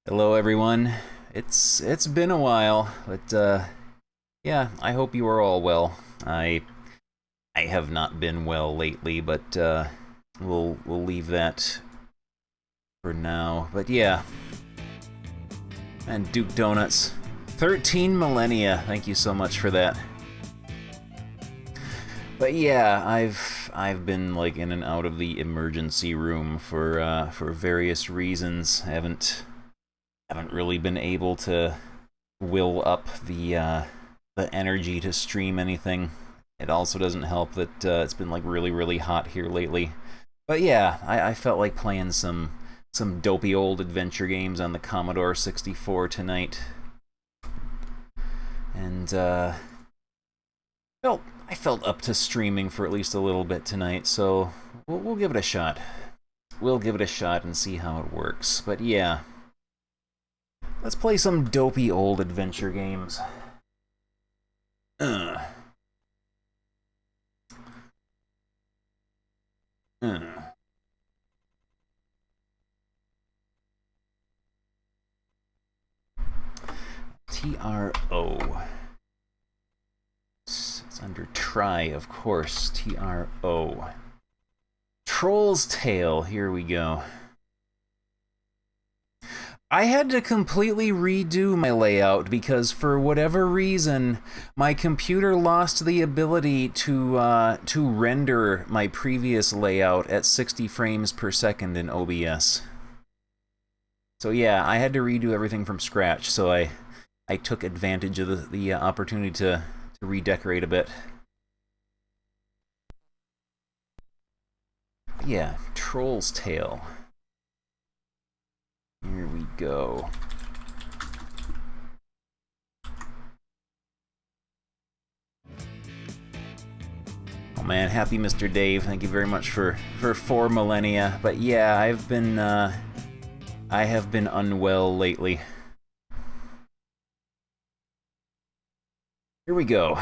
Hello everyone. It's been a while, but yeah, I hope you are all well. I have not been well lately, but we'll leave that for now. But yeah, and Duke Donuts, 13 millennia. Thank you so much for that. But yeah, I've been like in and out of the emergency room for various reasons. Haven't really been able to will up the energy to stream anything. It also doesn't help that it's been like really hot here lately. But yeah, I felt like playing some dopey old adventure games on the Commodore 64 tonight, and felt I felt up to streaming for at least a little bit tonight. So we'll give it a shot. We'll give it a shot and see how it works. But yeah, let's play some dopey old adventure games. Uh. Uh. TRO. It's under try, of course. TRO. Troll's Tale. Here we go. I had to completely redo my layout because for whatever reason my computer lost the ability to render my previous layout at 60 frames per second in OBS. So yeah, I had to redo everything from scratch. So I took advantage of the opportunity to redecorate a bit. Yeah, Troll's Tale. Here we go. Oh man, happy Mr. Dave. Thank you very much for 4 millennia. But yeah, I have been unwell lately. Here we go.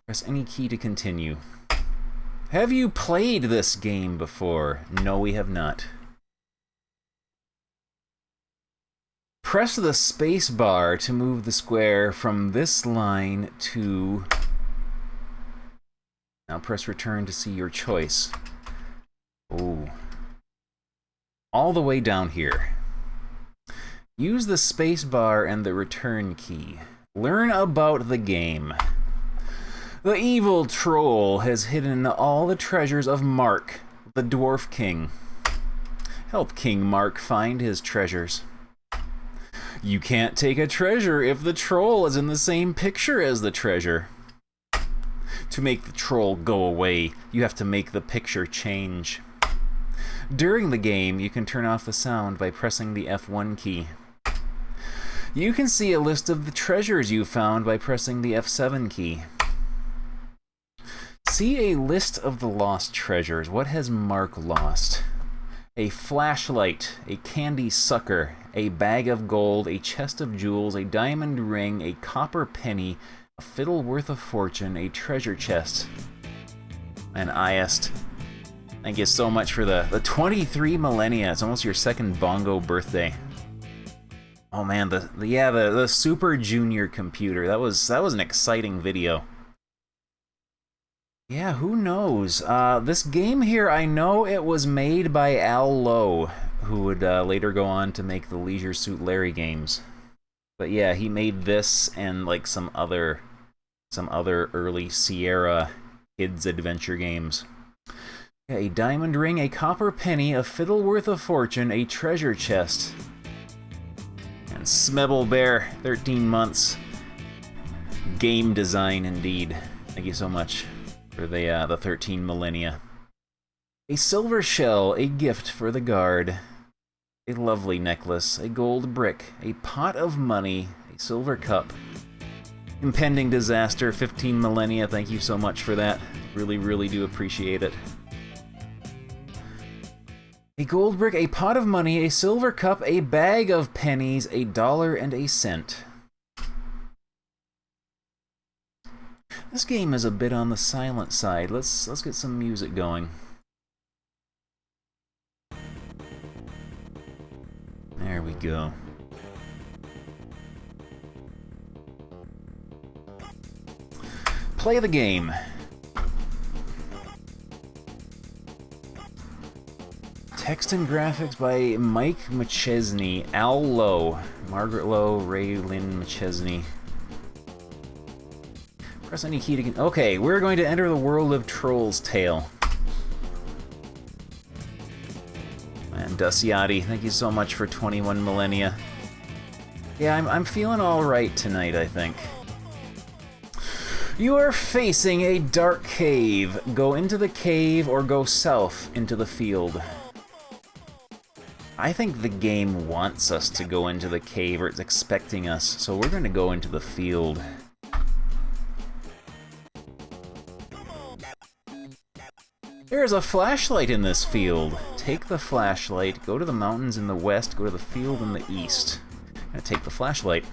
Press any key to continue. Have you played this game before? No, we have not. Press the space bar to move the square from this line to... Now press return to see your choice. Oh. All the way down here. Use the space bar and the return key. Learn about the game. The evil troll has hidden all the treasures of Mark, the Dwarf King. Help King Mark find his treasures. You can't take a treasure if the troll is in the same picture as the treasure. To make the troll go away, you have to make the picture change. During the game, you can turn off the sound by pressing the F1 key. You can see a list of the treasures you found by pressing the F7 key. See a list of the lost treasures. What has Mark lost? A flashlight, a candy sucker, a bag of gold, a chest of jewels, a diamond ring, a copper penny, a fiddle worth of fortune, a treasure chest. And Iest, thank you so much for the 23 millennia. It's almost your second bongo birthday. Oh man, the Super Junior computer. That was an exciting video. Yeah, who knows? This game here, I know it was made by Al Lowe, who would later go on to make the Leisure Suit Larry games. But yeah, he made this and like some other early Sierra kids adventure games. Yeah, a diamond ring, a copper penny, a fiddle worth of fortune, a treasure chest. And Smebble Bear, 13 months. Game design indeed. Thank you so much for the 13 millennia. A silver shell, a gift for the guard. A lovely necklace, a gold brick, a pot of money, a silver cup. Impending disaster, 15 millennia, thank you so much for that. Really do appreciate it. A gold brick, a pot of money, a silver cup, a bag of pennies, a dollar and a cent. This game is a bit on the silent side. Let's get some music going. There we go. play the game. Text and graphics by Mike McChesney, Al Lowe, Margaret Lowe, Ray Lynn McChesney. Press any key to... Okay, we're going to enter the world of Troll's Tale. And Dusiati, thank you so much for 21 millennia. Yeah, I'm feeling alright tonight, I think. You are facing a dark cave. Go into the cave or go south into the field. I think the game wants us to go into the cave, or it's expecting us, so we're going to go into the field. There is a flashlight in this field. Take the flashlight, go to the mountains in the west, go to the field in the east. I'm gonna take the flashlight.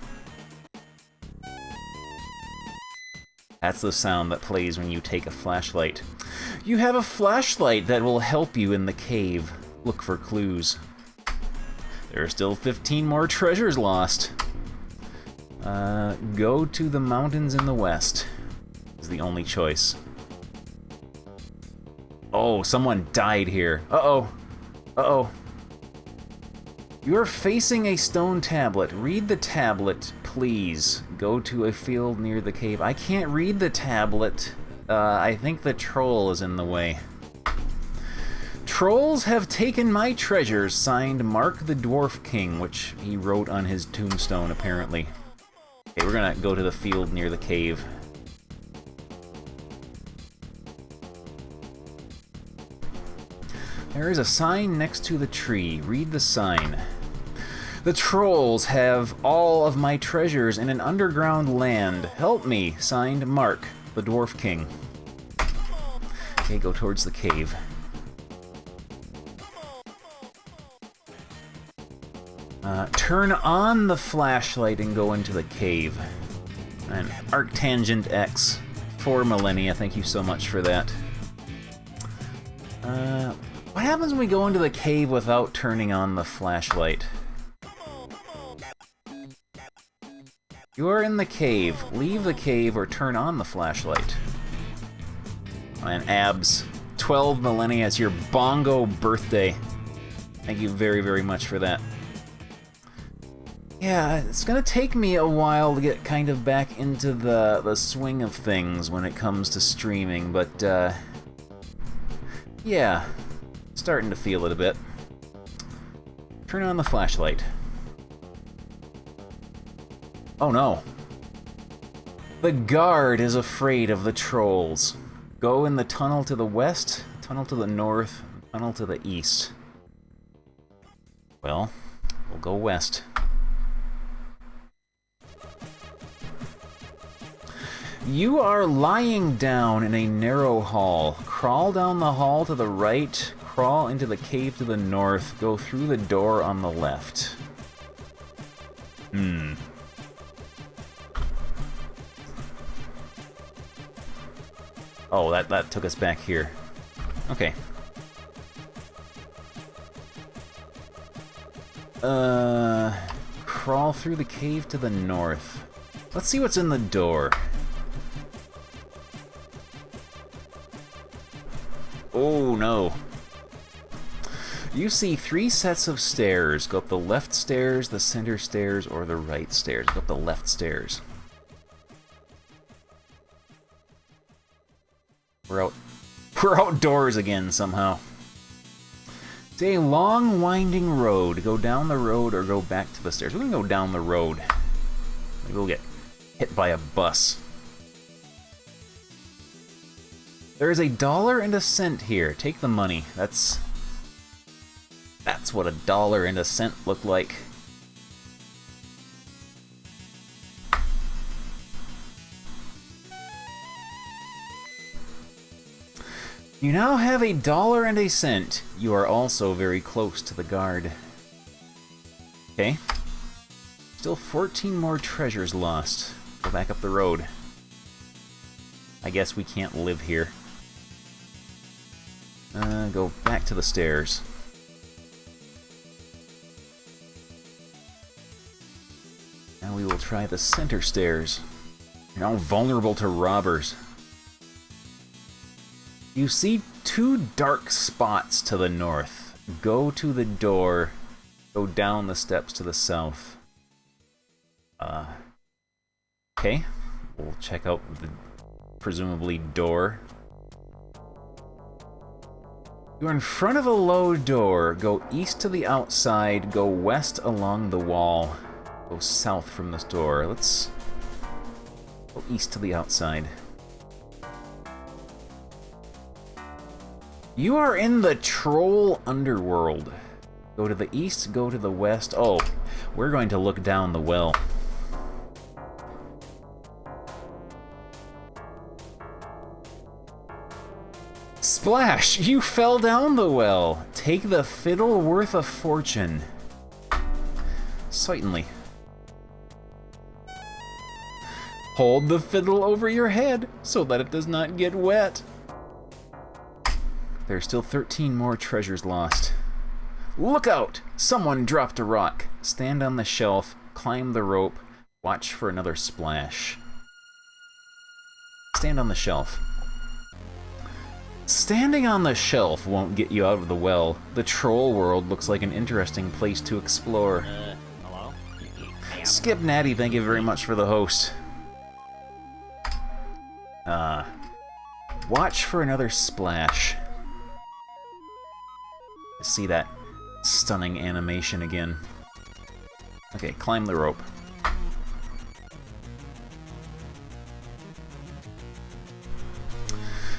That's the sound that plays when you take a flashlight. You have a flashlight that will help you in the cave. Look for clues. There are still 15 more treasures lost. Go to the mountains in the west is the only choice. Oh, someone died here. Uh-oh. Uh-oh. You're facing a stone tablet. Read the tablet, please. Go to a field near the cave. I can't read the tablet. I think the troll is in the way. Trolls have taken my treasures, signed Mark the Dwarf King, which he wrote on his tombstone, apparently. Okay, we're gonna go to the field near the cave. There is a sign next to the tree. Read the sign. The trolls have all of my treasures in an underground land. Help me. Signed, Mark, the Dwarf King. Okay, go towards the cave. Turn on the flashlight and go into the cave. And Arctangent X, 4 millennia, thank you so much for that. What happens when we go into the cave without turning on the flashlight? You are in the cave. Leave the cave or turn on the flashlight. And Abs, 12 millennia, it's your bongo birthday. Thank you very, very much for that. Yeah, it's gonna take me a while to get kind of back into the swing of things when it comes to streaming, but yeah, starting to feel it a bit. Turn on the flashlight. Oh no. The guard is afraid of the trolls. Go in the tunnel to the west, tunnel to the north, tunnel to the east. Well, we'll go west. You are lying down in a narrow hall. Crawl down the hall to the right, crawl into the cave to the north, go through the door on the left. Oh, that took us back here. Okay. Crawl through the cave to the north. Let's see what's in the door. Oh no. You see 3 sets of stairs. Go up the left stairs, the center stairs, or the right stairs. Go up the left stairs. We're outdoors again somehow. It's a long winding road. Go down the road or go back to the stairs. We're gonna go down the road. Maybe we'll get hit by a bus. There is $1.01 here. Take the money. That's what $1.01 look like. You now have $1.01. You are also very close to the guard. Okay. Still 14 more treasures lost. Go back up the road. I guess we can't live here. Go back to the stairs. Now we will try the center stairs. You're now vulnerable to robbers. You see two dark spots to the north. Go to the door. Go down the steps to the south. Okay. We'll check out the presumably door. You're in front of a low door. Go east to the outside. Go west along the wall. Go south from this door. Let's go east to the outside. You are in the troll underworld. Go to the east, go to the west. Oh, we're going to look down the well. Splash! You fell down the well. Take the fiddle worth a fortune. Certainly. Hold the fiddle over your head so that it does not get wet. There are still 13 more treasures lost. Look out! Someone dropped a rock. Stand on the shelf, climb the rope, watch for another splash. Stand on the shelf. Standing on the shelf won't get you out of the well. The troll world looks like an interesting place to explore. Hello? Skip Natty, thank you very much for the host. Watch for another splash. See that stunning animation again. Okay, climb the rope.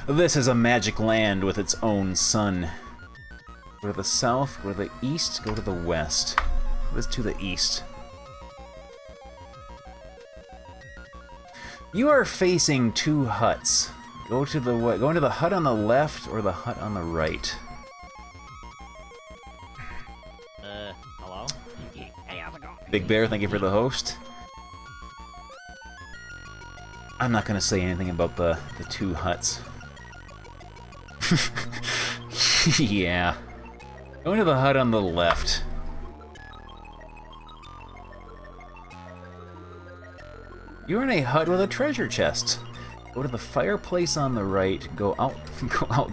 This is a magic land with its own sun. Go to the south, go to the east, go to the west. Let's to the east. You are facing two huts. Go into the hut on the left or the hut on the right. Hello? Hey, how's it going? Big Bear, thank you for the host. I'm not gonna say anything about the two huts. Yeah. Go into the hut on the left. You're in a hut with a treasure chest. Go to the fireplace on the right, go out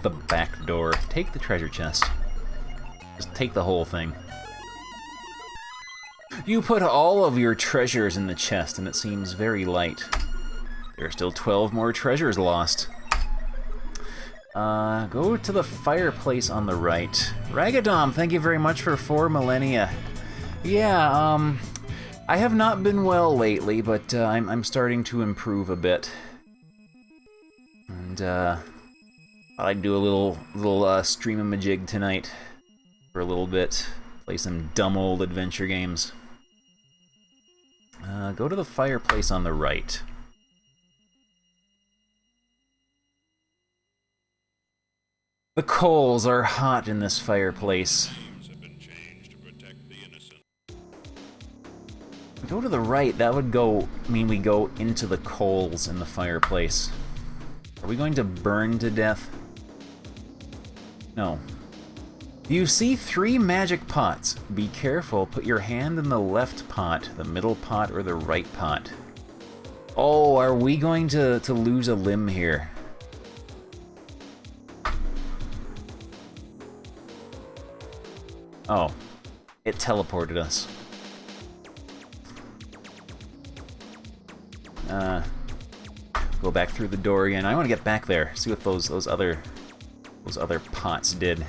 the back door. Take the treasure chest. Just take the whole thing. You put all of your treasures in the chest and it seems very light. There are still 12 more treasures lost. Go to the fireplace on the right. Ragadom, thank you very much for 4 millennia. Yeah, I have not been well lately, but I'm starting to improve a bit. And I'd do a little stream-a-majig tonight for a little bit. Play some dumb old adventure games. Go to the fireplace on the right. The coals are hot in this fireplace. Go to the right, that would mean we go into the coals in the fireplace. Are we going to burn to death? No. You see 3 magic pots. Be careful, put your hand in the left pot, the middle pot, or the right pot. Oh, are we going to lose a limb here? Oh, it teleported us. Go back through the door again. I want to get back there. See what those other pots did.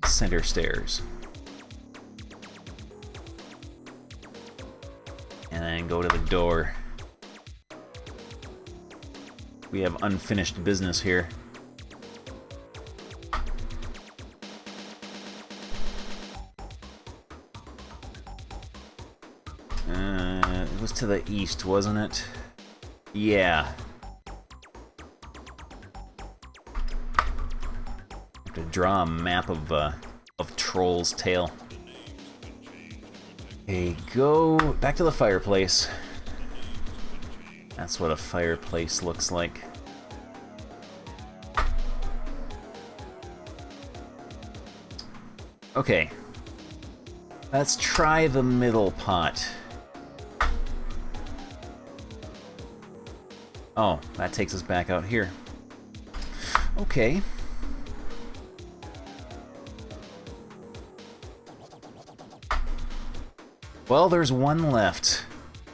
Center stairs. And then go to the door. We have unfinished business here. It was to the east, wasn't it? Yeah. Have to draw a map of Troll's Tail. Okay, go back to the fireplace. That's what a fireplace looks like. Okay. Let's try the middle pot. Oh, that takes us back out here. Okay. Well, there's one left.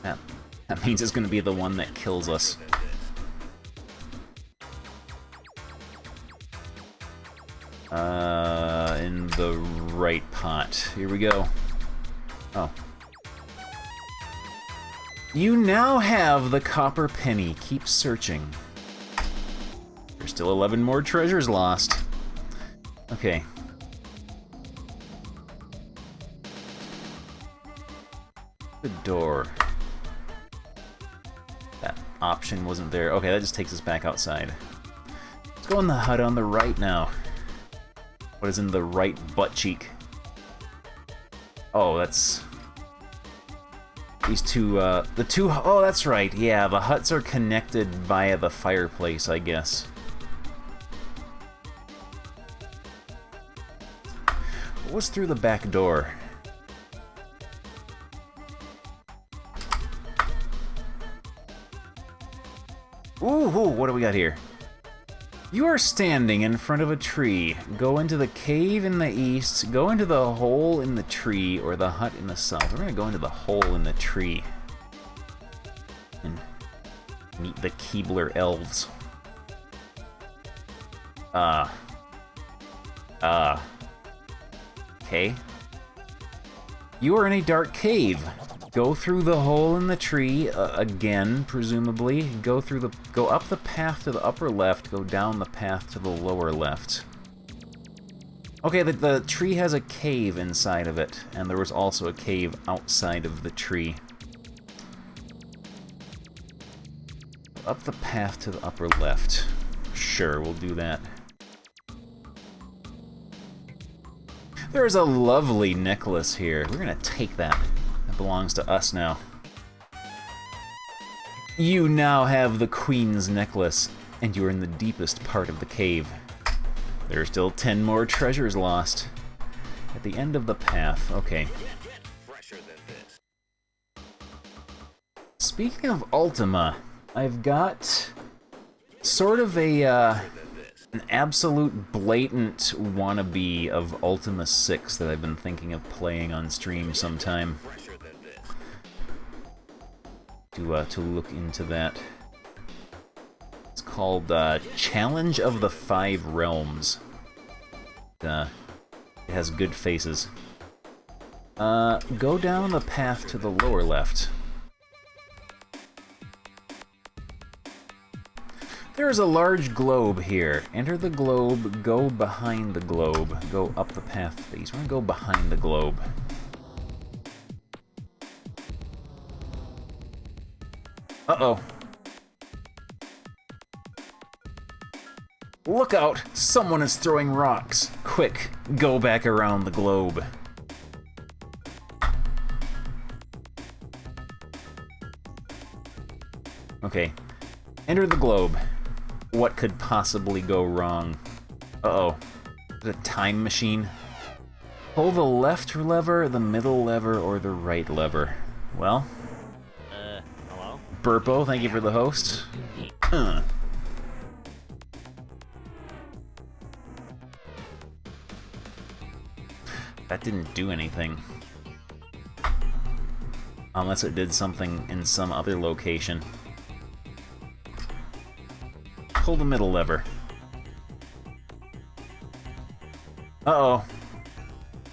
That means it's going to be the one that kills us. In the right pot. Here we go. Oh. You now have the copper penny. Keep searching. There's still 11 more treasures lost. Okay. The door. That option wasn't there. Okay, that just takes us back outside. Let's go in the hut on the right now. What is in the right butt cheek? Oh, that's... These two, oh, that's right, yeah, the huts are connected via the fireplace, I guess. What was through the back door? Ooh, what do we got here? You are standing in front of a tree. Go into the cave in the east, go into the hole in the tree, or the hut in the south. We're gonna go into the hole in the tree. And meet the Keebler elves. Okay. You are in a dark cave. Go through the hole in the tree, again, presumably. Go up the path to the upper left, go down the path to the lower left. Okay, the tree has a cave inside of it, and there was also a cave outside of the tree. Up the path to the upper left. Sure, we'll do that. There is a lovely necklace here. We're gonna take that. That belongs to us now. You now have the Queen's necklace, and you are in the deepest part of the cave. There are still 10 more treasures lost. At the end of the path. Okay. Speaking of Ultima, I've got sort of an absolute blatant wannabe of Ultima 6 that I've been thinking of playing on stream sometime. To look into that. It's called Challenge of the Five Realms. It has good faces. Go down the path to the lower left. There is a large globe here. Enter the globe, go behind the globe, go up the path, please. We're gonna go behind the globe. Uh-oh. Look out! Someone is throwing rocks! Quick, go back around the globe. Okay. Enter the globe. What could possibly go wrong? Uh-oh. Is it a time machine? Pull the left lever, the middle lever, or the right lever. Well... hello? Burpo, thank you for the host. That didn't do anything. Unless it did something in some other location. Pull the middle lever. Uh-oh.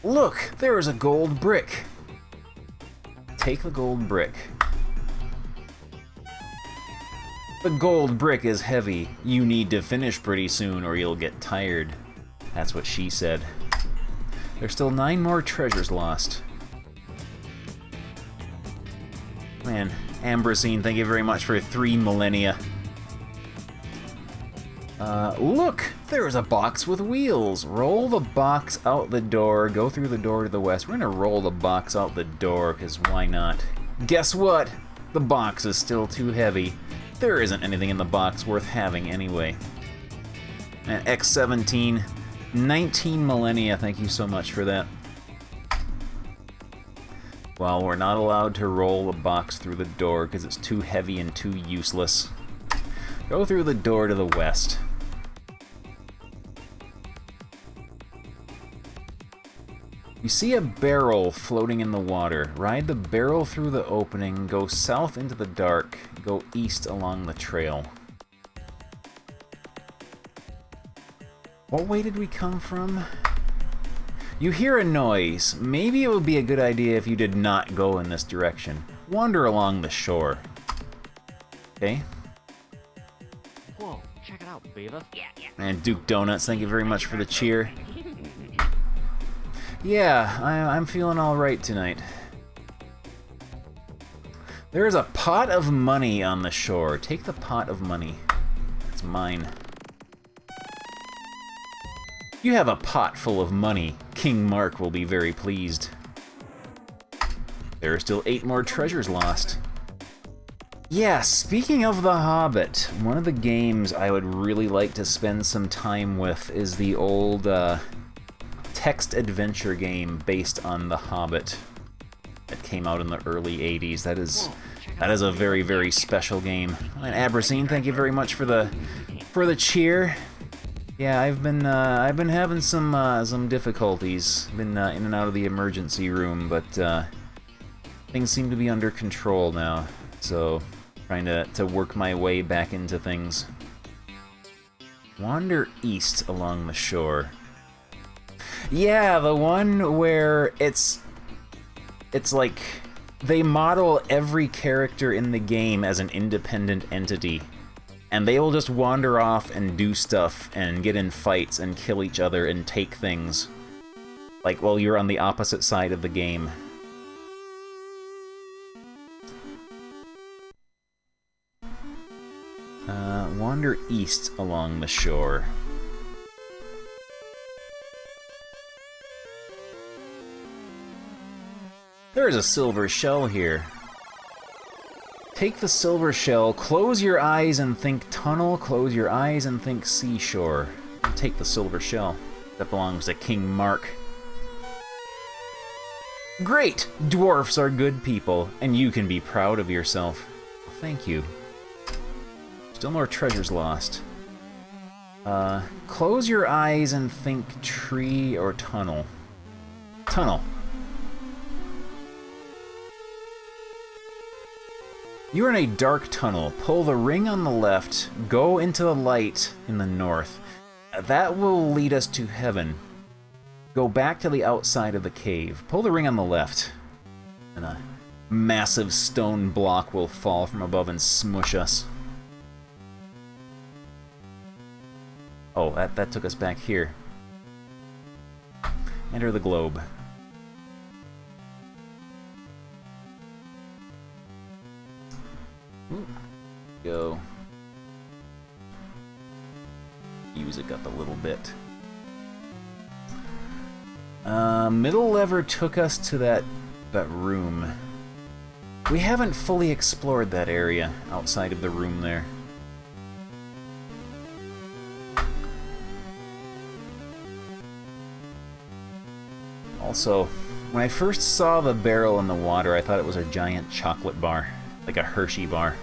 Look! There is a gold brick! Take the gold brick. The gold brick is heavy. You need to finish pretty soon or you'll get tired. That's what she said. There's still 9 more treasures lost. Man, Ambrosine, thank you very much for 3 millennia. Look! There is a box with wheels! Roll the box out the door, go through the door to the west. We're gonna roll the box out the door, because why not? Guess what? The box is still too heavy. There isn't anything in the box worth having anyway. And X17, 19 millennia, thank you so much for that. Well, we're not allowed to roll the box through the door because it's too heavy and too useless. Go through the door to the west. You see a barrel floating in the water. Ride the barrel through the opening, go south into the dark, go east along the trail. What way did we come from? You hear a noise. Maybe it would be a good idea if you did not go in this direction. Wander along the shore. Okay. Whoa, check it out, Beavis. Yeah. And Duke Donuts, thank you very much for the cheer. Yeah, I'm feeling alright tonight. There is a pot of money on the shore. Take the pot of money. It's mine. You have a pot full of money. King Mark will be very pleased. There are still 8 more treasures lost. Yeah, speaking of The Hobbit, one of the games I would really like to spend some time with is the old text adventure game based on The Hobbit that came out in the early 80s. That is a very, very special game. And Abracine, thank you very much for the cheer. Yeah, I've been having some difficulties. Been in and out of the emergency room, but things seem to be under control now. So, trying to work my way back into things. Wander east along the shore. Yeah, the one where it's like they model every character in the game as an independent entity. And they will just wander off and do stuff and get in fights and kill each other and take things. Like, while you're on the opposite side of the game. Wander east along the shore. There is a silver shell here. Take the silver shell, close your eyes and think tunnel, close your eyes and think seashore. Take the silver shell. That belongs to King Mark. Great! Dwarfs are good people, and you can be proud of yourself. Thank you. Still more treasures lost. Close your eyes and think tree or tunnel. Tunnel. You're in a dark tunnel. Pull the ring on the left, go into the light in the north. That will lead us to heaven. Go back to the outside of the cave. Pull the ring on the left. And a massive stone block will fall from above and smush us. Oh, that took us back here. Enter the globe. Ooh. Go. Use it up a little bit. Middle lever took us to that room. We haven't fully explored that area outside of the room there. Also, when I first saw the barrel in the water, I thought it was a giant chocolate bar. Like a Hershey bar.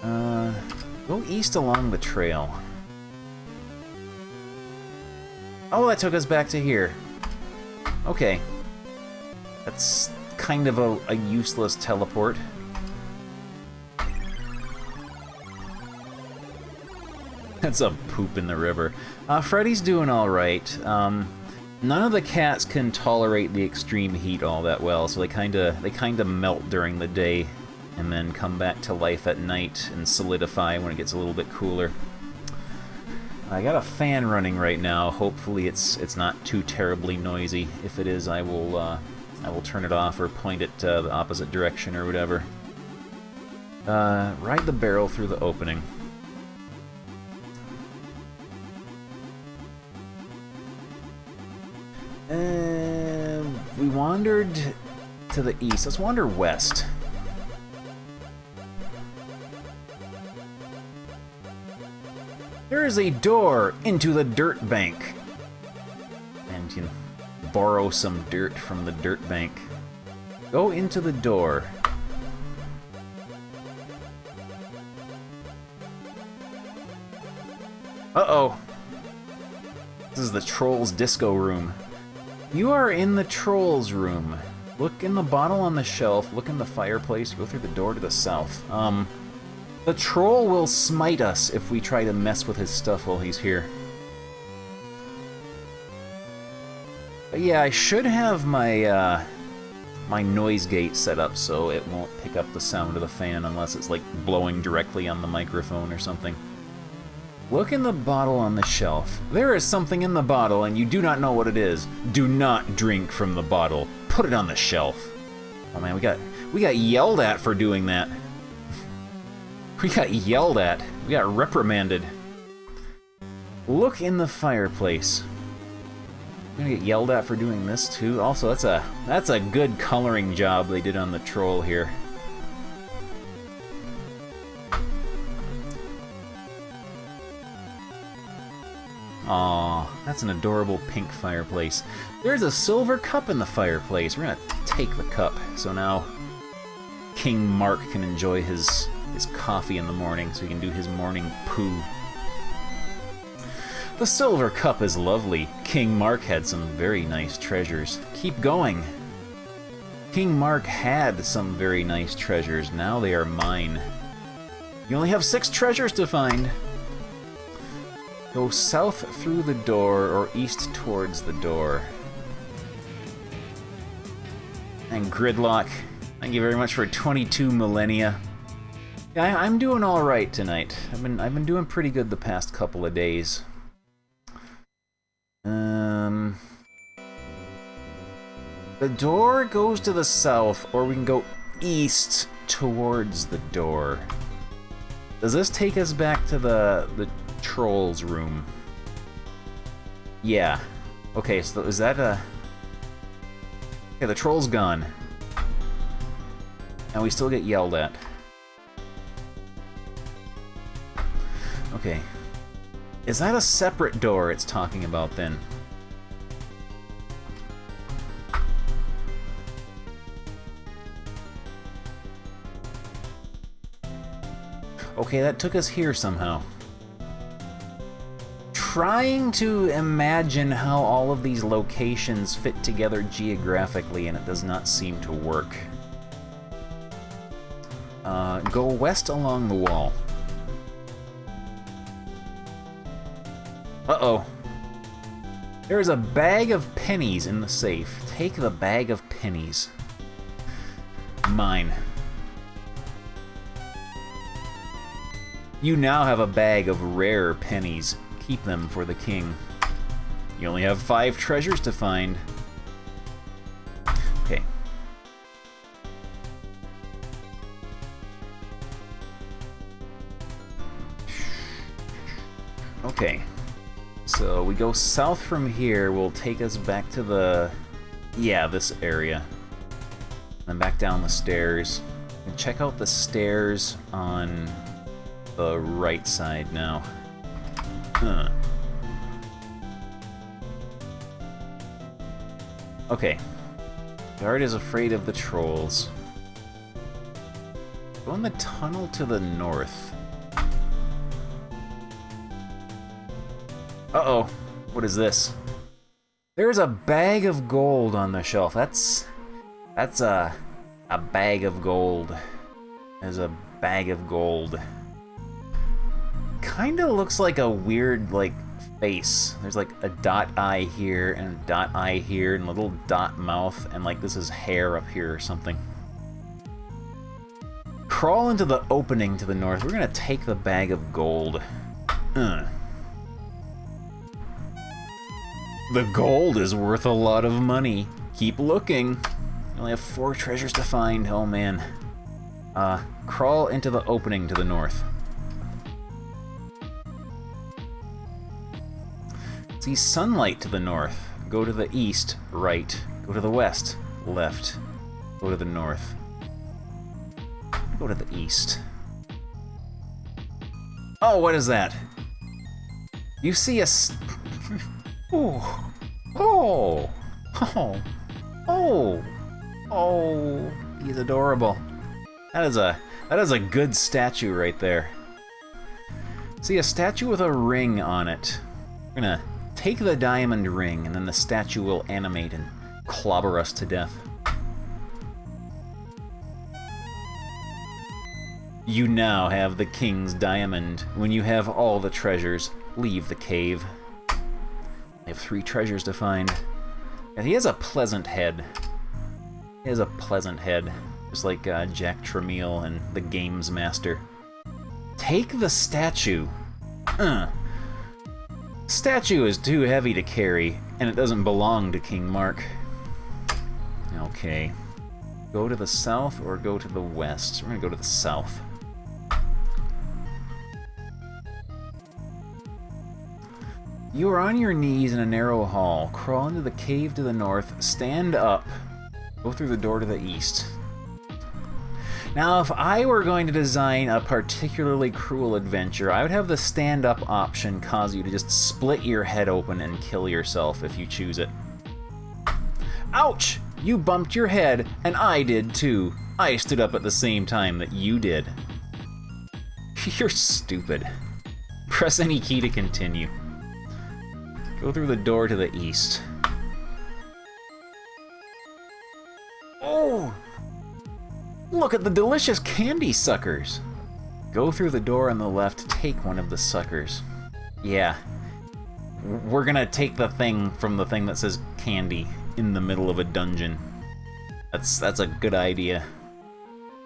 Go east along the trail. Oh, that took us back to here. Okay. That's kind of a useless teleport. That's a poop in the river. Freddy's doing alright. None of the cats can tolerate the extreme heat all that well, so they kinda melt during the day and then come back to life at night and solidify when it gets a little bit cooler. I got a fan running right now. Hopefully it's not too terribly noisy. If it is, I will turn it off or point it the opposite direction or whatever. Ride the barrel through the opening. We wandered to the east. Let's wander west. There is a door into the dirt bank. And you can borrow some dirt from the dirt bank. Go into the door. Uh-oh. This is the Trolls Disco Room. You are in the Trolls Room. Look in the bottle on the shelf, look in the fireplace, go through the door to the south. The troll will smite us if we try to mess with his stuff while he's here. But yeah, I should have my, my noise gate set up so it won't pick up the sound of the fan unless it's like blowing directly on the microphone or something. Look in the bottle on the shelf. There is something in the bottle and you do not know what it is. Do not drink from the bottle. Put it on the shelf. Oh man, we got yelled at for doing that. We got yelled at. We got reprimanded. Look in the fireplace. We're gonna get yelled at for doing this too. Also, that's a good coloring job they did on the troll here. Aw, that's an adorable pink fireplace. There's a silver cup in the fireplace. We're gonna take the cup, so now King Mark can enjoy his coffee in the morning, so he can do his morning poo. The silver cup is lovely. King Mark had some very nice treasures. Keep going. King Mark had some very nice treasures. Now they are mine. You only have 6 treasures to find. Go south through the door or east towards the door. And Gridlock, thank you very much for 22 millennia. Yeah, I'm doing all right tonight. I've been doing pretty good the past couple of days. The door goes to the south, or we can go east towards the door. Does this take us back to the Trolls room? Yeah. Okay, so is that a... Okay, the troll's gone. And we still get yelled at. Okay. Is that a separate door it's talking about then? Okay, that took us here somehow. Trying to imagine how all of these locations fit together geographically, and it does not seem to work. Go west along the wall. Uh-oh. There's a bag of pennies in the safe. Take the bag of pennies. Mine. You now have a bag of rare pennies. Keep them for the king. You only have 5 treasures to find. Okay. Okay. So we go south from here, will take us back to the... yeah, this area. And back down the stairs. And check out the stairs on the right side now. Huh. Okay. Guard is afraid of the trolls. Go in the tunnel to the north. Uh-oh. What is this? There's a bag of gold on the shelf. That's a bag of gold. There's a bag of gold. Kinda looks like a weird, like, face. There's like a dot eye here and a dot eye here and a little dot mouth, and like this is hair up here or something. Crawl into the opening to the north. We're gonna take the bag of gold. The gold is worth a lot of money. Keep looking. You only have 4 treasures to find. Oh man. Crawl into the opening to the north. See sunlight to the north. Go to the east, right. Go to the west, left. Go to the north. Go to the east. Oh, what is that? You see a... Oh, oh, oh, oh, oh, he's adorable. That is a good statue right there. See, a statue with a ring on it. We're gonna take the diamond ring, and then the statue will animate and clobber us to death. You now have the king's diamond. When you have all the treasures, leave the cave. I have 3 treasures to find. And he has a pleasant head. He has a pleasant head. Just like Jack Tramiel and the Games Master. Take the statue. Statue is too heavy to carry, and it doesn't belong to King Mark. Okay. Go to the south or go to the west? We're gonna go to the south. You are on your knees in a narrow hall. Crawl into the cave to the north. Stand up. Go through the door to the east. Now, if I were going to design a particularly cruel adventure, I would have the stand-up option cause you to just split your head open and kill yourself if you choose it. Ouch! You bumped your head, and I did too. I stood up at the same time that you did. You're stupid. Press any key to continue. Go through the door to the east. Oh! Look at the delicious candy suckers! Go through the door on the left, take one of the suckers. Yeah. We're gonna take the thing from the thing that says candy in the middle of a dungeon. That's a good idea.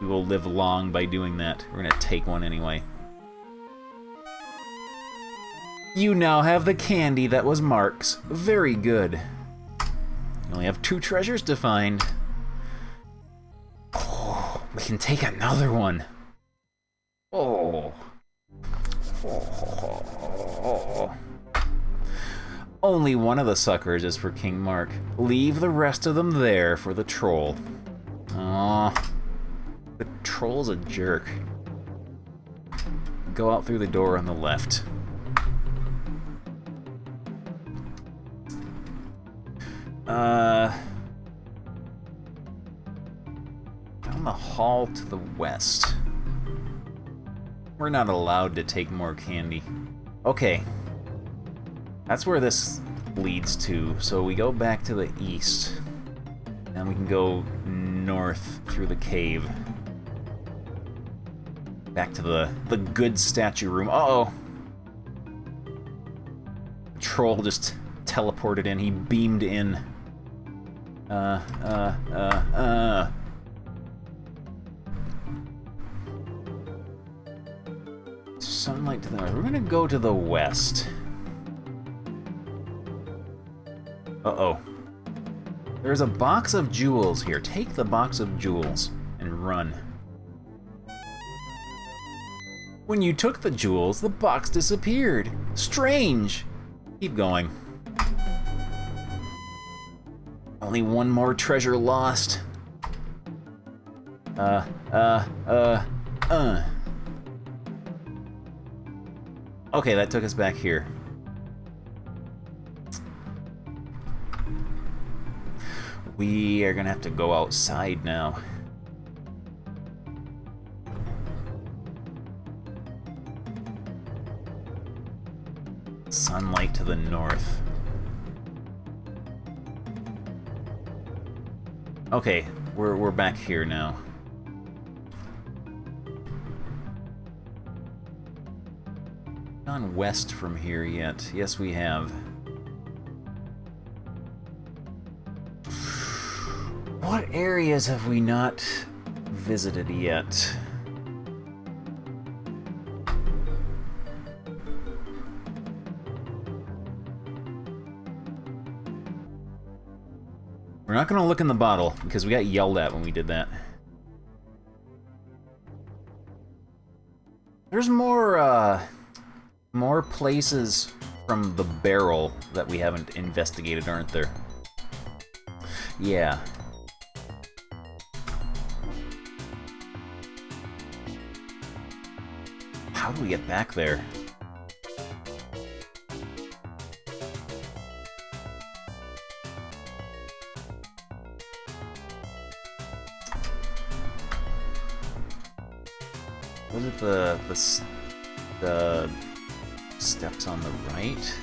We will live long by doing that. We're gonna take one anyway. You now have the candy that was Mark's. Very good. You only have 2 treasures to find. We can take another one. Oh. Only one of the suckers is for King Mark. Leave the rest of them there for the troll. Aw. The troll's a jerk. Go out through the door on the left. Down the hall to the west. We're not allowed to take more candy. Okay. That's where this leads to. So we go back to the east. And we can go north through the cave. Back to the good statue room. Uh-oh! The troll just teleported in. He beamed in. Sunlight to the north. We're gonna go to the west. Uh-oh. There's a box of jewels here. Take the box of jewels and run. When you took the jewels, the box disappeared. Strange! Keep going. Only one more treasure lost. Okay, that took us back here. We are gonna have to go outside now. Sunlight to the north. Okay, we're back here now. Gone west from here yet? Yes, we have. What areas have we not visited yet? We're not going to look in the bottle, because we got yelled at when we did that. There's more places from the barrel that we haven't investigated, aren't there? Yeah. How do we get back there? Was it the Steps on the right.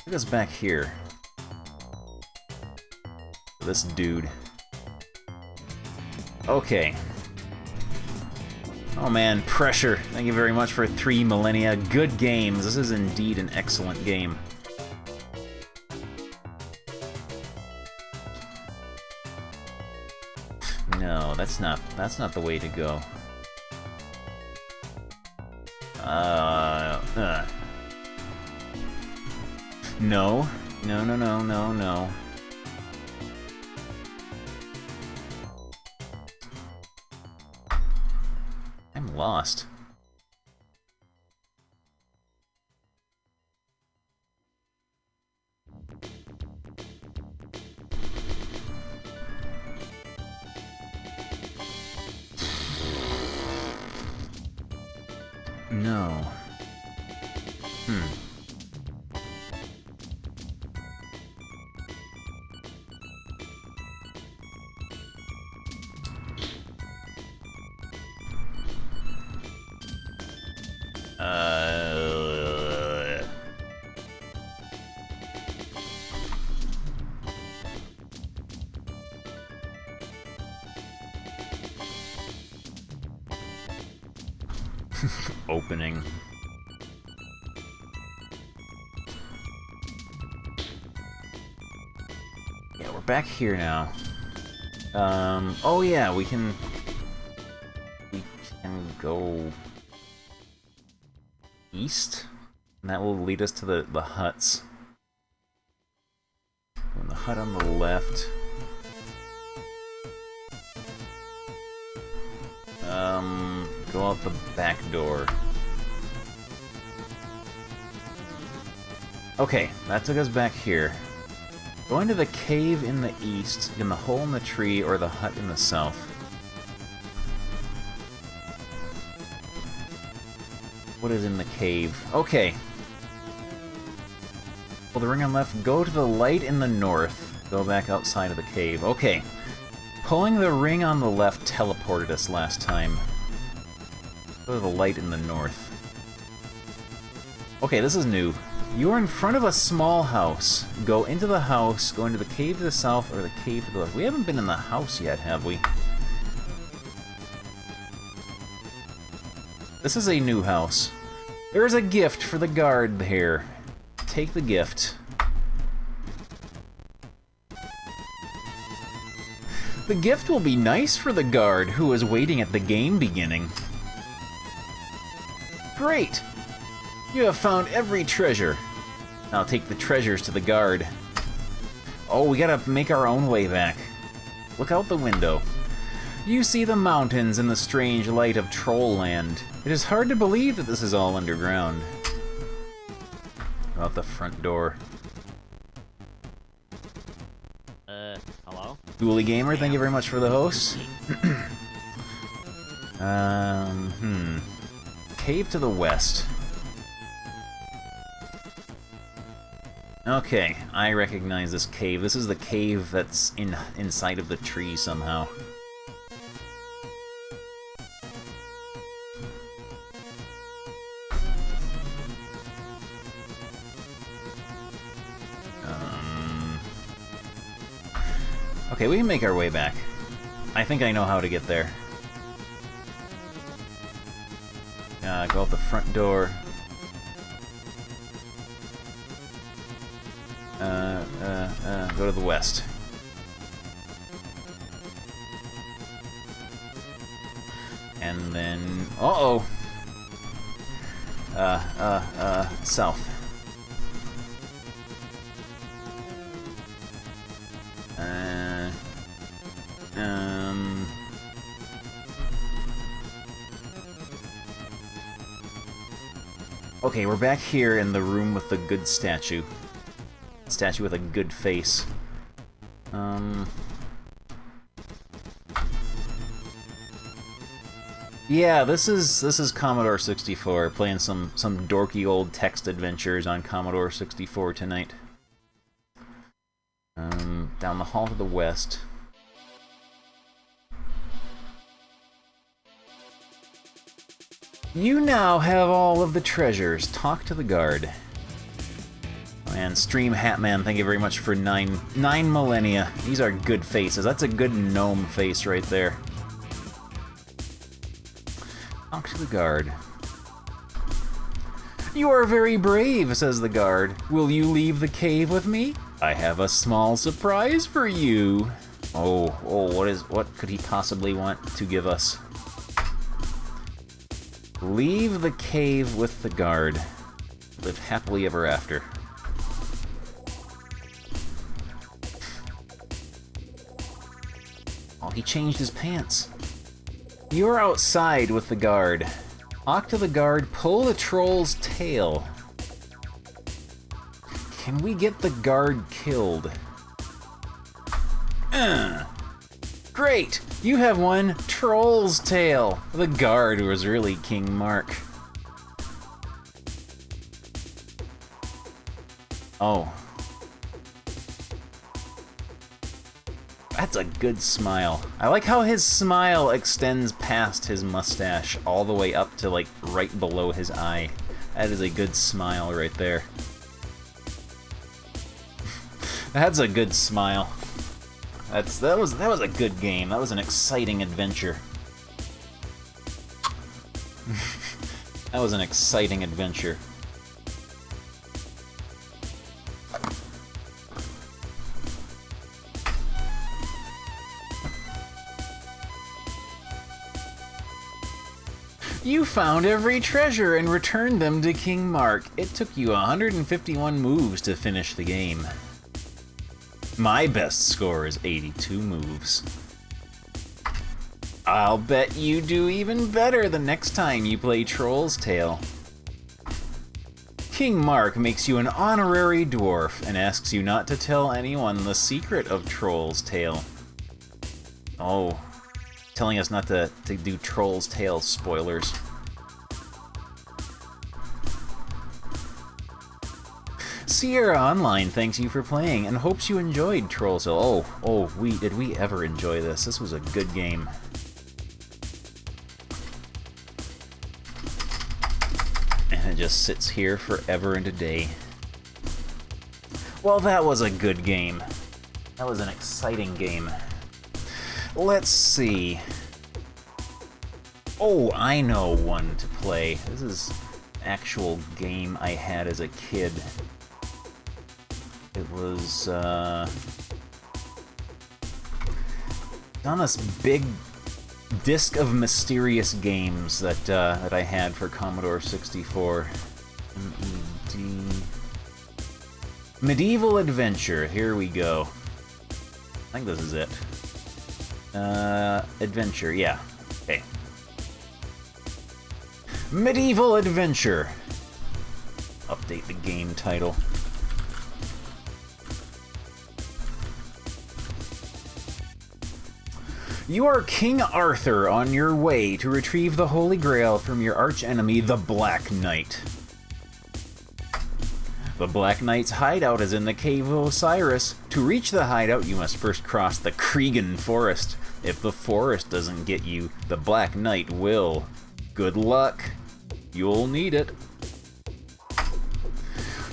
Look us back here. This dude. Okay. Oh man, pressure. Thank you very much for 3 millennia. Good games. This is indeed an excellent game. No, that's not the way to go. No. No, no, no, no, no. I'm lost. No. Opening. Yeah, we're back here now. Oh yeah, we can go east, and that will lead us to the huts. And the hut on the left. Go out the back door. Okay, that took us back here. Go into the cave in the east, in the hole in the tree, or the hut in the south. What is in the cave? Okay. Pull the ring on left, go to the light in the north. Go back outside of the cave. Okay. Pulling the ring on the left teleported us last time. Go to the light in the north. Okay, this is new. You are in front of a small house. Go into the house, go into the cave to the south, or the cave to the left. We haven't been in the house yet, have we? This is a new house. There is a gift for the guard here. Take the gift. The gift will be nice for the guard who is waiting at the game beginning. Great! You have found every treasure. Now take the treasures to the guard. Oh, we gotta make our own way back. Look out the window. You see the mountains in the strange light of Trollland. It is hard to believe that this is all underground. Out the front door. Hello? Ghoulie Gamer, thank you very much for the host. Cave to the west. Okay, I recognize this cave. This is the cave that's inside of the tree somehow. Okay, we can make our way back. I think I know how to get there. Go out the front door. Go to the west. And then... Uh-oh! South. Okay, we're back here in the room with the good statue. Statue with a good face. Yeah, this is Commodore 64, playing some dorky old text adventures on Commodore 64 tonight. Down the hall to the west. You now have all of the treasures. Talk to the guard. And Stream Hatman, thank you very much for nine millennia. These are good faces. That's a good gnome face right there. Talk to the guard. You are very brave, says the guard. Will you leave the cave with me? I have a small surprise for you. Oh, what could he possibly want to give us? Leave the cave with the guard. Live happily ever after. Oh, he changed his pants. You're outside with the guard. Talk to the guard, pull the troll's tail. Can we get the guard killed? Great! You have won Troll's Tail! The guard was really King Mark. Oh. That's a good smile. I like how his smile extends past his mustache all the way up to, like, right below his eye. That is a good smile right there. That's a good smile. That was a good game. That was an exciting adventure. That was an exciting adventure. You found every treasure and returned them to King Mark. It took you 151 moves to finish the game. My best score is 82 moves. I'll bet you do even better the next time you play Troll's Tale. King Mark makes you an honorary dwarf and asks you not to tell anyone the secret of Troll's Tale. Oh, telling us not to do Troll's Tale spoilers. Sierra Online thanks you for playing and hopes you enjoyed Troll's Tale. Did we ever enjoy this? This was a good game. And it just sits here forever and a day. Well, that was a good game. That was an exciting game. Let's see. Oh, I know one to play. This is an actual game I had as a kid. It was on this big disc of mysterious games that I had for Commodore 64. MED. Medieval Adventure. Here we go. I think this is it. Adventure. Yeah. Okay. Medieval Adventure. Update the game title. You are King Arthur on your way to retrieve the Holy Grail from your archenemy, the Black Knight. The Black Knight's hideout is in the Cave of Osiris. To reach the hideout, you must first cross the Cregan Forest. If the forest doesn't get you, the Black Knight will. Good luck. You'll need it.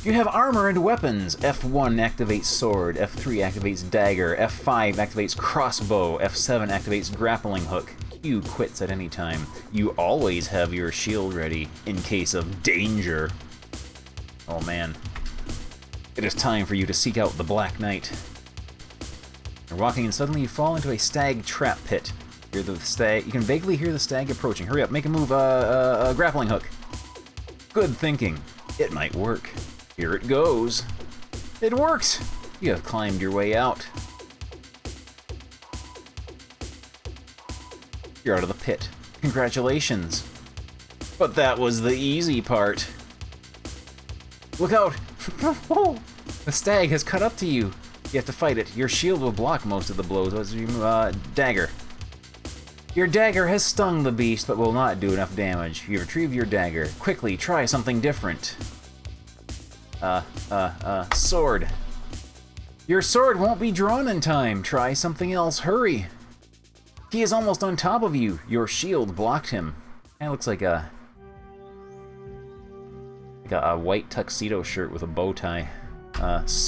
You have armor and weapons. F1 activates sword, F3 activates dagger, F5 activates crossbow, F7 activates grappling hook. Q quits at any time. You always have your shield ready in case of danger. Oh man. It is time for you to seek out the Black Knight. You're walking and suddenly you fall into a stag trap pit. You can vaguely hear the stag approaching. Hurry up, make a move, grappling hook. Good thinking. It might work. Here it goes. It worked! You have climbed your way out. You're out of the pit. Congratulations. But that was the easy part. Look out! The stag has cut up to you. You have to fight it. Your shield will block most of the blows. Dagger. Your dagger has stung the beast, but will not do enough damage. You retrieve your dagger. Quickly, try something different. Sword. Your sword won't be drawn in time. Try something else. Hurry. He is almost on top of you. Your shield blocked him. That looks like a Got a white tuxedo shirt with a bow tie.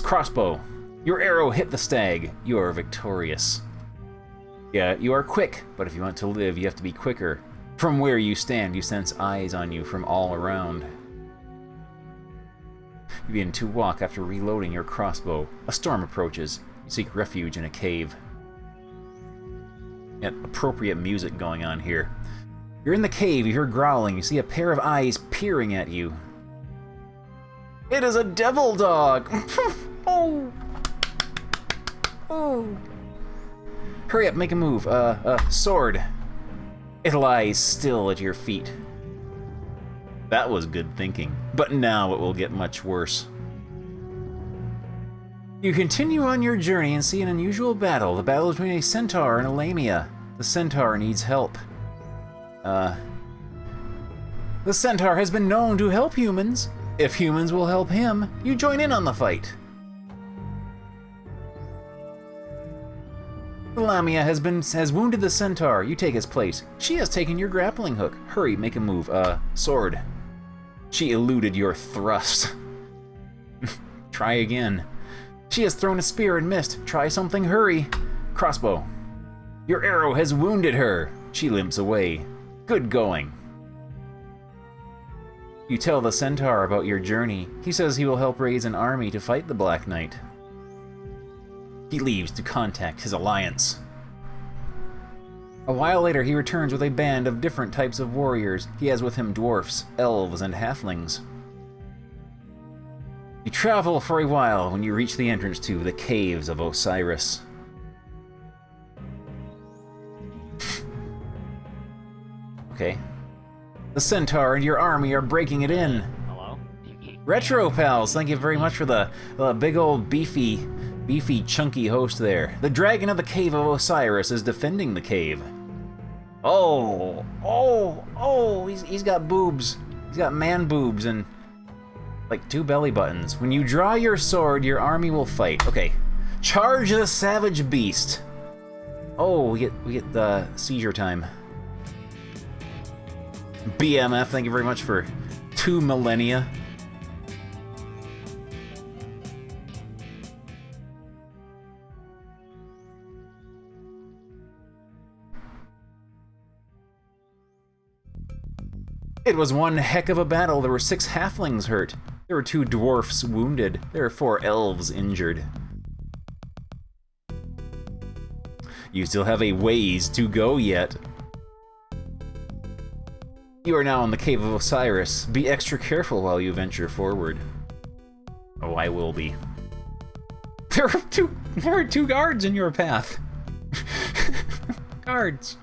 Crossbow. Your arrow hit the stag. You are victorious. Yeah, you are quick, but if you want to live, you have to be quicker. From where you stand, you sense eyes on you from all around. You begin to walk after reloading your crossbow. A storm approaches. You seek refuge in a cave. Got appropriate music going on here. You're in the cave, you hear growling, you see a pair of eyes peering at you. It is a devil dog! Oh! Oh! Hurry up, make a move. Sword. It lies still at your feet. That was good thinking, but now it will get much worse. You continue on your journey and see an unusual battle. The battle between a centaur and a lamia. The centaur needs help. The centaur has been known to help humans. If humans will help him, you join in on the fight. The lamia has wounded the centaur. You take his place. She has taken your grappling hook. Hurry, make a move. Sword. She eluded your thrust. Try again. She has thrown a spear and missed. Try something, hurry. Crossbow. Your arrow has wounded her. She limps away. Good going. You tell the centaur about your journey. He says he will help raise an army to fight the Black Knight. He leaves to contact his alliance. A while later, he returns with a band of different types of warriors. He has with him dwarfs, elves, and halflings. You travel for a while when you reach the entrance to the Caves of Osiris. Okay. The centaur and your army are breaking it in. Hello? Retro pals, thank you very much for the big old beefy, chunky host there. The dragon of the Cave of Osiris is defending the cave. Oh, he's got boobs. He's got man boobs and like 2 belly buttons. When you draw your sword, your army will fight. Okay, charge the savage beast. Oh, we get the seizure time. BMF, thank you very much for 2 millennia. It was one heck of a battle. There were 6 halflings hurt. There were 2 dwarfs wounded. There were 4 elves injured. You still have a ways to go yet. You are now in the Cave of Osiris. Be extra careful while you venture forward. Oh, I will be. There are two guards in your path. Guards.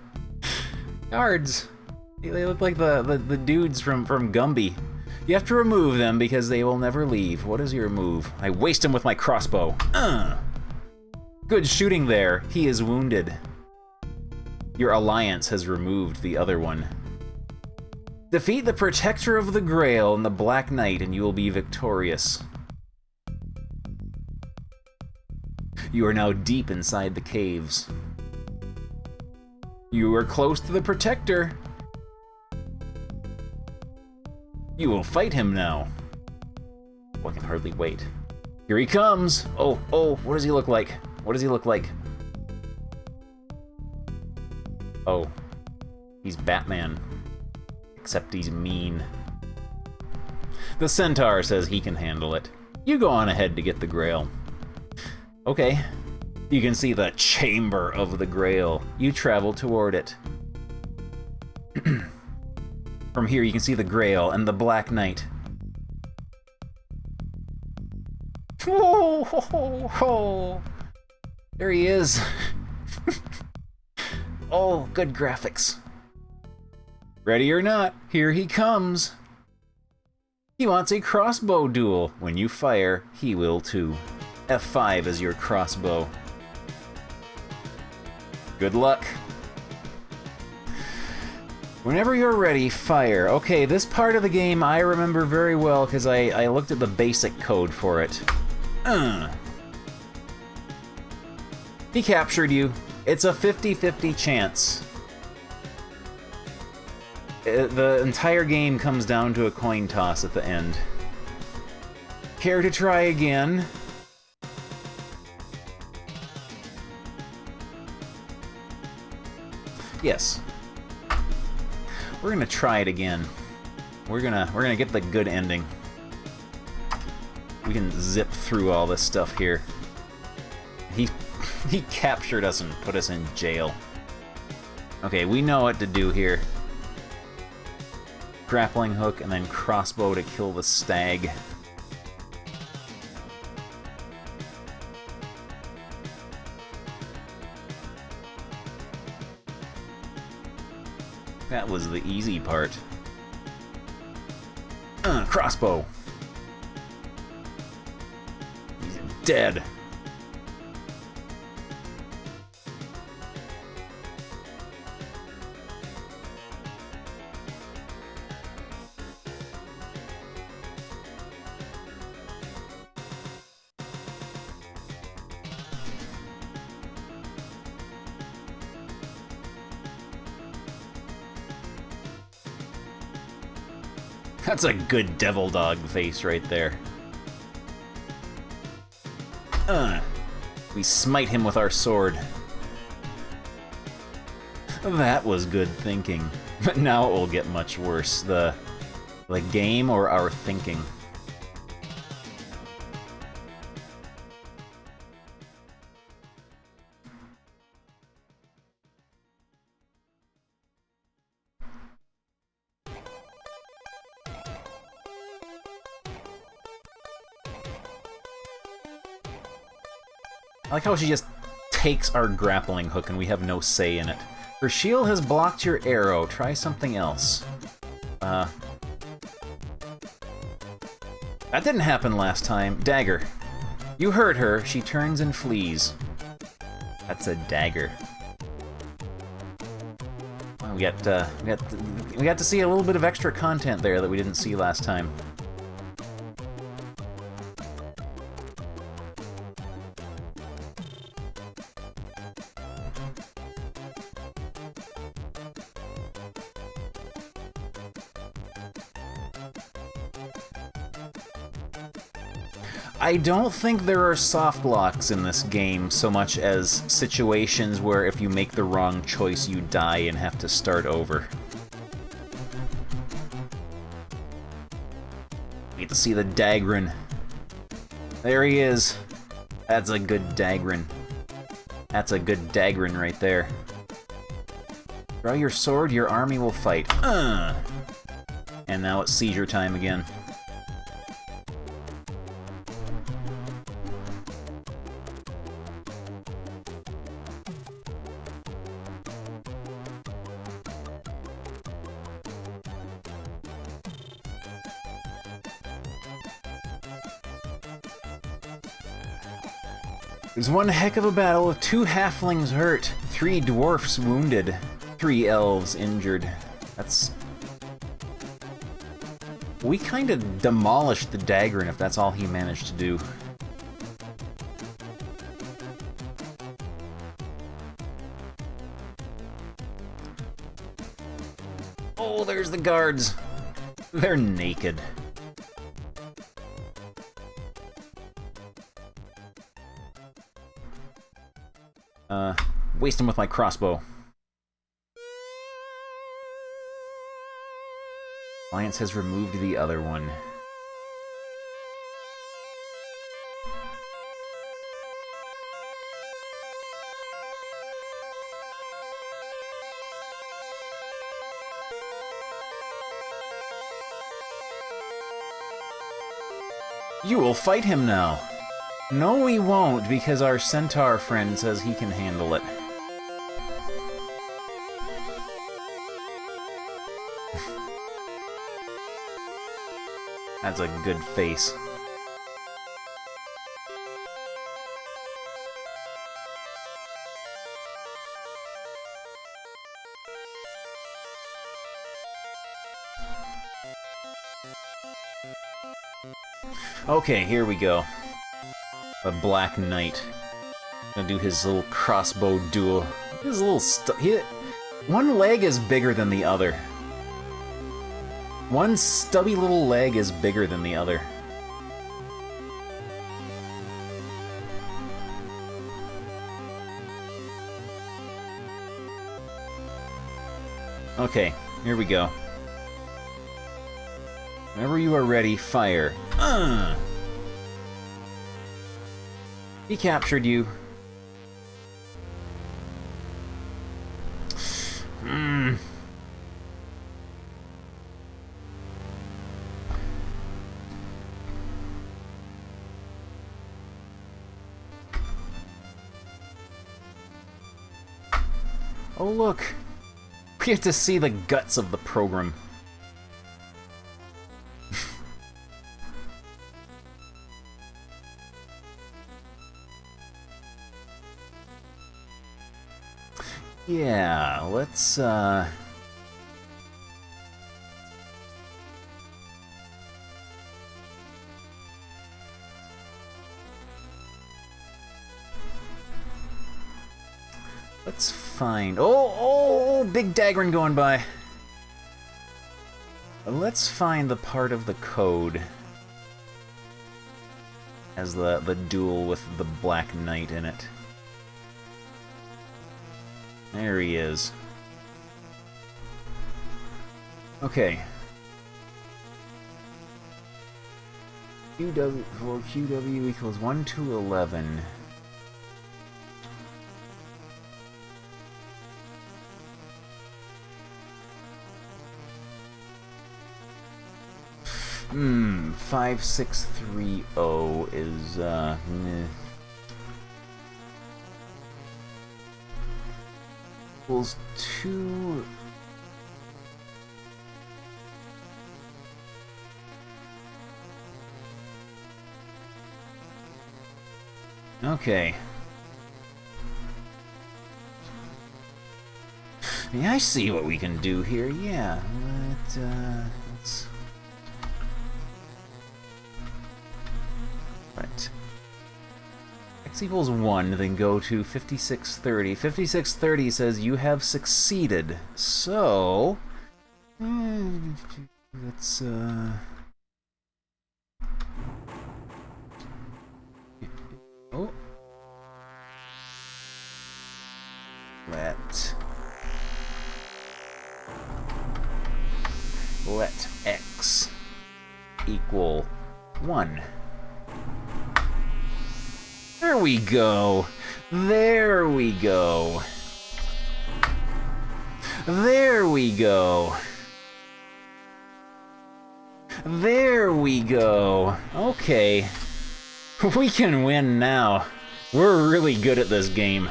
They look like the dudes from Gumby. You have to remove them because they will never leave. What is your move? I waste him with my crossbow. Good shooting there. He is wounded. Your alliance has removed the other one. Defeat the Protector of the Grail and the Black Knight and you will be victorious. You are now deep inside the caves. You are close to the Protector. You will fight him now. I can hardly wait. Here he comes! Oh, what does he look like? What does he look like? Oh, he's Batman. Except he's mean. The centaur says he can handle it. You go on ahead to get the Grail. Okay. You can see the Chamber of the Grail. You travel toward it. From here you can see the Grail and the Black Knight. Whoa! There he is. Oh, good graphics. Ready or not, here he comes. He wants a crossbow duel. When you fire, he will too. F5 is your crossbow. Good luck. Whenever you're ready, fire. Okay, this part of the game I remember very well because I looked at the basic code for it. He captured you. It's a 50-50 chance. The entire game comes down to a coin toss at the end. Care to try again? Yes. We're gonna try it again. We're gonna get the good ending. We can zip through all this stuff here. He captured us and put us in jail. Okay, we know what to do here. Grappling hook and then crossbow to kill the stag. That was the easy part. Crossbow. He's dead. That's a good devil dog face right there. We smite him with our sword. That was good thinking. But now it will get much worse. The game or our thinking? I like how she just takes our grappling hook and we have no say in it. Her shield has blocked your arrow. Try something else. That didn't happen last time. Dagger. You hurt her. She turns and flees. That's a dagger. Well, we got to see a little bit of extra content there that we didn't see last time. I don't think there are soft locks in this game so much as situations where if you make the wrong choice you die and have to start over. We get to see the Dagrin. There he is. That's a good Dagrin. That's a good Dagrin right there. Draw your sword, your army will fight. And now it's seizure time again. It was one heck of a battle with 2 halflings hurt, 3 dwarfs wounded, 3 elves injured. That's... We kind of demolished the Dagrin if that's all he managed to do. Oh, there's the guards. They're naked. Waste him with my crossbow. Alliance has removed the other one. You will fight him now. No, we won't, because our centaur friend says he can handle it. That's a good face. Okay, here we go. A Black Knight. Gonna do his little crossbow duel. His little one leg is bigger than the other. One stubby little leg is bigger than the other. Okay, here we go. Whenever you are ready, fire. He captured you. Oh look! We get to see the guts of the program. Yeah, let's find... Oh, big Dagron going by. Let's find the part of the code as the duel with the Black Knight in it. There he is. Okay. QW equals 1 to 11. Hmm, 5630 is, equals 2... Okay. Yeah, I see what we can do here, yeah. Let's... Right. X equals 1, then go to 5630. 5630 says you have succeeded. So... let's, Oh. Let X equal 1. There we go. There we go. There we go. There we go. Okay. We can win now. We're really good at this game.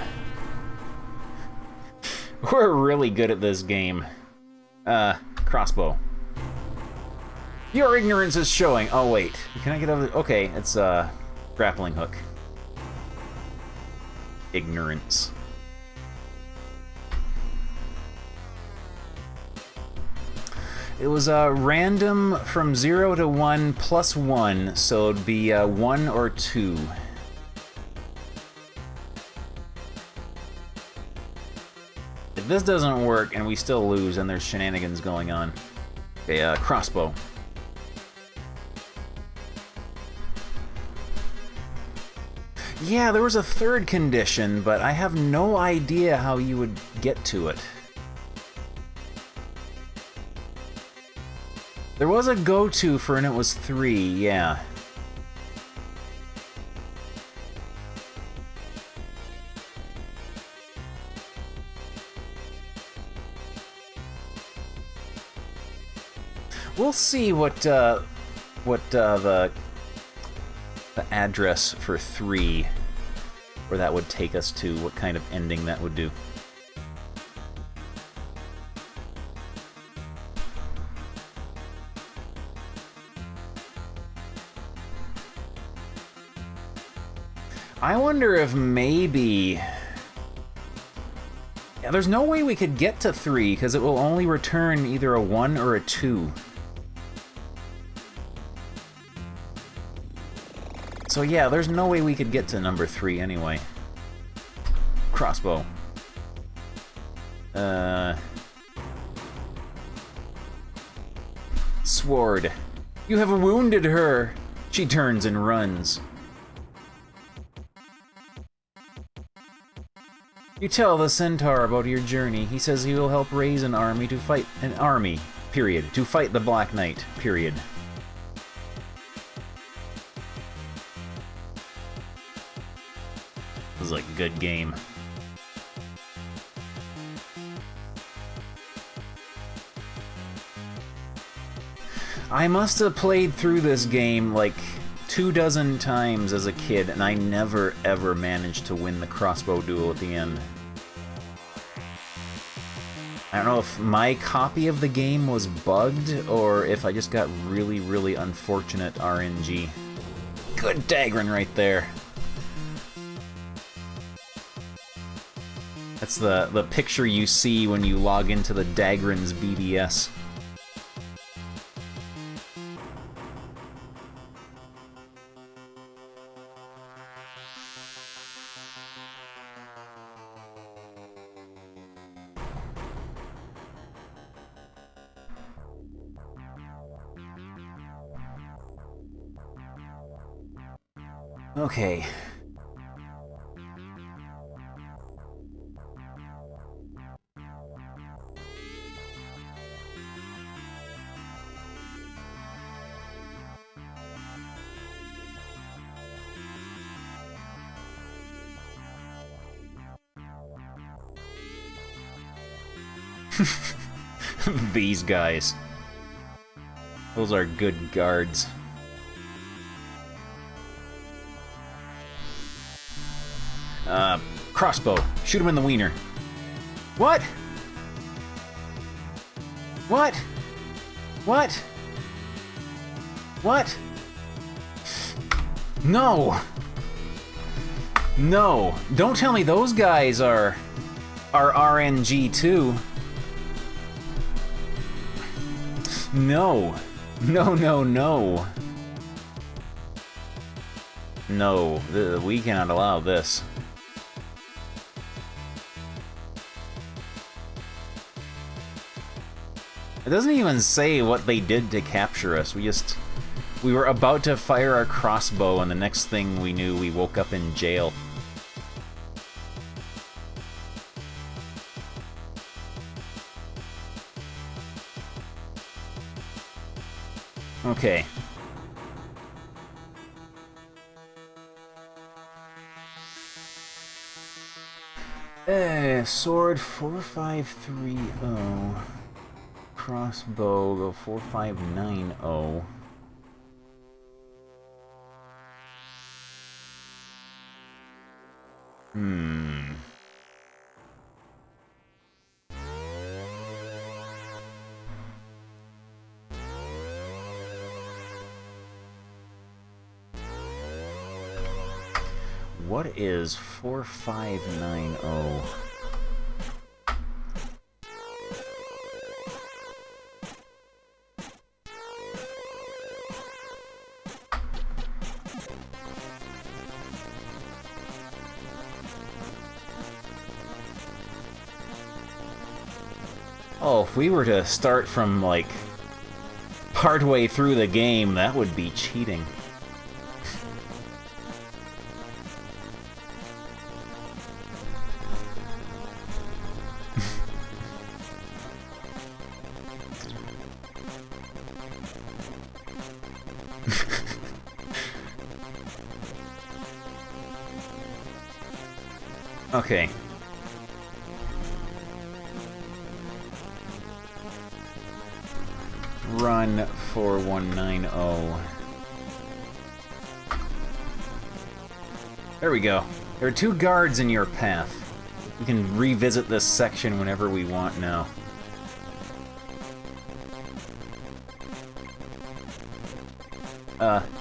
We're really good at this game. Crossbow. Your ignorance is showing. Oh, wait. Can I get over... Okay, it's, grappling hook. Ignorance. It was random from 0 to 1 plus 1, so it'd be 1 or 2. If this doesn't work and we still lose, then there's shenanigans going on. Okay, crossbow. Yeah, there was a third condition, but I have no idea how you would get to it. There was a go-to for, and it was 3, yeah. We'll see what the address for 3, where that would take us to, what kind of ending that would do. I wonder if maybe... Yeah, there's no way we could get to 3, because it will only return either a 1 or a 2. So yeah, there's no way we could get to number 3 anyway. Crossbow. Sword. You have wounded her! She turns and runs. You tell the centaur about your journey. He says he will help raise an army to fight period. To fight the Black Knight, period. This is a good game. I must have played through this game like 24 times as a kid, and I never ever managed to win the crossbow duel at the end. I don't know if my copy of the game was bugged, or if I just got really, really unfortunate RNG. Good daggering right there. That's the picture you see when you log into the Dagran's BBS. Okay. These guys. Those are good guards. Crossbow. Shoot him in the wiener. What? What? What? What? No! No! Don't tell me those guys are RNG too. No. No, no, no. No, we cannot allow this. It doesn't even say what they did to capture us. We were about to fire our crossbow, and the next thing we knew, we woke up in jail. Okay. Sword 4530. Crossbow go 4590. What is 4590? Oh, if we were to start from, like, partway through the game, that would be cheating. Okay. Run 4190. There we go. There are 2 guards in your path. We can revisit this section whenever we want now.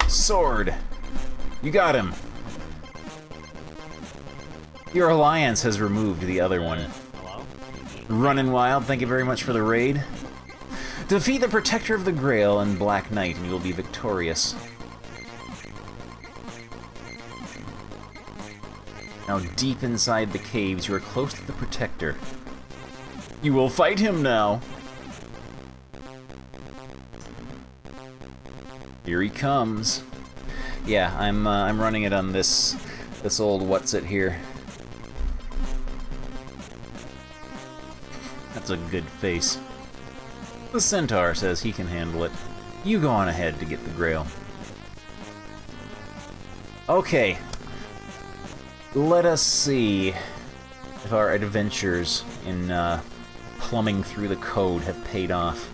Sword! You got him! Your alliance has removed the other one. Hello? Runnin' Wild, thank you very much for the raid. Defeat the Protector of the Grail and Black Knight, and you will be victorious. Now, deep inside the caves, you are close to the Protector. You will fight him now! Here he comes. Yeah, I'm running it on this old what's it here. That's a good face. The centaur says he can handle it. You go on ahead to get the grail. Okay. Let us see if our adventures in plumbing through the code have paid off.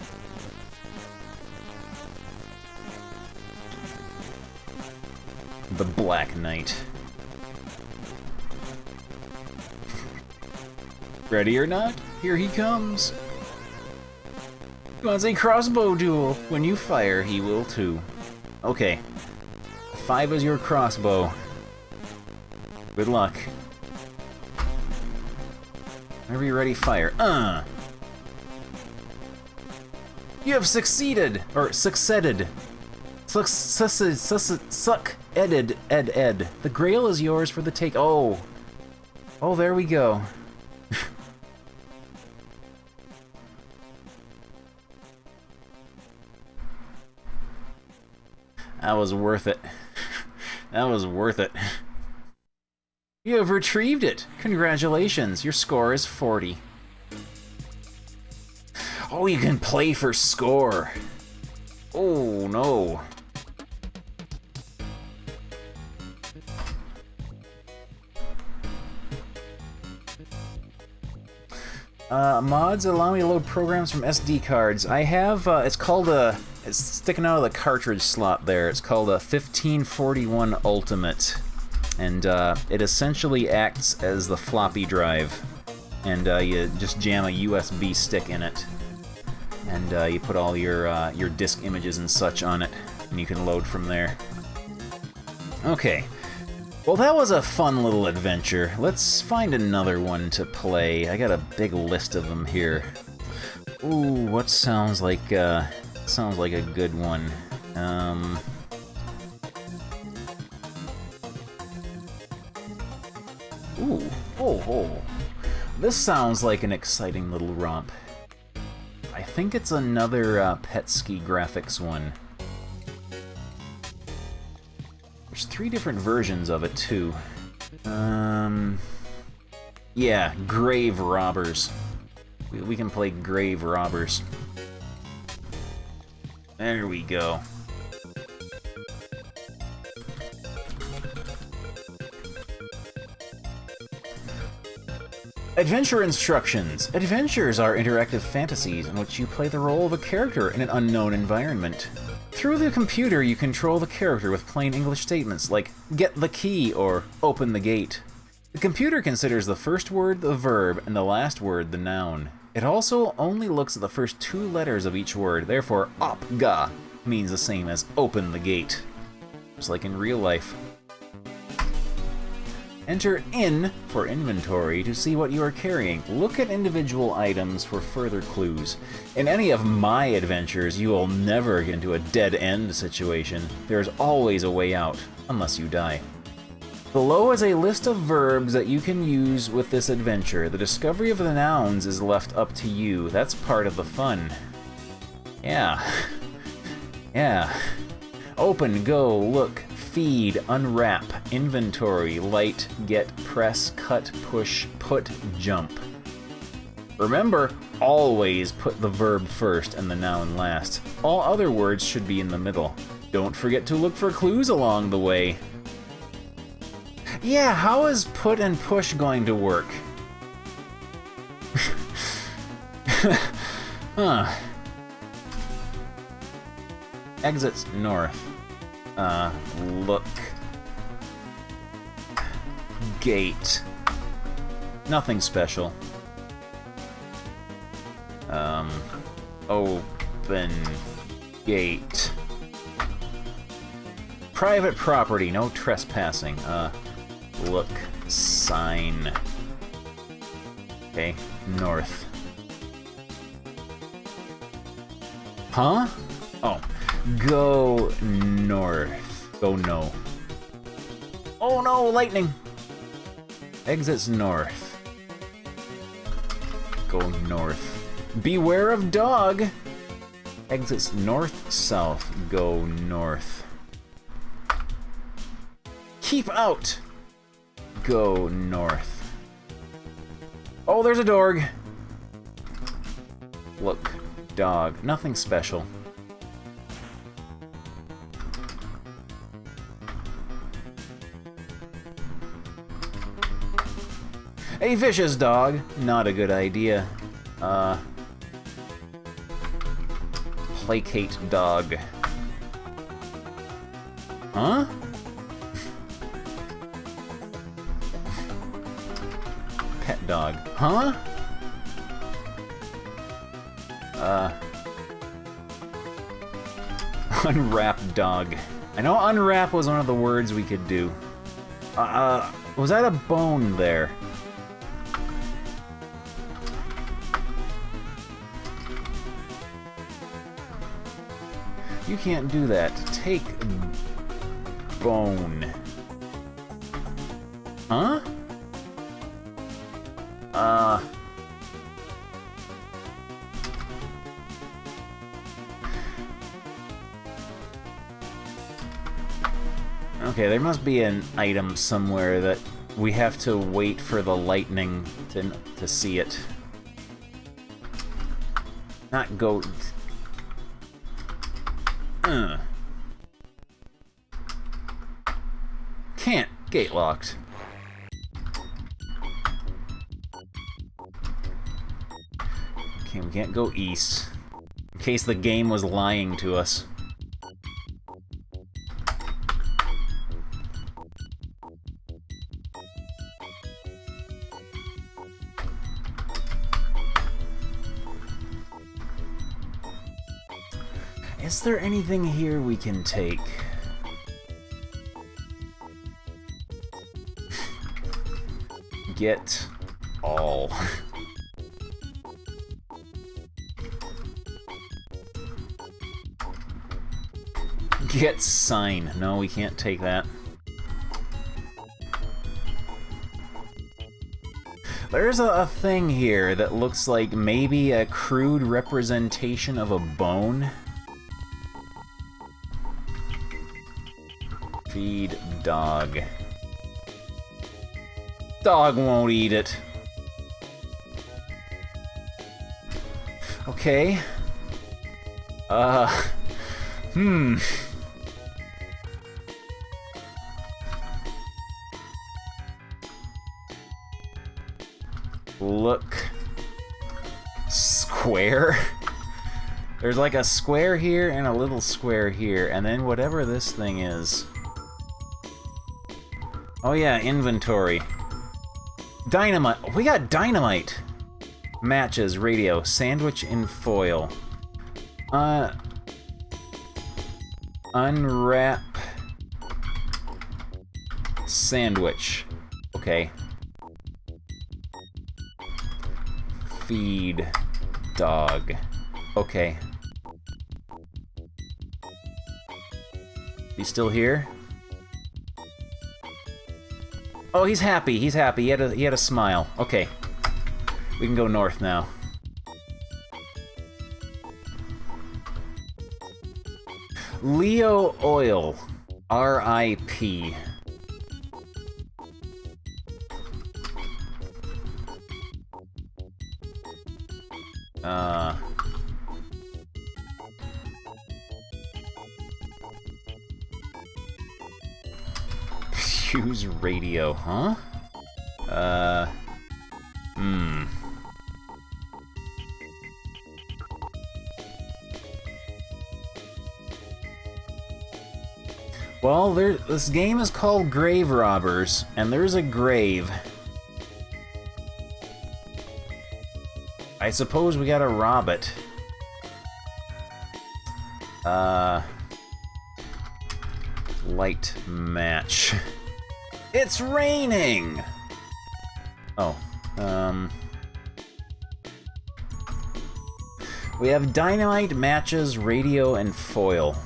The Black Knight. Ready or not, here he comes. He wants a crossbow duel. When you fire, he will too. Okay. 5 is your crossbow. Good luck. Whenever you're ready, fire. You have succeeded! Or succeeded. Suck-eded, ed. The grail is yours for the take. Oh. Oh, there we go. That was worth it. That was worth it. You have retrieved it. Congratulations. Your score is 40. Oh, you can play for score. Oh, no. Mods allow me to load programs from SD cards. I have, it's called a, it's sticking out of the cartridge slot there. It's called a 1541 Ultimate. And it essentially acts as the floppy drive. And you just jam a USB stick in it. And you put all your disk images and such on it. And you can load from there. Okay. Well, that was a fun little adventure. Let's find another one to play. I got a big list of them here. Ooh, what sounds like a good one? Ooh, oh. This sounds like an exciting little romp. I think it's another Petski graphics one. There's 3 different versions of it, too. Yeah, Grave Robbers. We can play Grave Robbers. There we go. Adventure instructions. Adventures are interactive fantasies in which you play the role of a character in an unknown environment. Through the computer, you control the character with plain English statements like, get the key, or open the gate. The computer considers the first word the verb and the last word the noun. It also only looks at the first 2 letters of each word, therefore opga means the same as open the gate. Just like in real life. Enter in for inventory to see what you are carrying. Look at individual items for further clues. In any of my adventures, you will never get into a dead-end situation. There is always a way out, unless you die. Below is a list of verbs that you can use with this adventure. The discovery of the nouns is left up to you. That's part of the fun. Yeah. Yeah. Open, go, look, feed, unwrap, inventory, light, get, press, cut, push, put, jump. Remember, always put the verb first and the noun last. All other words should be in the middle. Don't forget to look for clues along the way. Yeah, how is put and push going to work? Huh. Exits north. Look. Gate. Nothing special. Open gate. Private property, no trespassing. Look. Sign. Okay, north. Huh? Oh. Go north. Go no. Oh no, lightning! Exits north. Go north. Beware of dog! Exits north, south. Go north. Keep out! Go north. Oh, there's a dorg! Look, dog. Nothing special. A vicious dog. Not a good idea. Placate dog. Huh? Pet dog. Huh? Unwrap dog. I know unwrap was one of the words we could do. Was that a bone there? You can't do that. Take bone. Huh? Okay, there must be an item somewhere that we have to wait for the lightning to see it. Not goat. Can't. Gate locked. Okay, we can't go east. In case the game was lying to us. Is there anything here we can take? Get all. Get sign. No, we can't take that. There's a thing here that looks like maybe a crude representation of a bone. Feed dog. Dog won't eat it. Okay. Look. Square? There's like a square here and a little square here, and then whatever this thing is. Oh yeah, inventory. Dynamite. We got dynamite. Matches, radio, sandwich in foil. Unwrap. Sandwich. Okay. Feed dog. Okay. He's still here? Oh, he's happy. He's happy. He had a smile. Okay. We can go north now. Leo Oil. R.I.P. Use radio, huh? Well, this game is called Grave Robbers, and there's a grave. I suppose we gotta rob it. Light match. It's raining! Oh, we have dynamite, matches, radio, and foil.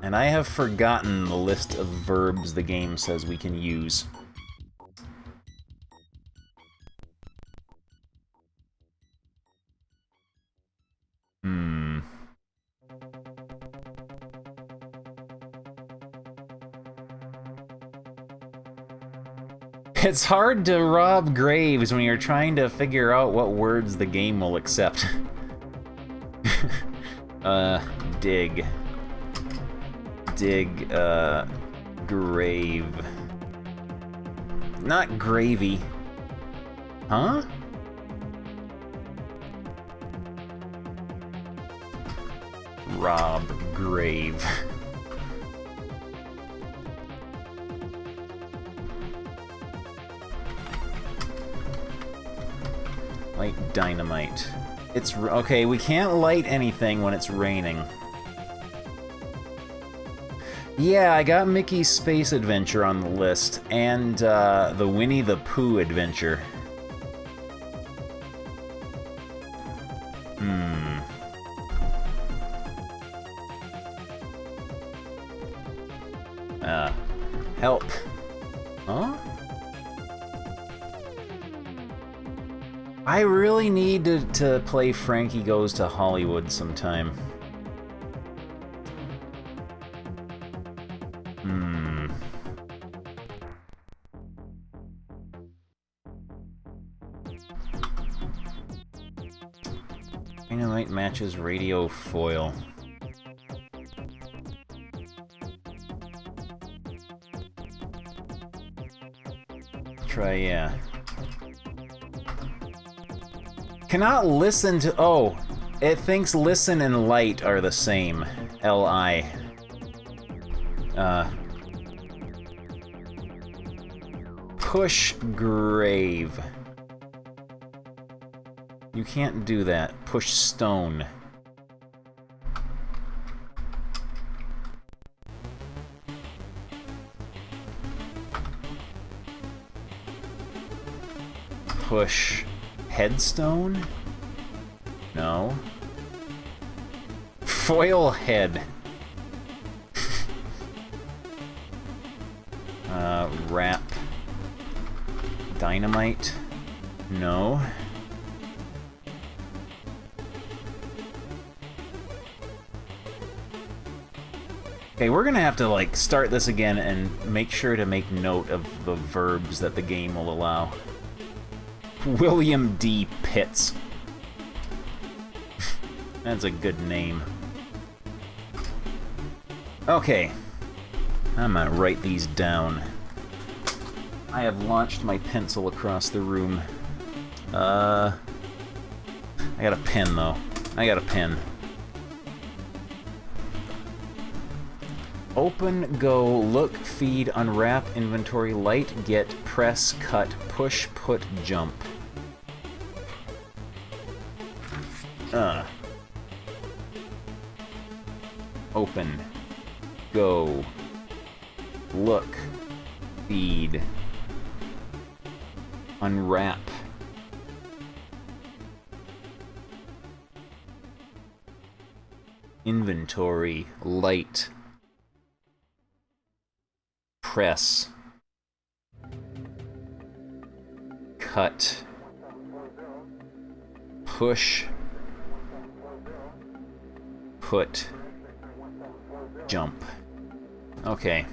And I have forgotten the list of verbs the game says we can use. It's hard to rob graves when you're trying to figure out what words the game will accept. Dig. Dig, grave. Not gravy. Huh? Rob grave. Light dynamite. It's okay, we can't light anything when it's raining. Yeah, I got Mickey's Space Adventure on the list, and the Winnie the Pooh Adventure. Help. Huh? I really need to play Frankie Goes to Hollywood sometime. Dynamite matches radio foil. Try, yeah. Cannot listen to... Oh, it thinks listen and light are the same. L-I. Push grave. You can't do that. Push stone. Push headstone? No. Foil head. Wrap. Dynamite? No. Okay, we're gonna have to, like, start this again and make sure to make note of the verbs that the game will allow. William D. Pitts. That's a good name. Okay. I'm gonna write these down. I have launched my pencil across the room. I got a pen, though. I got a pen. Open, go, look, feed, unwrap, inventory, light, get, press, cut, push, put, jump. Open, go, look, feed, unwrap. Inventory, light, press, cut, push, put, jump. Okay.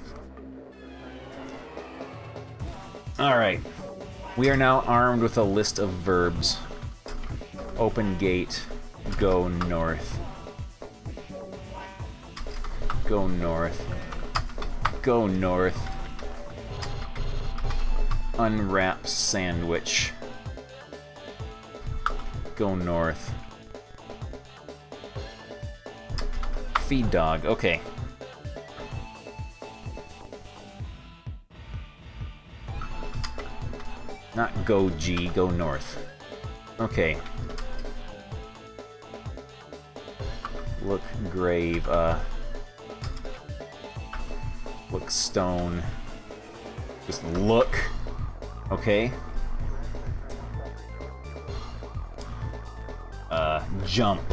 Alright. We are now armed with a list of verbs. Open gate, go north. Go north. Go north. Unwrap sandwich. Go north. Feed dog, okay. Not go G, go north. Okay. Look grave, look stone. Just look. Okay. Jump.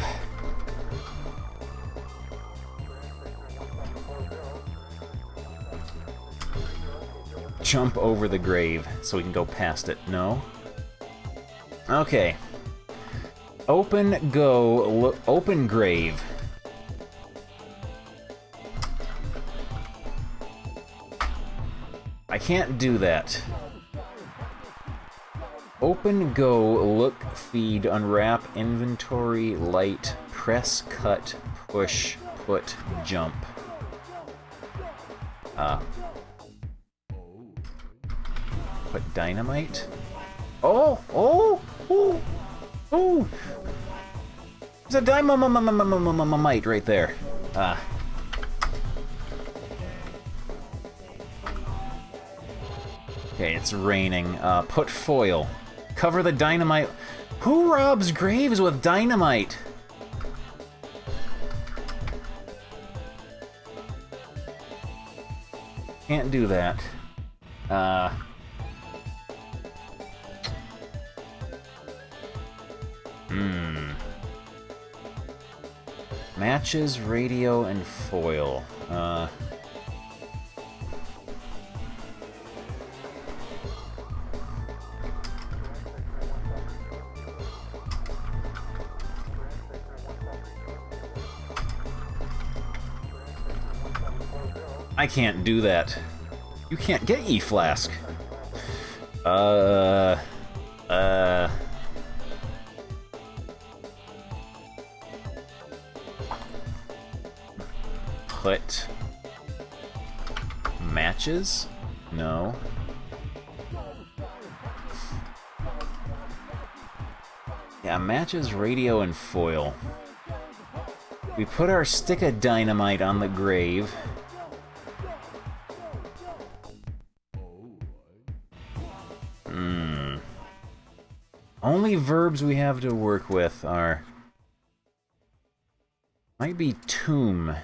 Jump over the grave so we can go past it. No? Okay. Open, go, look, open grave. I can't do that. Open, go, look, feed, unwrap, inventory, light, press, cut, push, put, jump. Put dynamite? Oh! Oh! Oh! Oh! There's a dynamite right there. Okay, it's raining. Put foil. Cover the dynamite. Who robs graves with dynamite? Can't do that. Matches, radio, and foil. I can't do that. You can't get E-Flask. Put matches? No. Yeah, matches, radio, and foil. We put our stick of dynamite on the grave. Only verbs we have to work with are... might be tomb.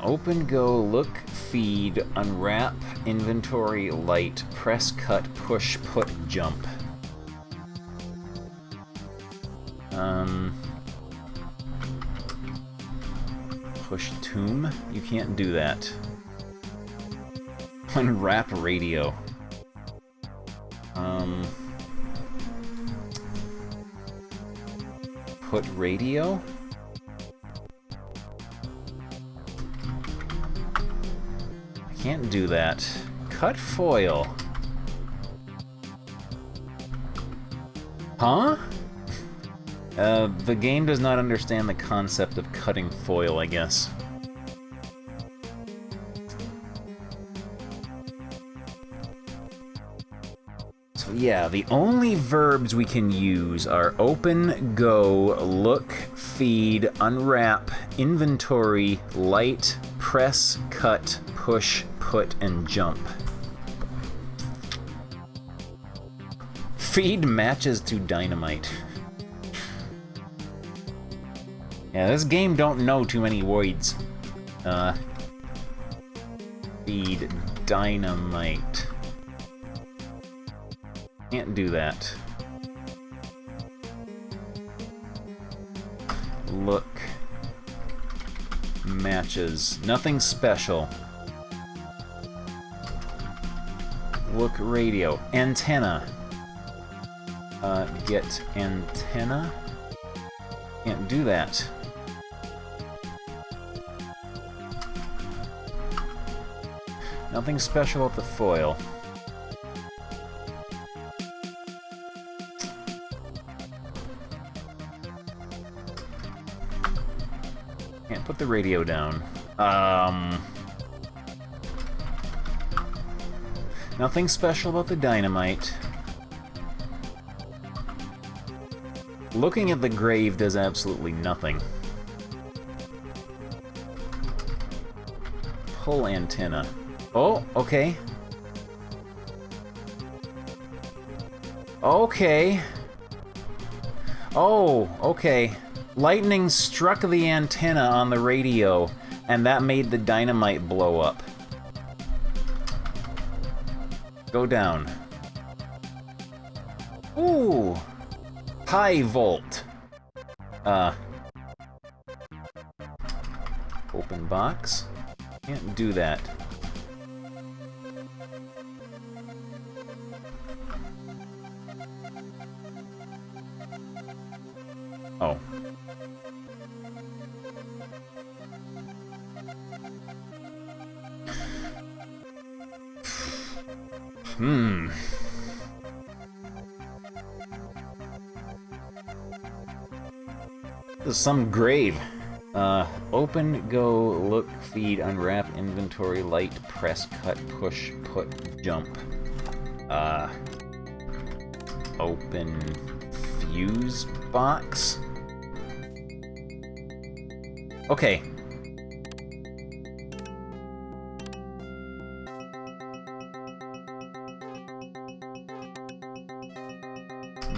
Open, go, look, feed, unwrap, inventory, light, press, cut, push, put, jump. Push tomb? You can't do that. Unwrap radio. Put radio? I can't do that. Cut foil. Huh? The game does not understand the concept of cutting foil, I guess. So yeah, the only verbs we can use are open, go, look, feed, unwrap, inventory, light, press, cut, push, put, and jump. Feed matches to dynamite. Yeah, this game don't know too many words. Feed dynamite. Can't do that. Look. Matches. Nothing special. Look, radio. Antenna. Get antenna. Can't do that. Nothing special at the foil. Can't put the radio down. Nothing special about the dynamite. Looking at the grave does absolutely nothing. Pull antenna. Oh, okay. Okay. Oh, okay. Lightning struck the antenna on the radio, and that made the dynamite blow up. Go down. Ooh! High volt. Open box. Can't do that. Oh. This is some grave. Open, go, look, feed, unwrap, inventory, light, press, cut, push, put, jump. Open fuse box? Okay.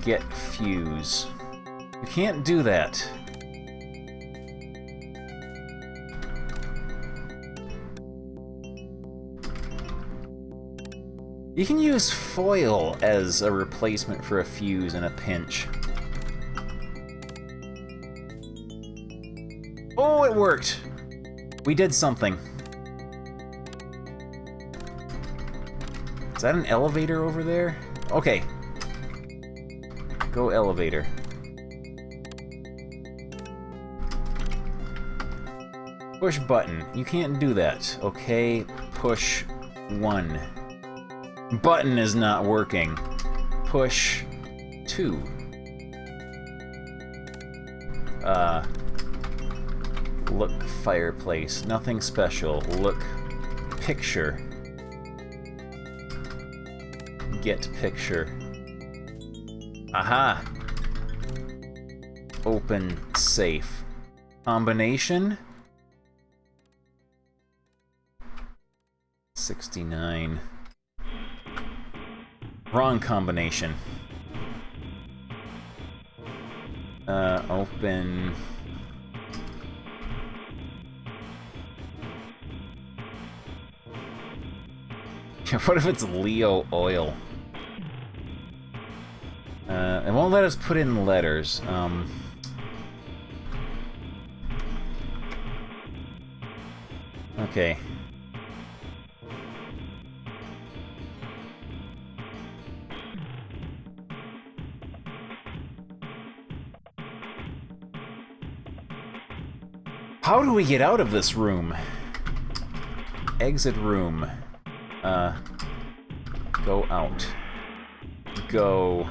Get fuse. You can't do that. You can use foil as a replacement for a fuse in a pinch. Oh, it worked! We did something. Is that an elevator over there? Okay. Go elevator. Push button. You can't do that. Okay, push 1. Button is not working. Push 2. Look fireplace. Nothing special. Look picture. Get picture. Aha! Open safe. Combination? 69. Wrong combination. Open... What if it's Leo oil? It won't let us put in letters. Okay. How do we get out of this room? Exit room. Go out. Go...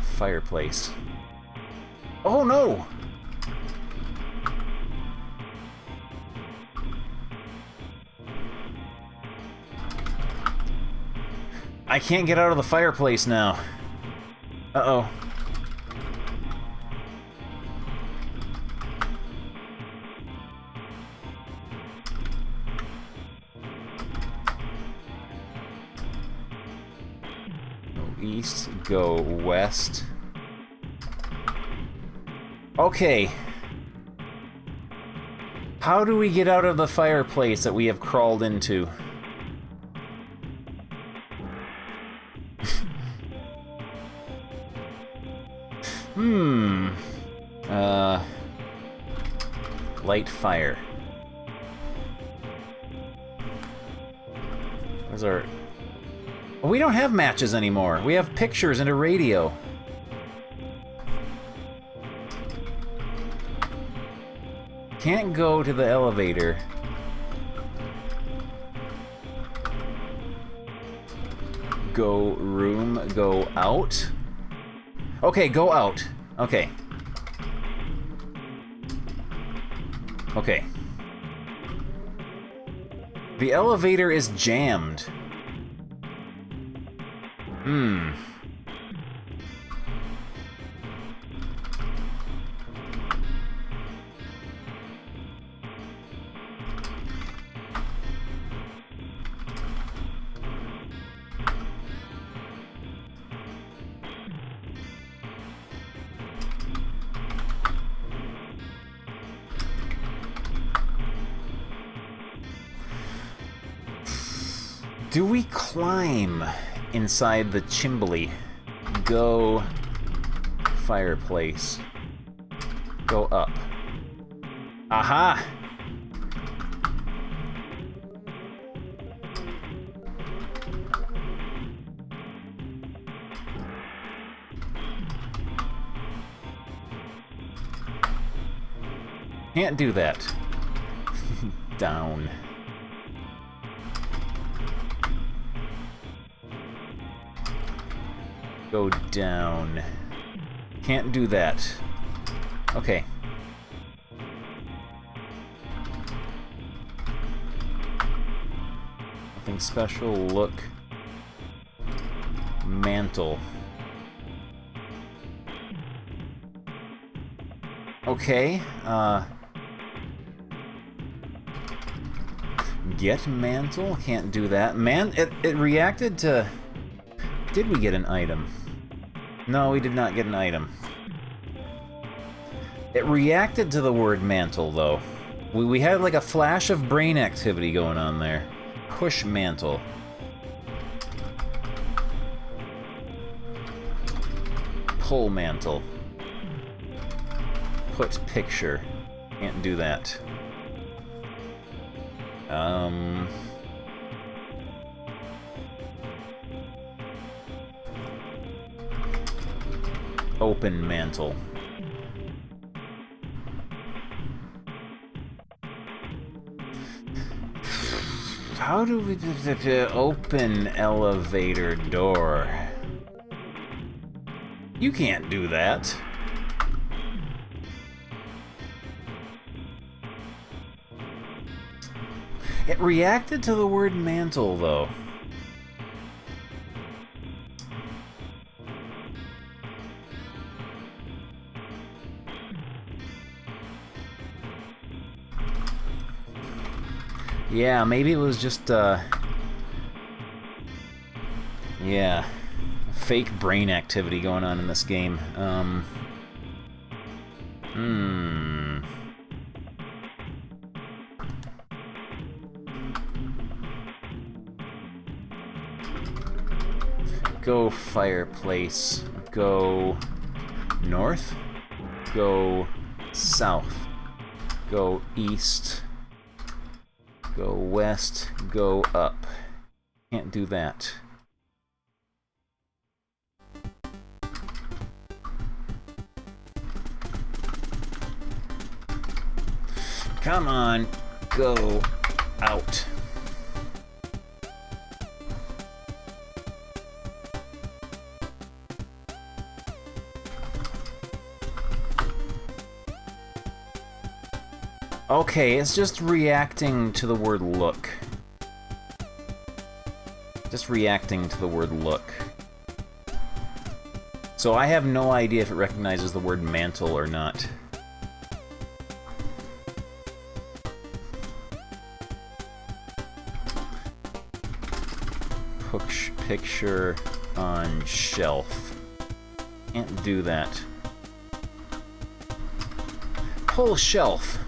Fireplace. Oh no! I can't get out of the fireplace now. Uh-oh. East, go west. Okay. How do we get out of the fireplace that we have crawled into? Light fire. Where's our... We don't have matches anymore. We have pictures and a radio. Can't go to the elevator. Go room, go out. Okay, go out. Okay. Okay. The elevator is jammed. Do we climb inside the chimbley? Go fireplace. Go up. Aha! Can't do that. Down. Go down. Can't do that. Okay. Nothing special. Look. Mantle. Okay. Get mantle? Can't do that. It reacted to... Did we get an item? No, we did not get an item. It reacted to the word mantle, though. We had like a flash of brain activity going on there. Push mantle. Pull mantle. Put picture. Can't do that. Open mantle. How do we open elevator door? You can't do that. It reacted to the word mantle, though. Yeah, maybe it was just, yeah, fake brain activity going on in this game. Go fireplace. Go north. Go south. Go east. Go west. Go up. Can't do that. Come on. Go out. Okay, it's just reacting to the word look. Just reacting to the word look. So I have no idea if it recognizes the word mantle or not. Push picture on shelf. Can't do that. Pull shelf.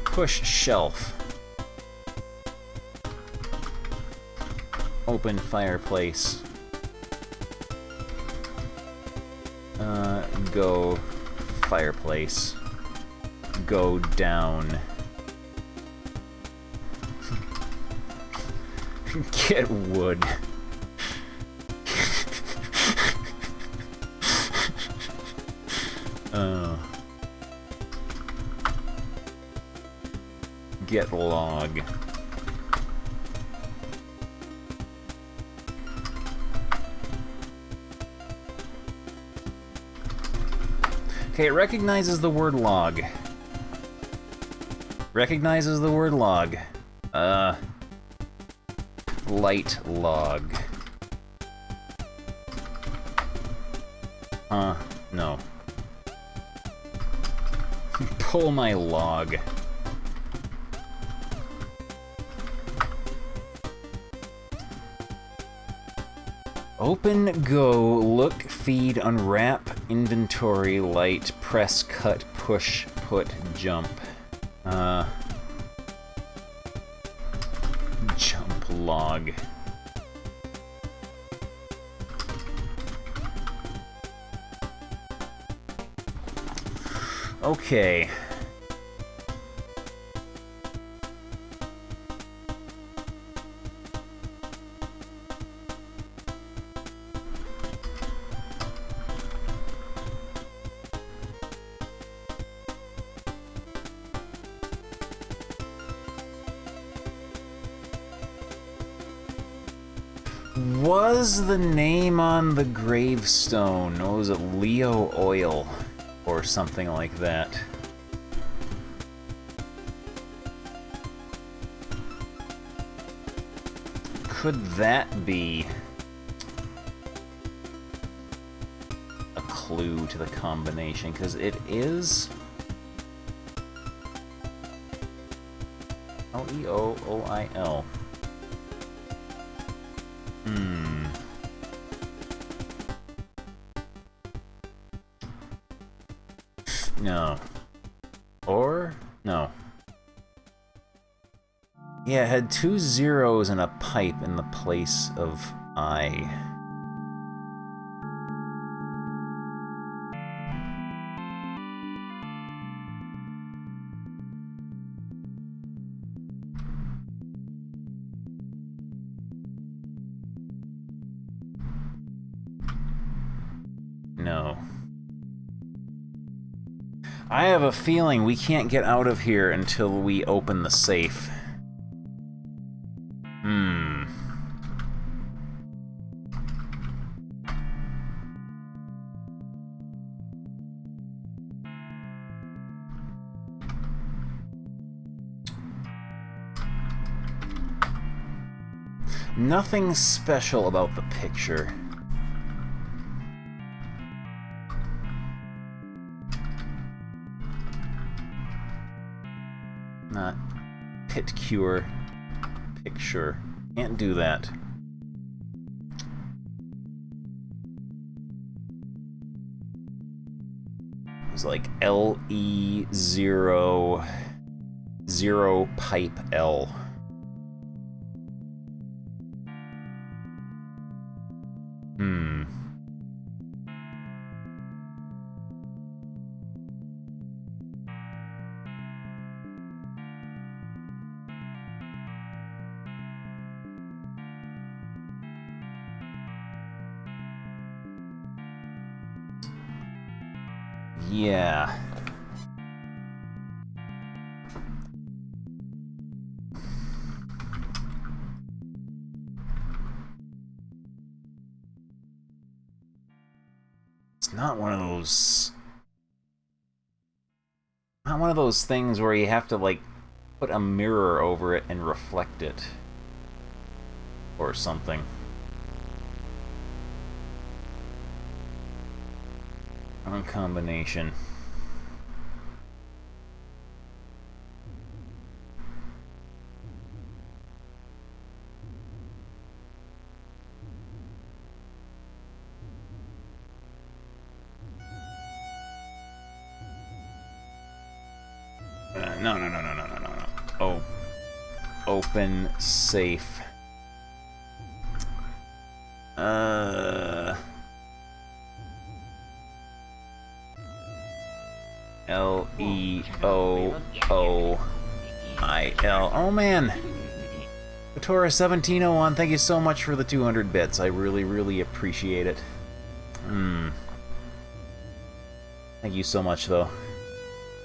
Push shelf. Open fireplace. Go fireplace. Go down. Get wood. Get log. Okay, it recognizes the word log. Recognizes the word log. Light log. No. Pull my log. Open, go, look, feed, unwrap, inventory, light, press, cut, push, put, jump. Jump log. Okay. was the name on the gravestone? What was it? Leo Oil or something like that. Could that be a clue to the combination? Because it is Leoil. No. Or? No. Yeah, it had 2 zeros and a pipe in the place of I. No. I have a feeling we can't get out of here until we open the safe. Nothing special about the picture. Not pit cure picture. Can't do that. It was like LE0 0 pipe L. Yeah. It's not one of those... Not one of those things where you have to, like, put a mirror over it and reflect it. Or something. Wrong combination. No. Oh. Open safe. Leoil. Oh man! Kotora1701, thank you so much for the 200 bits. I really appreciate it. Thank you so much, though.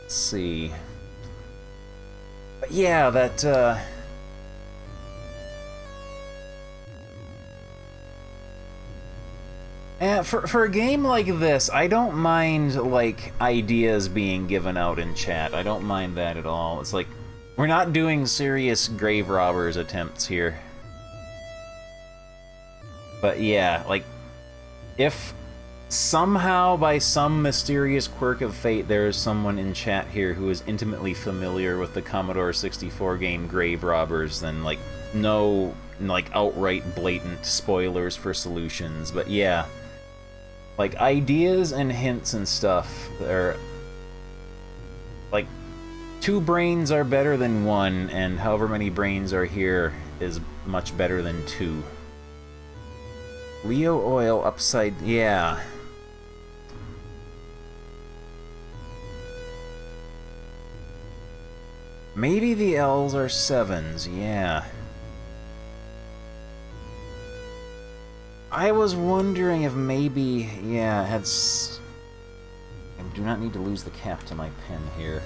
Let's see. But yeah, that, for a game like this, I don't mind, like, ideas being given out in chat. I don't mind that at all. It's like, we're not doing serious grave robbers attempts here. But yeah, like, if somehow, by some mysterious quirk of fate, there is someone in chat here who is intimately familiar with the Commodore 64 game Grave Robbers, then, like, no, like, outright blatant spoilers for solutions. But yeah, like, ideas and hints and stuff are, like, 2 brains are better than 1, and however many brains are here is much better than 2. Leoil upside... yeah. Maybe the L's are 7s, yeah. I was wondering if maybe... yeah, it had... I do not need to lose the cap to my pen here.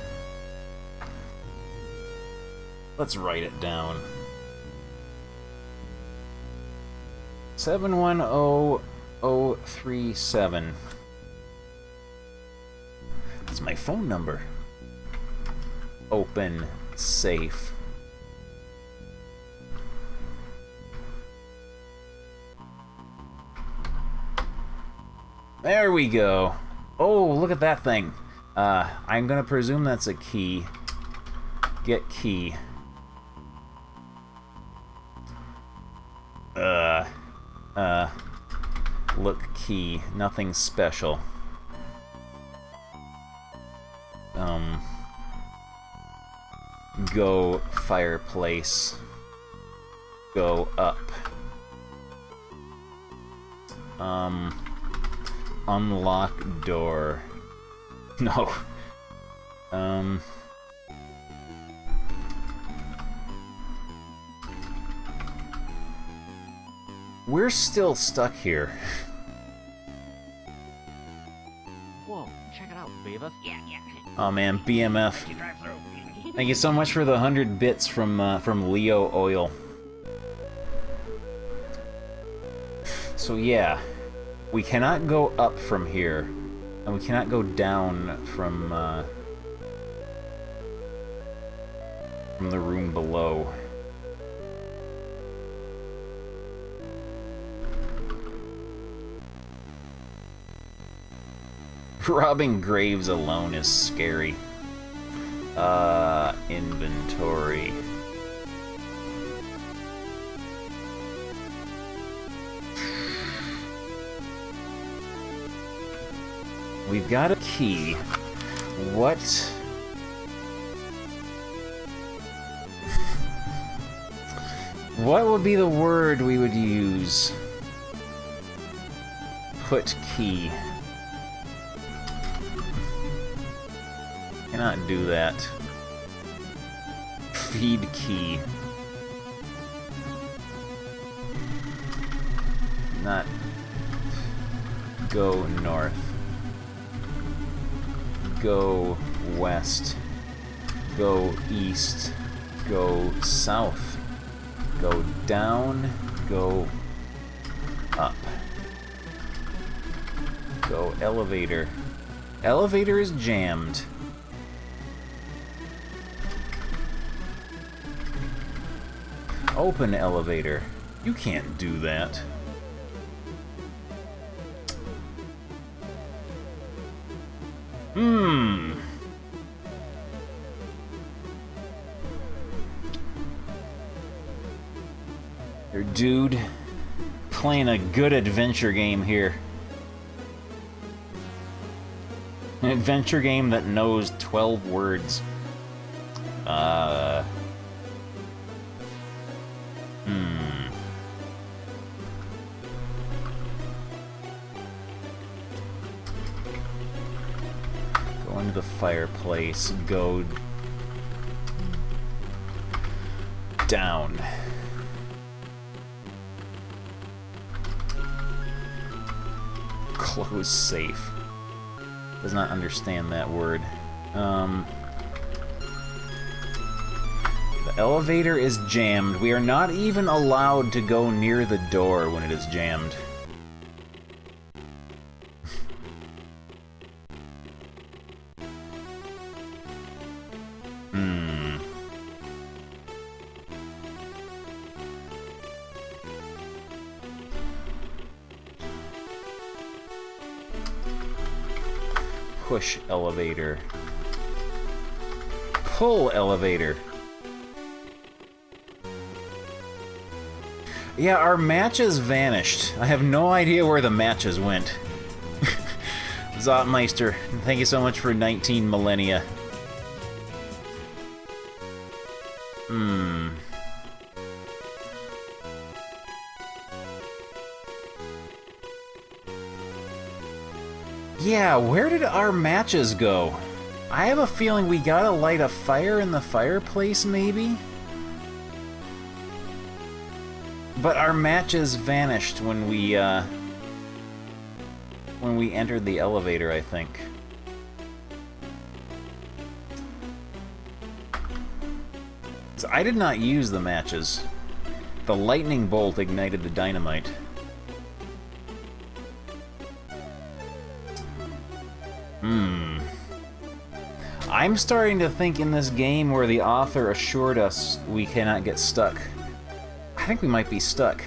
Let's write it down. 710037. That's my phone number. Open safe. There we go. Oh, look at that thing. I'm gonna presume that's a key. Get key. Look key. Nothing special. Go fireplace. Go up. Unlock door. No. We're still stuck here. Whoa, check it out, Beavis. Yeah. Oh man, BMF. You drive through. Thank you so much for the 100 bits from Leo Oil. So yeah, we cannot go up from here, and we cannot go down from the room below. Robbing graves alone is scary. Inventory. We've got a key. What? What would be the word we would use? Put key. Cannot do that. Feed key. Not go north. Go west. Go east. Go south. Go down. Go up. Go elevator. Elevator is jammed. Open elevator. You can't do that. Your dude playing a good adventure game here. An adventure game that knows 12 words. Go into the fireplace. Go down. Close safe. Does not understand that word. The elevator is jammed. We are not even allowed to go near the door when it is jammed. Push elevator. Pull elevator. Yeah, our matches vanished. I have no idea where the matches went. Zotmeister, thank you so much for 19 millennia. Yeah, where did our matches go? I have a feeling we gotta light a fire in the fireplace, maybe? But our matches vanished when we entered the elevator, I think. So I did not use the matches. The lightning bolt ignited the dynamite. I'm starting to think in this game where the author assured us we cannot get stuck. I think we might be stuck.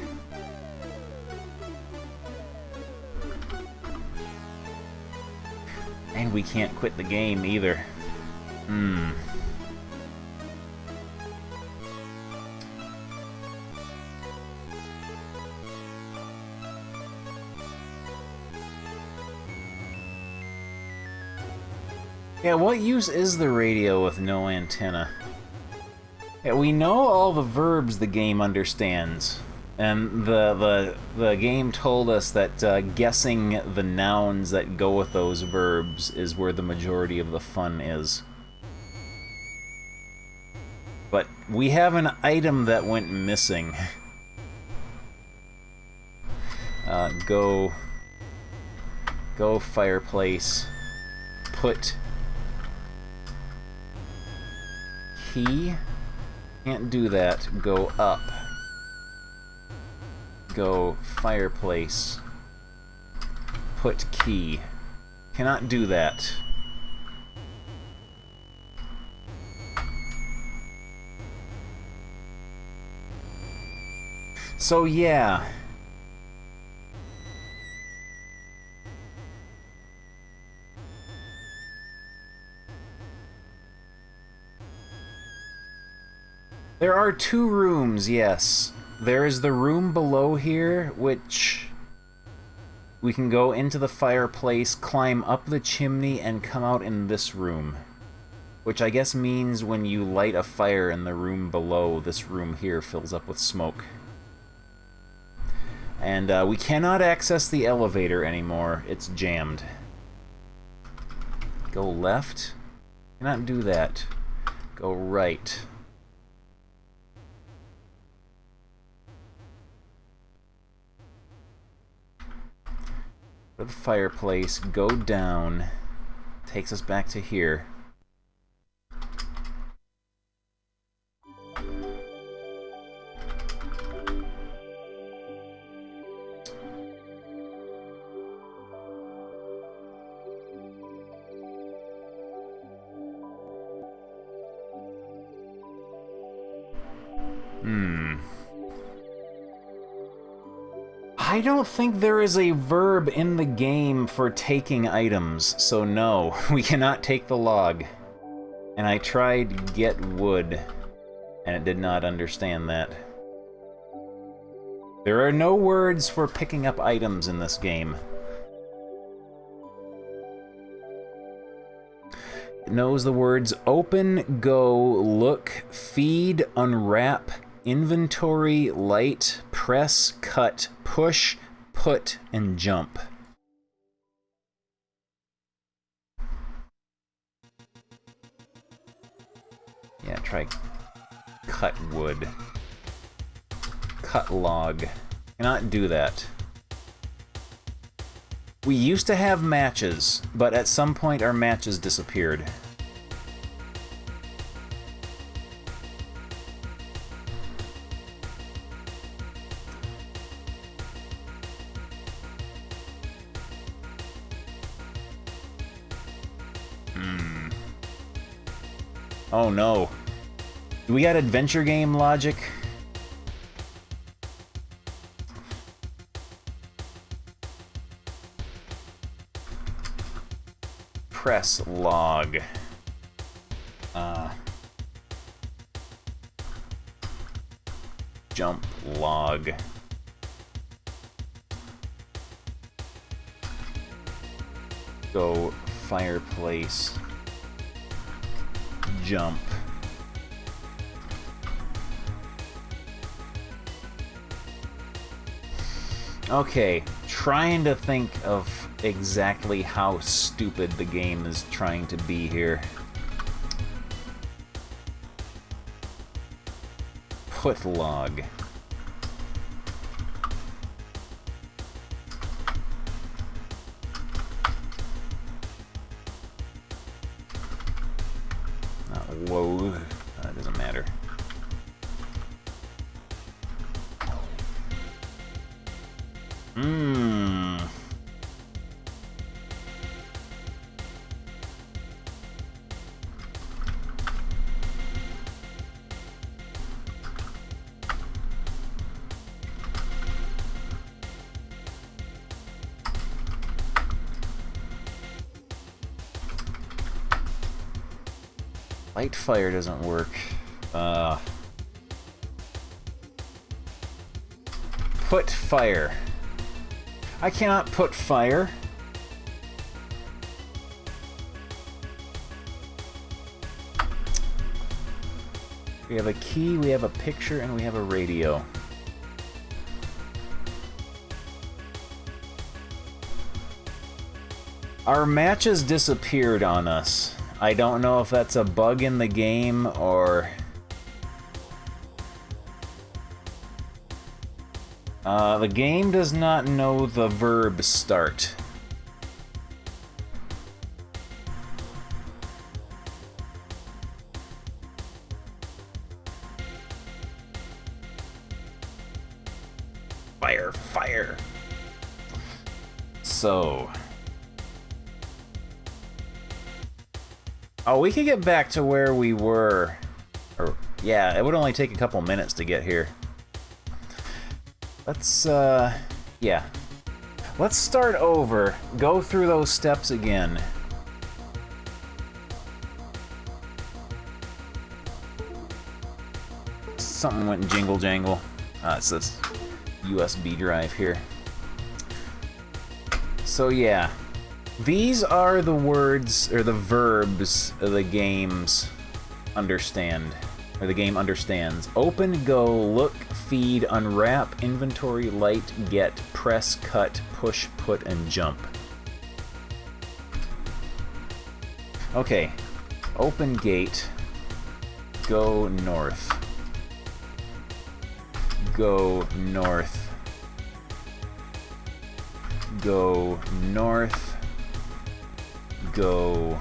And we can't quit the game either. Yeah, what use is the radio with no antenna? Yeah, we know all the verbs the game understands, and the game told us that guessing the nouns that go with those verbs is where the majority of the fun is. But we have an item that went missing. Go fireplace. Put key. Can't do that. Go up. Go fireplace. Put key. Cannot do that. So yeah. There are two rooms, yes. There is the room below here, which we can go into the fireplace, climb up the chimney, and come out in this room. Which I guess means when you light a fire in the room below, this room here fills up with smoke. And we cannot access the elevator anymore. It's jammed. Go left. Cannot do that. Go right. Go to the fireplace, go down, takes us back to here. I don't think there is a verb in the game for taking items, so no, we cannot take the log. And I tried get wood, and it did not understand that. There are no words for picking up items in this game. It knows the words open, go, look, feed, unwrap, inventory, light, press, cut, push, put, and jump. Yeah, try cut wood. Cut log. Cannot do that. We used to have matches, but at some point our matches disappeared. Oh no. Do we got adventure game logic? Press log. Jump log. Go fireplace. Jump. Okay, trying to think of exactly how stupid the game is trying to be here. Put log. Whoa, that doesn't matter. Light fire doesn't work. Put fire. I cannot put fire. We have a key, we have a picture, and we have a radio. Our matches disappeared on us. I don't know if that's a bug in the game or... the game does not know the verb start. Fire, fire. So... oh, we could get back to where we were. Or, yeah, it would only take a couple minutes to get here. Let's, yeah. Let's start over. Go through those steps again. Something went jingle jangle. It's this USB drive here. So yeah. These are the words, or the verbs, the games understand. Or the game understands. Open, go, look, feed, unwrap, inventory, light, get, press, cut, push, put, and jump. Okay. Open gate. Go north. Go north. Go north. Go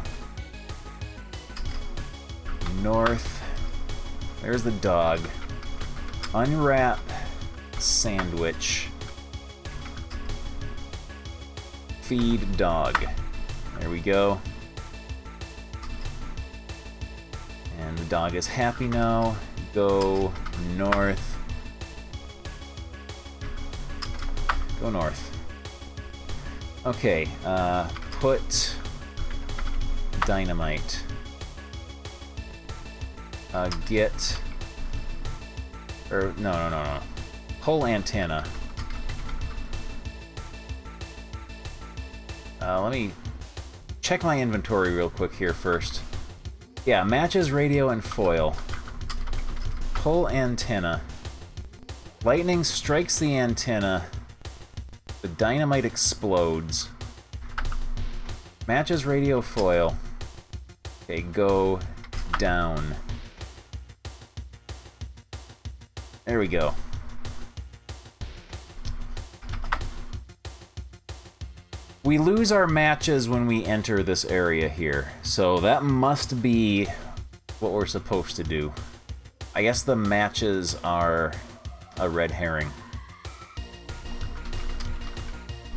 north. There's the dog. Unwrap sandwich. Feed dog. There we go. And the dog is happy now. Go north. Go north. Okay, put dynamite. Get... or, no. Pull antenna. Let me check my inventory real quick here first. Yeah, matches, radio, and foil. Pull antenna. Lightning strikes the antenna. The dynamite explodes. Matches, radio, foil. Okay, go down. There we go. We lose our matches when we enter this area here, so that must be what we're supposed to do. I guess the matches are a red herring.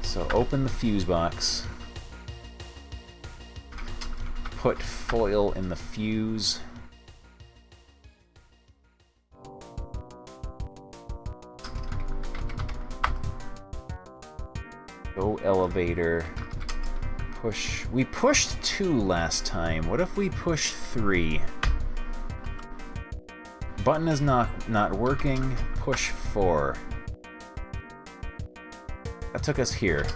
So open the fuse box. Put foil in the fuse. Go elevator. Push. We pushed 2 last time. What if we push 3? Button is not working. Push 4. That took us here.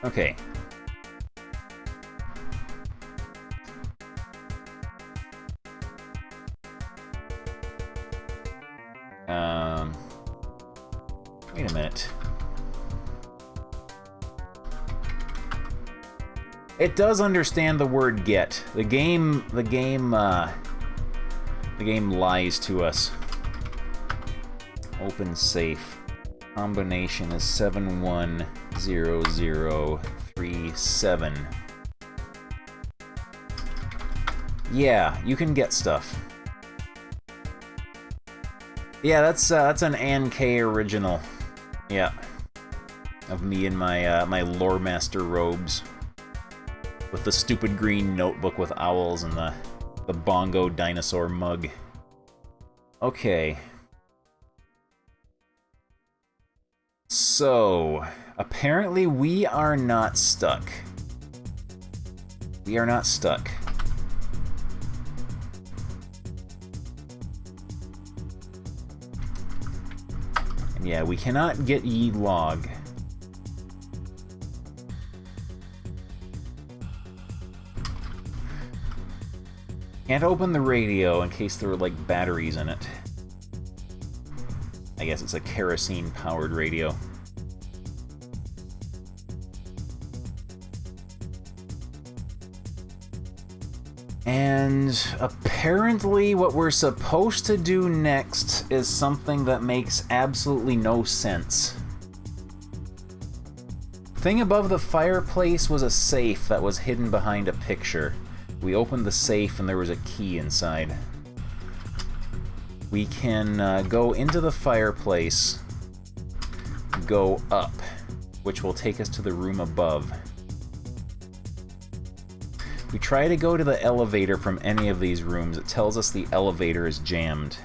Okay. Wait a minute. It does understand the word get. The game lies to us. Open safe. Combination is 710037. Yeah, you can get stuff. Yeah, that's an NK original. Yeah, of me in my my lore master robes, with the stupid green notebook with owls and the bongo dinosaur mug. Okay. So, apparently we are not stuck. We are not stuck. And yeah, we cannot get ye log. Can't open the radio in case there were, like, batteries in it. I guess it's a kerosene-powered radio. And apparently what we're supposed to do next is something that makes absolutely no sense. Thing above the fireplace was a safe that was hidden behind a picture. We opened the safe and there was a key inside. We can go into the fireplace, go up, which will take us to the room above. We try to go to the elevator from any of these rooms. It tells us the elevator is jammed.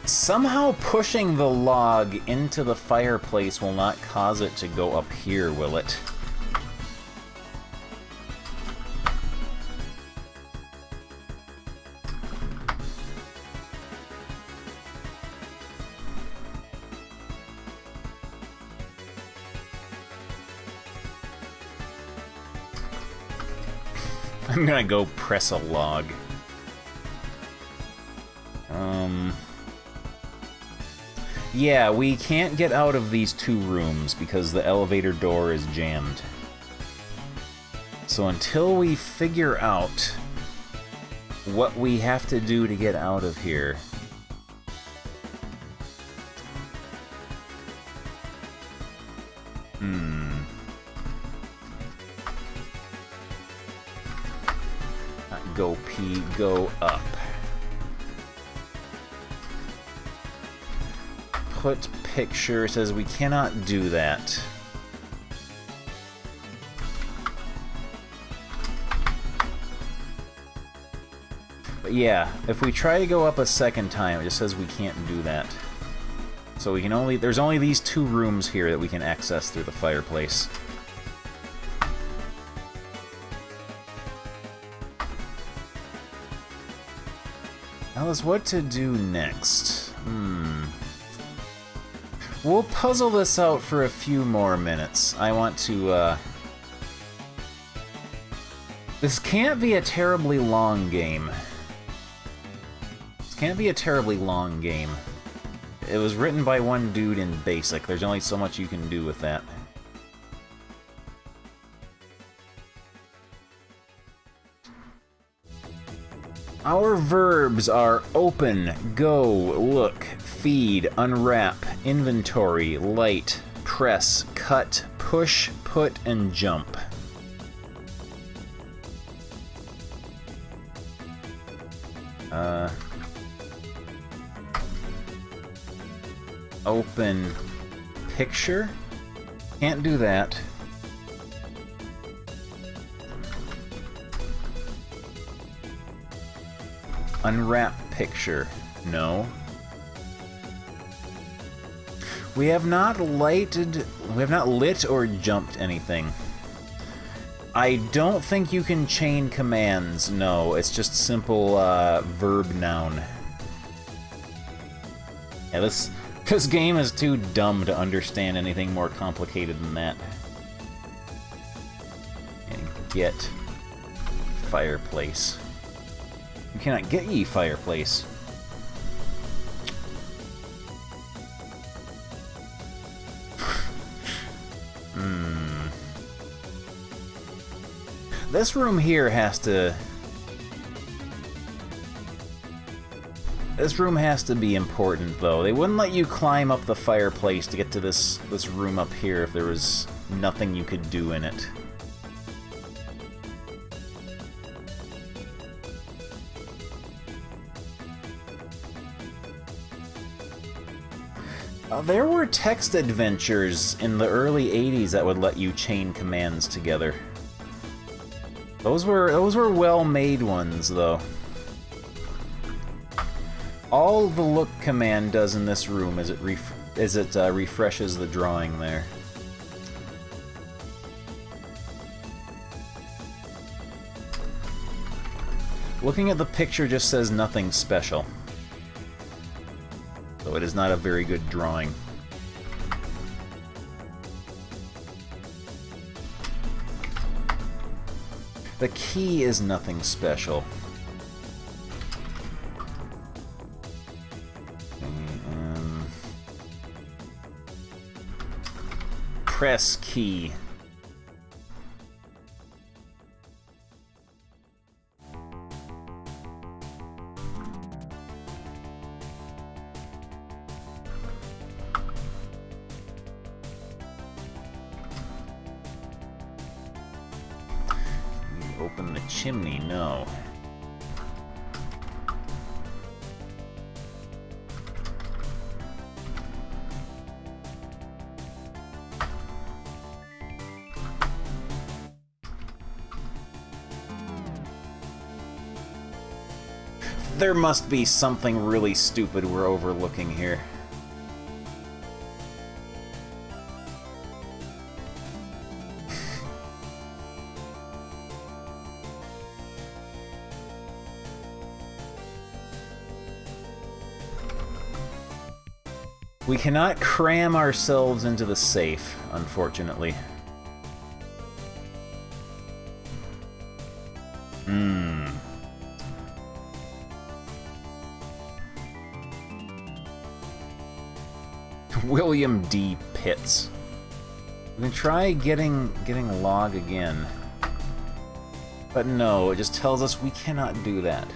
Somehow pushing the log into the fireplace will not cause it to go up here, will it? I'm gonna go press a log. Yeah, we can't get out of these two rooms because the elevator door is jammed. So until we figure out what we have to do to get out of here... Go P, go up. Put picture says we cannot do that. But yeah, if we try to go up a second time, it just says we can't do that. So we can only, there's only these two rooms here that we can access through the fireplace. Alice, what to do next? We'll puzzle this out for a few more minutes. I want to, This can't be a terribly long game. This can't be a terribly long game. It was written by one dude in BASIC. There's only so much you can do with that. Our verbs are open, go, look, feed, unwrap, inventory, light, press, cut, push, put, and jump. Open picture? Can't do that. Unwrap picture. No. We have not lit or jumped anything. I don't think you can chain commands, no. It's just simple verb noun. Yeah, this game is too dumb to understand anything more complicated than that. And get fireplace. You cannot get ye fireplace. This room here has to... This room has to be important, though. They wouldn't let you climb up the fireplace to get to this room up here if there was nothing you could do in it. There were text adventures in the early 80s that would let you chain commands together. Those were well-made ones, though. All the look command does in this room is it refreshes the drawing there. Looking at the picture just says nothing special. So it is not a very good drawing. The key is nothing special. Press key. Open the chimney, no. There must be something really stupid we're overlooking here. We cannot cram ourselves into the safe, unfortunately. William D. Pitts. We can try getting log again. But no, it just tells us we cannot do that.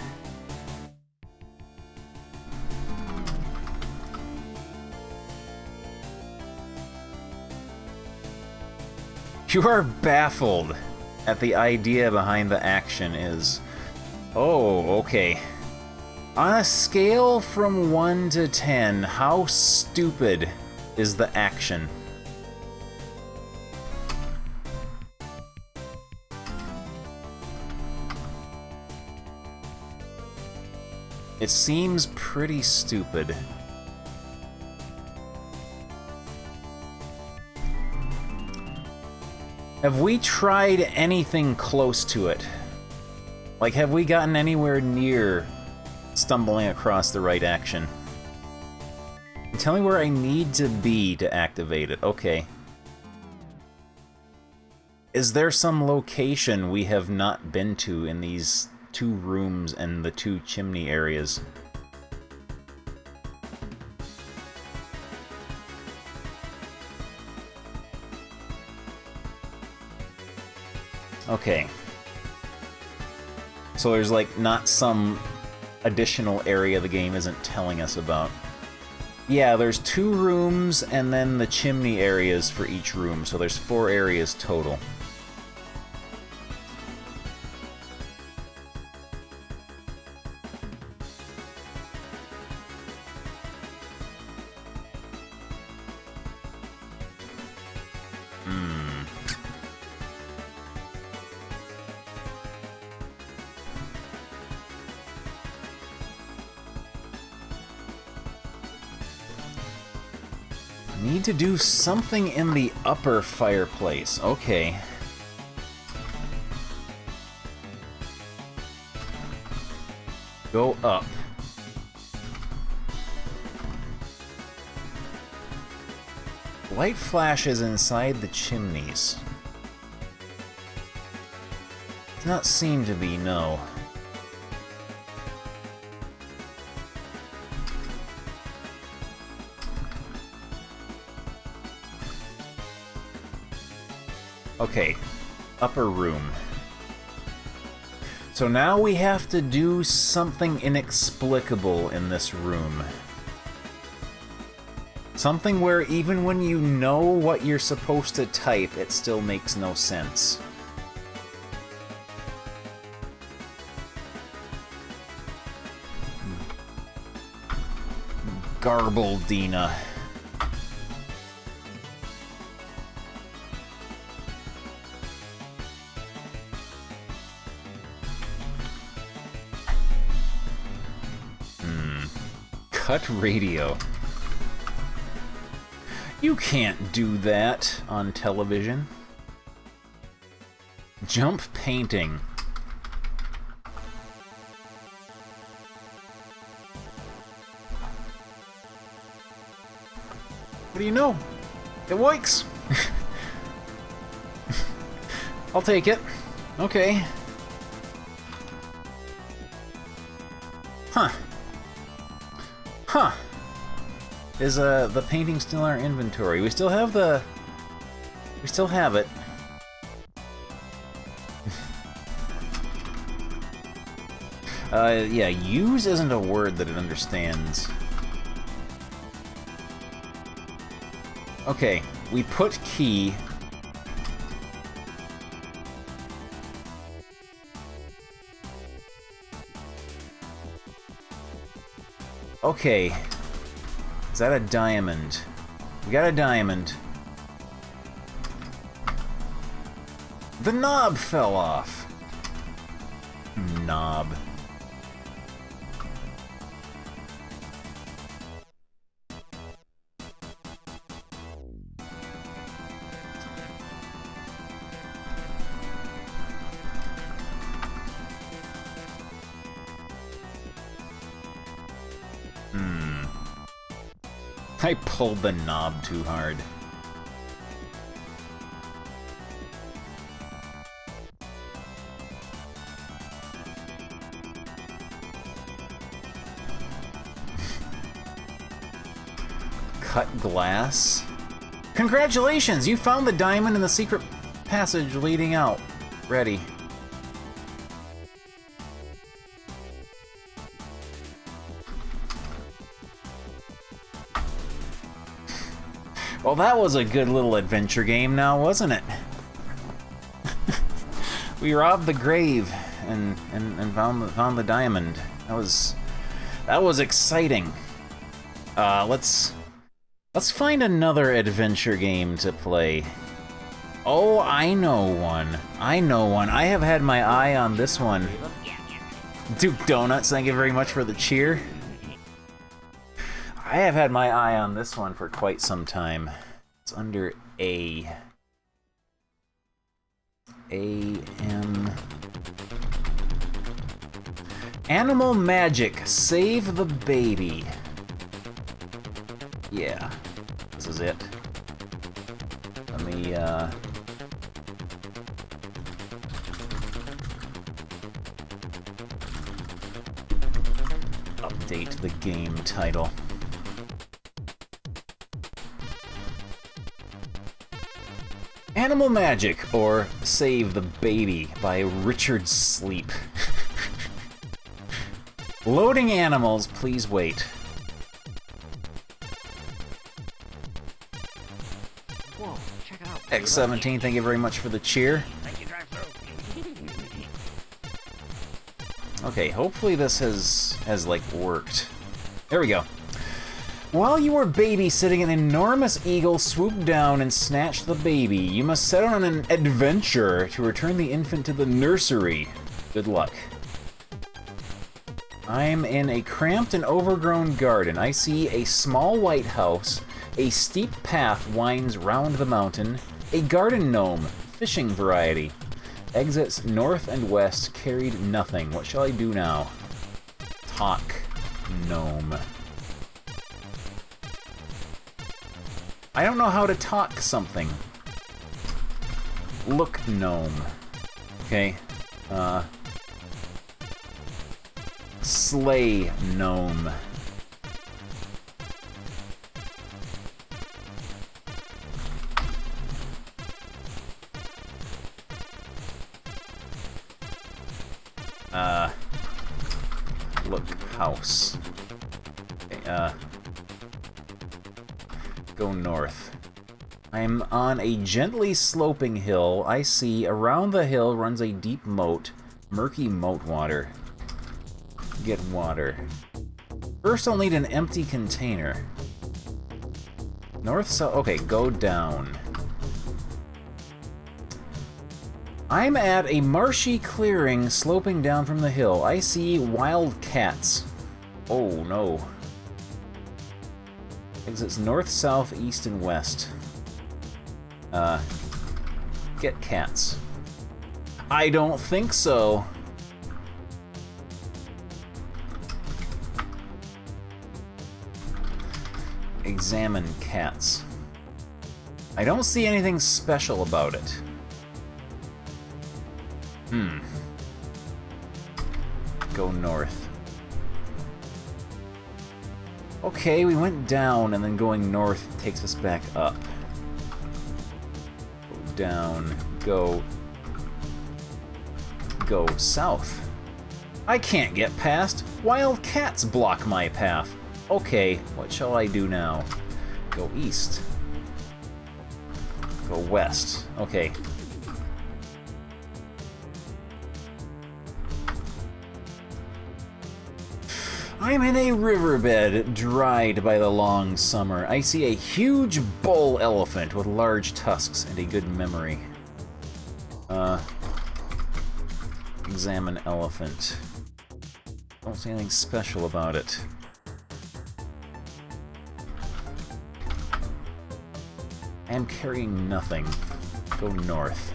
You are baffled at the idea behind the action is... Oh, okay. On a scale from 1 to 10, how stupid is the action? It seems pretty stupid. Have we tried anything close to it? Like, have we gotten anywhere near stumbling across the right action? Tell me where I need to be to activate it. Okay. Is there some location we have not been to in these 2 rooms and the 2 chimney areas? Okay. So there's like not some additional area the game isn't telling us about. Yeah, there's 2 rooms and then the chimney areas for each room, so there's 4 areas total. Need to do something in the upper fireplace. Okay. Go up. Light flashes inside the chimneys. Does not seem to be, no. Okay, upper room. So now we have to do something inexplicable in this room. Something where even when you know what you're supposed to type, it still makes no sense. Garbledina. Cut radio. You can't do that on television. Jump painting. What do you know? It works! I'll take it. Okay. Huh. Huh. Is the painting still in our inventory? We still have the... We still have it. Yeah, use isn't a word that it understands. Okay, we put key. Okay. Is that a diamond? We got a diamond. The knob fell off. Knob. I pulled the knob too hard. Cut glass? Congratulations! You found the diamond in the secret passage leading out. Ready. Well, that was a good little adventure game now, wasn't it? We robbed the grave and found the diamond. That was exciting. Let's find another adventure game to play. Oh, I know one. I know one. I have had my eye on this one. Duke Donuts, thank you very much for the cheer. I have had my eye on this one for quite some time. It's under A. A-M... Animal Magic, Save the Baby. Yeah, this is it. Let me, update the game title. Animal Magic, or Save the Baby, by Richard Sleep. Loading animals, please wait. Whoa, check it out. X17, thank you very much for the cheer. Thank you, drive-through. Okay, hopefully this has like worked. There we go. While you were babysitting, an enormous eagle swooped down and snatched the baby. You must set out on an adventure to return the infant to the nursery. Good luck. I'm in a cramped and overgrown garden. I see a small white house. A steep path winds round the mountain. A garden gnome, fishing variety. Exits north and west carried nothing. What shall I do now? Talk, gnome. I don't know how to talk something. Look, gnome. Okay. Slay, gnome. Look, house. Okay, go north. I'm on a gently sloping hill. I see around the hill runs a deep moat. Murky moat water. Get water. First I'll need an empty container. North, south, okay, go down. I'm at a marshy clearing sloping down from the hill. I see wild cats. Oh no. Exits north, south, east, and west. Get cats. I don't think so. Examine cats. I don't see anything special about it. Go north. Okay, we went down, and then going north takes us back up. Go down, go south. I can't get past. Wild cats block my path. Okay, what shall I do now? Go east. Go west. Okay. I'm in a riverbed, dried by the long summer. I see a huge bull elephant with large tusks and a good memory. Examine elephant. Don't see anything special about it. I am carrying nothing. Go north.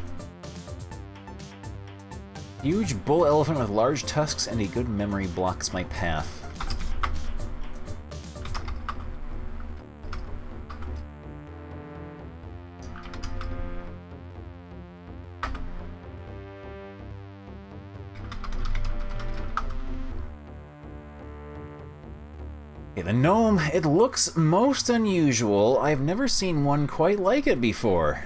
Huge bull elephant with large tusks and a good memory blocks my path. Okay, the gnome, it looks most unusual. I've never seen one quite like it before.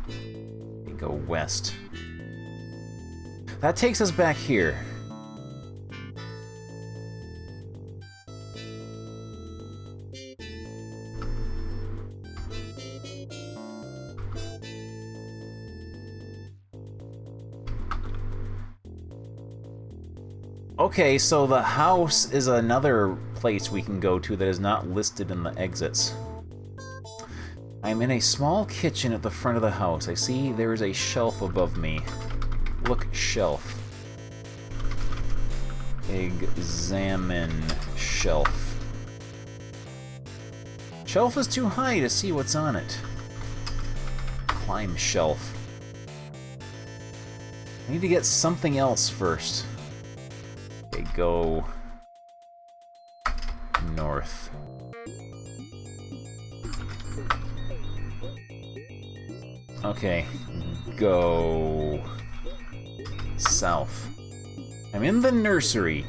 Okay, go west. That takes us back here. Okay, so the house is another place we can go to that is not listed in the exits. I'm in a small kitchen at the front of the house. I see there is a shelf above me. Look, shelf. Examine shelf. Shelf is too high to see what's on it. Climb shelf. I need to get something else first. Okay, go north. Okay, go south. I'm in the nursery.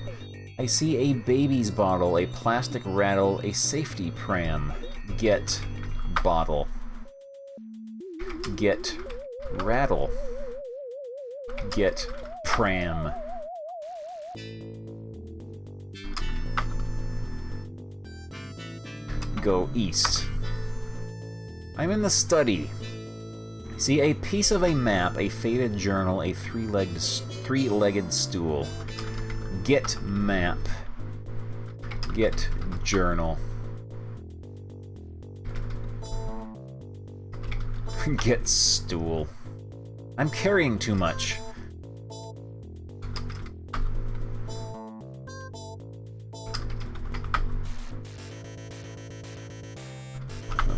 I see a baby's bottle, a plastic rattle, a safety pram. Get bottle. Get rattle. Get pram. Go east. I'm in the study. See a piece of a map, a faded journal, a three-legged stool. Get map. Get journal. Get stool. I'm carrying too much.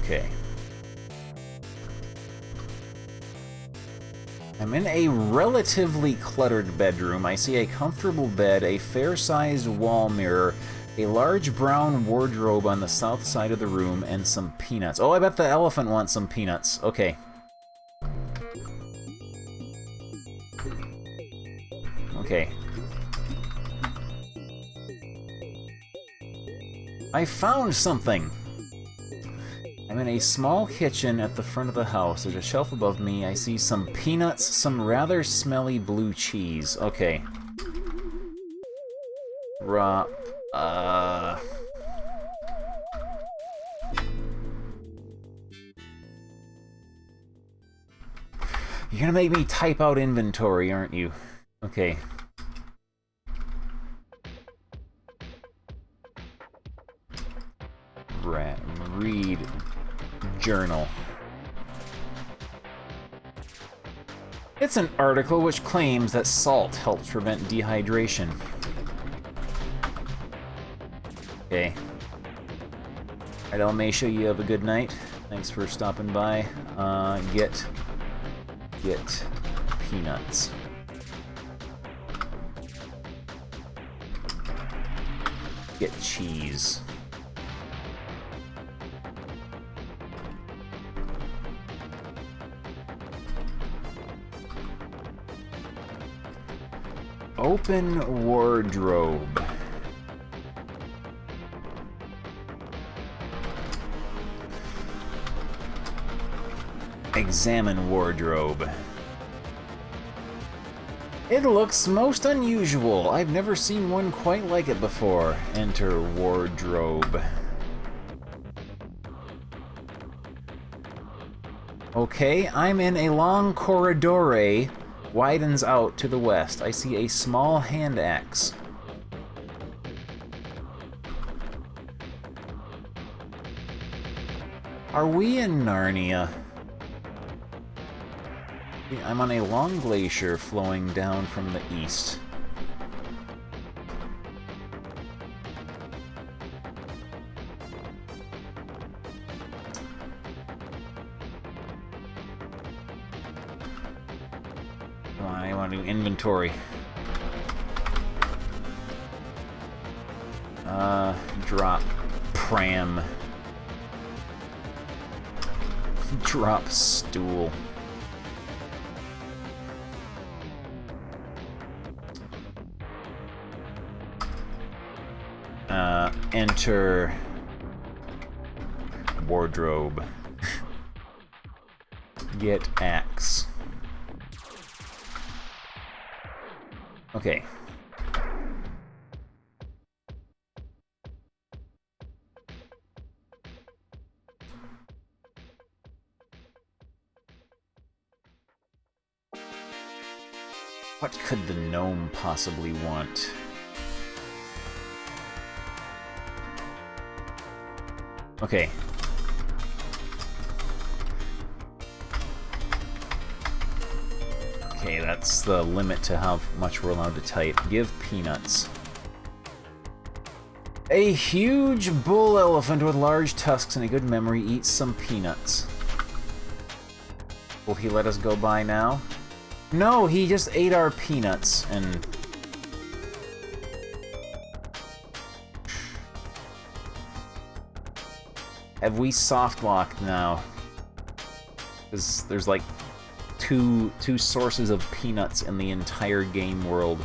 Okay. I'm in a relatively cluttered bedroom. I see a comfortable bed, a fair-sized wall mirror, a large brown wardrobe on the south side of the room, and some peanuts. Oh, I bet the elephant wants some peanuts. Okay. Okay. I found something! I'm in a small kitchen at the front of the house. There's a shelf above me. I see some peanuts, some rather smelly blue cheese. Okay. You're gonna make me type out inventory, aren't you? Okay. Read journal. It's an article which claims that salt helps prevent dehydration. Okay. Alright, Dalmatia, you have a good night. Thanks for stopping by. Get peanuts. Get cheese. Open wardrobe. Examine wardrobe. It looks most unusual. I've never seen one quite like it before. Enter wardrobe. Okay, I'm in a long corridore. Widens out to the west. I see a small hand axe. Are we in Narnia? I'm on a long glacier flowing down from the east. Come on, I want to do inventory. Drop pram. Drop stool. Enter wardrobe. Get axe. Okay. What could the gnome possibly want? Okay. Okay, that's the limit to how much we're allowed to type. Give peanuts. A huge bull elephant with large tusks and a good memory eats some peanuts. Will he let us go by now? No, he just ate our peanuts and... Have we soft locked now? Because there's like two sources of peanuts in the entire game world.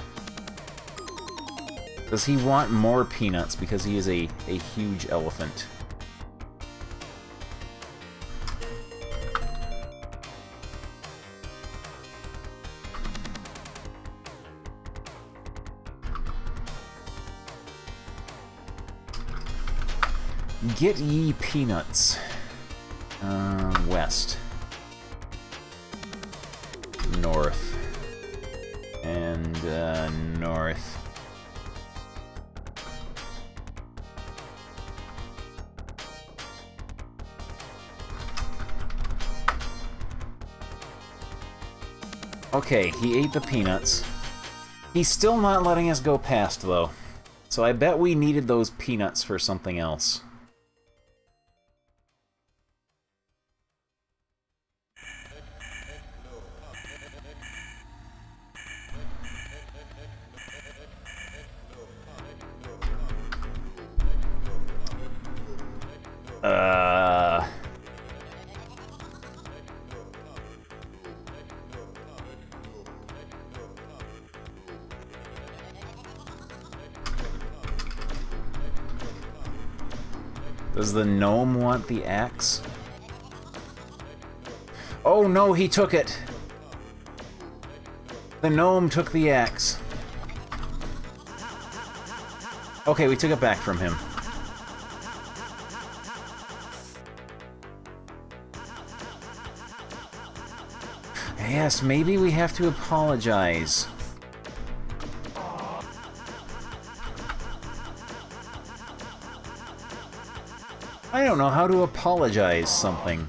Does he want more peanuts because he is a huge elephant? Get ye peanuts. West. North. And, north. Okay, he ate the peanuts. He's still not letting us go past, though. So I bet we needed those peanuts for something else. Does the gnome want the axe? Oh no, he took it! The gnome took the axe. Okay, we took it back from him. Yes, maybe we have to apologize. I don't know how to apologize something.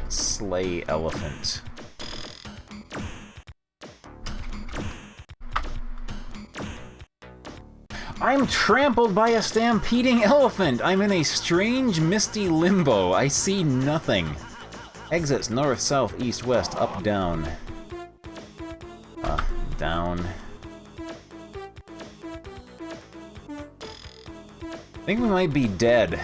Slay elephant. I'm trampled by a stampeding elephant. I'm in a strange, misty limbo. I see nothing. Exits north, south, east, west, up, down. Down. I think we might be dead.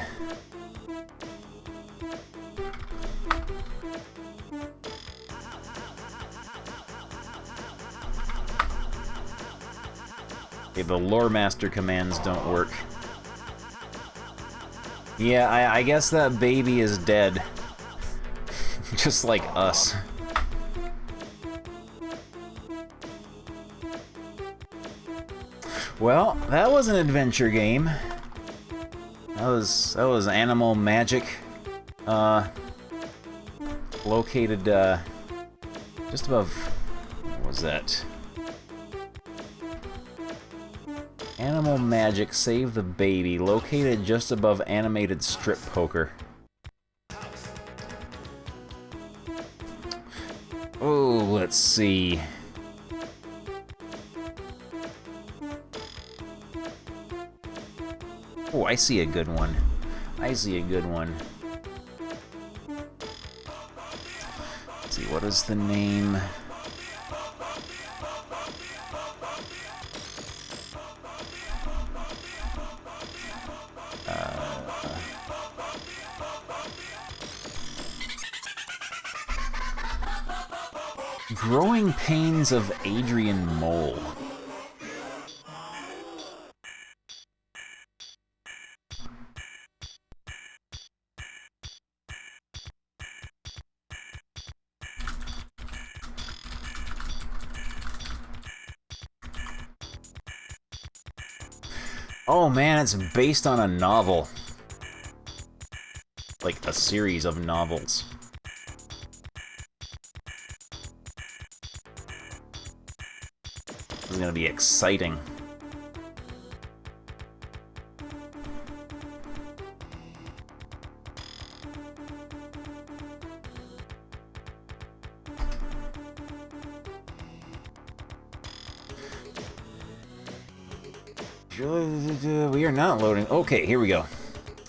Okay, the lore master commands don't work. Yeah, I guess that baby is dead. Just like us. Well, that was an adventure game. That was Animal Magic. Located just above. What was that? Animal Magic Save the Baby, located just above Animated Strip Poker. Oh, let's see. Oh, I see a good one. I see a good one. Let's see, what is the name? Growing Pains of Adrian Mole. Oh man, it's based on a novel. Like a series of novels. This is gonna be exciting. We are not loading. Okay, here we go.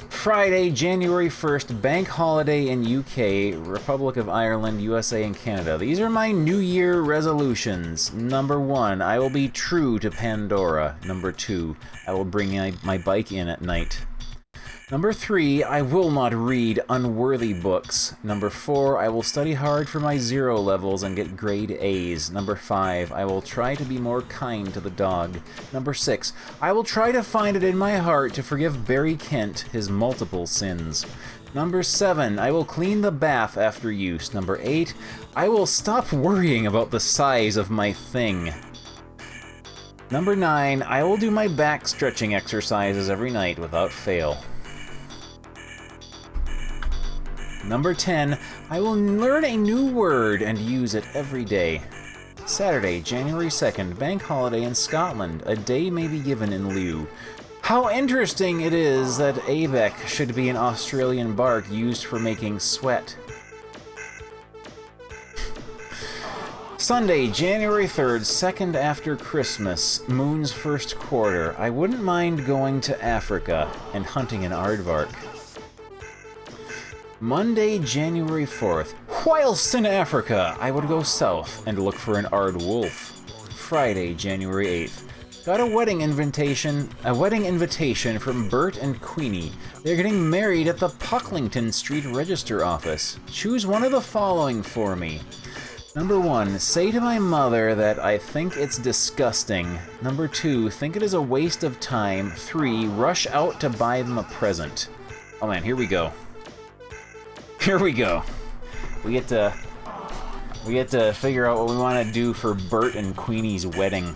Friday, January 1st, bank holiday in UK, Republic of Ireland, USA, and Canada. These are my New Year resolutions. Number 1, I will be true to Pandora. Number 2, I will bring my bike in at night. Number 3, I will not read unworthy books. Number 4, I will study hard for my 0 levels and get grade A's. Number 5, I will try to be more kind to the dog. Number 6, I will try to find it in my heart to forgive Barry Kent his multiple sins. Number 7, I will clean the bath after use. Number 8, I will stop worrying about the size of my thing. Number 9, I will do my back stretching exercises every night without fail. Number 10, I will learn a new word and use it every day. Saturday, January 2nd, bank holiday in Scotland. A day may be given in lieu. How interesting it is that abec should be an Australian bark used for making sweat. Sunday, January 3rd, second after Christmas, moon's first quarter. I wouldn't mind going to Africa and hunting an aardvark. Monday, January 4th. Whilst in Africa, I would go south and look for an aardwolf. Friday, January 8th. Got a wedding invitation from Bert and Queenie. They're getting married at the Pocklington Street Register Office. Choose one of the following for me. Number 1, say to my mother that I think it's disgusting. Number 2, think it is a waste of time. 3, rush out to buy them a present. Oh man, here we go. Here we go. We get to figure out what we want to do for Bert and Queenie's wedding.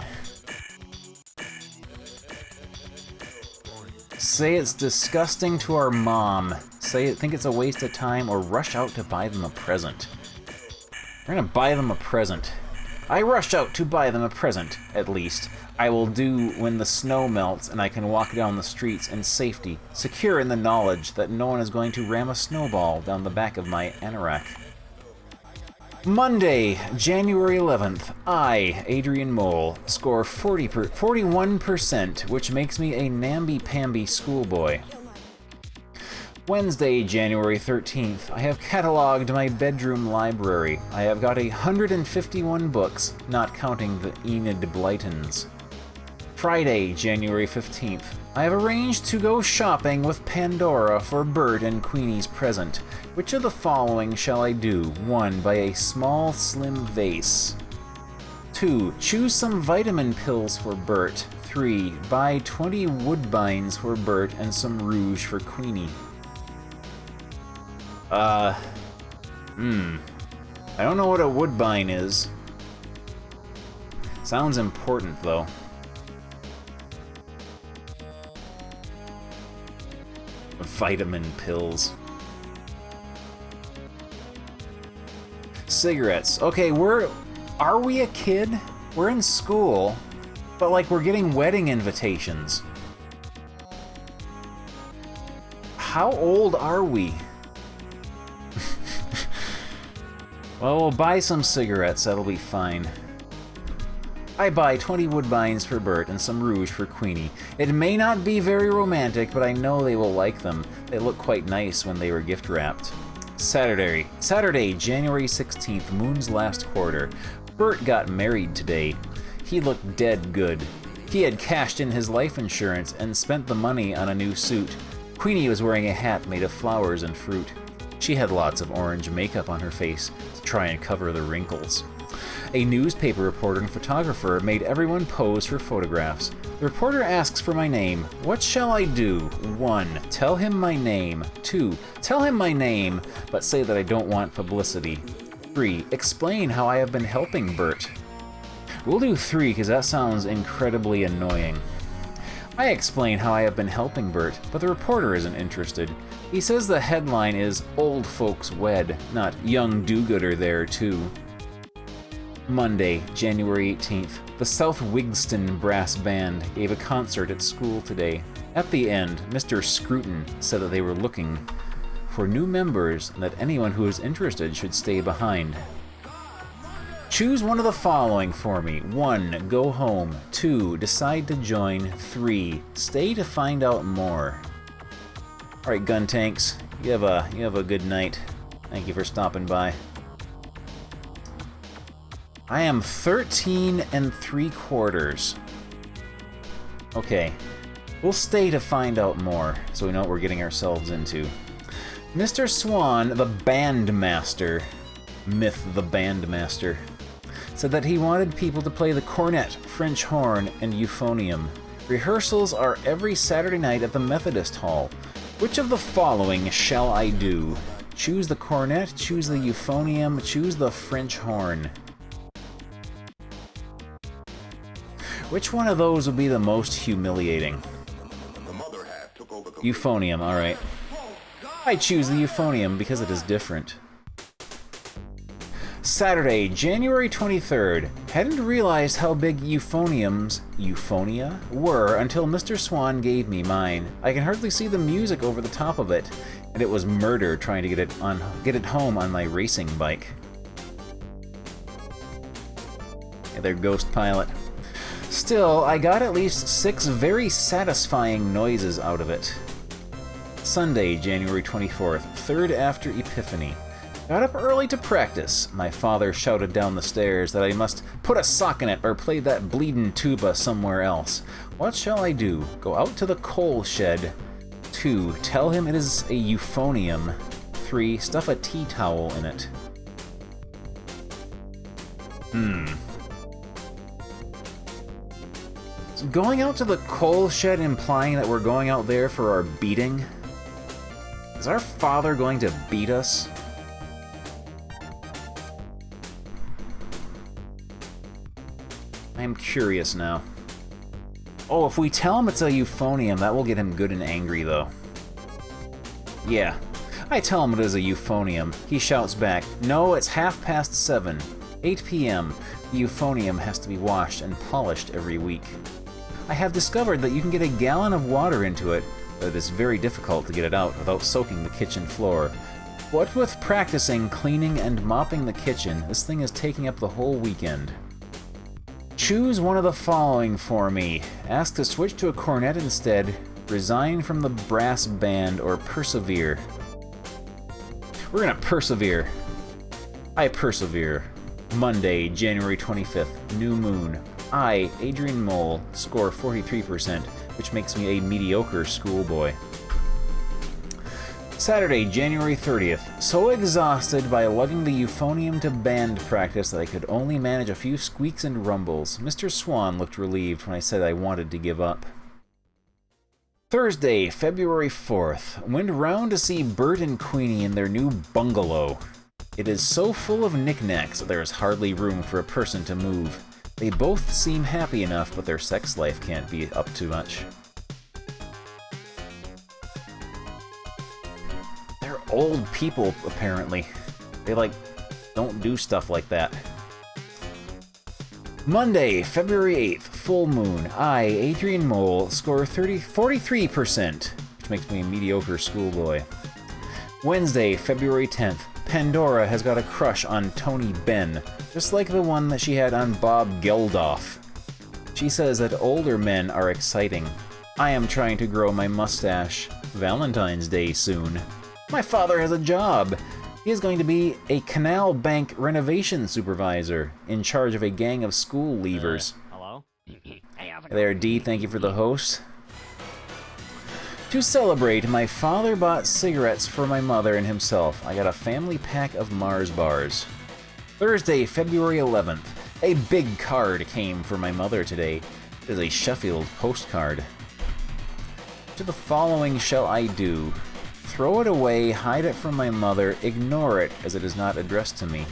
Say it's disgusting to our mom. Think it's a waste of time, or rush out to buy them a present. We're gonna buy them a present. I rush out to buy them a present, at least. I will do when the snow melts and I can walk down the streets in safety, secure in the knowledge that no one is going to ram a snowball down the back of my anorak. Monday, January 11th, I, Adrian Mole, score 41%, which makes me a namby-pamby schoolboy. Wednesday, January 13th, I have cataloged my bedroom library. I have got 151 books, not counting the Enid Blytons. Friday, January 15th, I have arranged to go shopping with Pandora for Bert and Queenie's present. Which of the following shall I do? 1. Buy a small, slim vase. 2. Choose some vitamin pills for Bert. 3. Buy 20 woodbines for Bert and some rouge for Queenie. I don't know what a woodbine is. Sounds important, though. Vitamin pills. Cigarettes. Okay, are we a kid? We're in school, but like we're getting wedding invitations. How old are we? Well, we'll buy some cigarettes, that'll be fine. I buy 20 woodbines for Bert and some rouge for Queenie. It may not be very romantic, but I know they will like them. They look quite nice when they were gift wrapped. Saturday, January 16th, Moon's last quarter. Bert got married today. He looked dead good. He had cashed in his life insurance and spent the money on a new suit. Queenie was wearing a hat made of flowers and fruit. She had lots of orange makeup on her face to try and cover the wrinkles. A newspaper reporter and photographer made everyone pose for photographs. The reporter asks for my name. What shall I do? 1. Tell him my name. 2. Tell him my name, but say that I don't want publicity. 3. Explain how I have been helping Bert. We'll do 3 because that sounds incredibly annoying. I explain how I have been helping Bert, but the reporter isn't interested. He says the headline is Old Folks Wed, not Young Do-Gooder there too. Monday, January 18th, the South Wigston Brass Band gave a concert at school today. At the end, Mr. Scruton said that they were looking for new members and that anyone who is interested should stay behind. Choose one of the following for me. 1. Go home. 2. Decide to join. 3. Stay to find out more. Alright, gun tanks, you have a good night. Thank you for stopping by. I am 13 3/4. Okay, we'll stay to find out more, so we know what we're getting ourselves into. Mr. Swan, the bandmaster, Myth the Bandmaster, said that he wanted people to play the cornet, French horn, and euphonium. Rehearsals are every Saturday night at the Methodist Hall. Which of the following shall I do? Choose the cornet, choose the euphonium, choose the French horn. Which one of those would be the most humiliating? Euphonium, alright. I choose the euphonium because it is different. Saturday, January 23rd. Hadn't realized how big euphonia were until Mr. Swan gave me mine. I can hardly see the music over the top of it, and it was murder trying to get it home on my racing bike. Hey there, Ghost Pilot. Still, I got at least 6 very satisfying noises out of it. Sunday, January 24th, 3rd after Epiphany. Got up early to practice. My father shouted down the stairs that I must put a sock in it or play that bleedin' tuba somewhere else. What shall I do? Go out to the coal shed. 2. Tell him it is a euphonium. 3. Stuff a tea towel in it. Is going out to the coal shed implying that we're going out there for our beating? Is our father going to beat us? I'm curious now. Oh, if we tell him it's a euphonium, that will get him good and angry, though. Yeah. I tell him it is a euphonium. He shouts back, "No, it's 7:30. 8 p.m. The euphonium has to be washed and polished every week. I have discovered that you can get a gallon of water into it, but it is very difficult to get it out without soaking the kitchen floor. What with practicing, cleaning, and mopping the kitchen, this thing is taking up the whole weekend. Choose one of the following for me. Ask to switch to a cornet instead, resign from the brass band, or persevere. We're gonna persevere. I persevere. Monday, January 25th, new moon. I, Adrian Mole, score 43%, which makes me a mediocre schoolboy. Saturday, January 30th. So exhausted by lugging the euphonium to band practice that I could only manage a few squeaks and rumbles. Mr. Swan looked relieved when I said I wanted to give up. Thursday, February 4th. Went round to see Bert and Queenie in their new bungalow. It is so full of knickknacks that there is hardly room for a person to move. They both seem happy enough, but their sex life can't be up to much. They're old people, apparently. They, don't do stuff like that. Monday, February 8th, full moon. I, Adrian Mole, score 43%, which makes me a mediocre schoolboy. Wednesday, February 10th. Pandora has got a crush on Tony Benn, just like the one that she had on Bob Geldof. She says that older men are exciting. I am trying to grow my mustache. Valentine's Day soon. My father has a job. He is going to be a canal bank renovation supervisor, in charge of a gang of school leavers. Hello? Hey, how's it Hey there, D. Thank you for the host. To celebrate, my father bought cigarettes for my mother and himself. I got a family pack of Mars bars. Thursday, February 11th. A big card came for my mother today. It is a Sheffield postcard. To the following shall I do. Throw it away, hide it from my mother, ignore it as it is not addressed to me.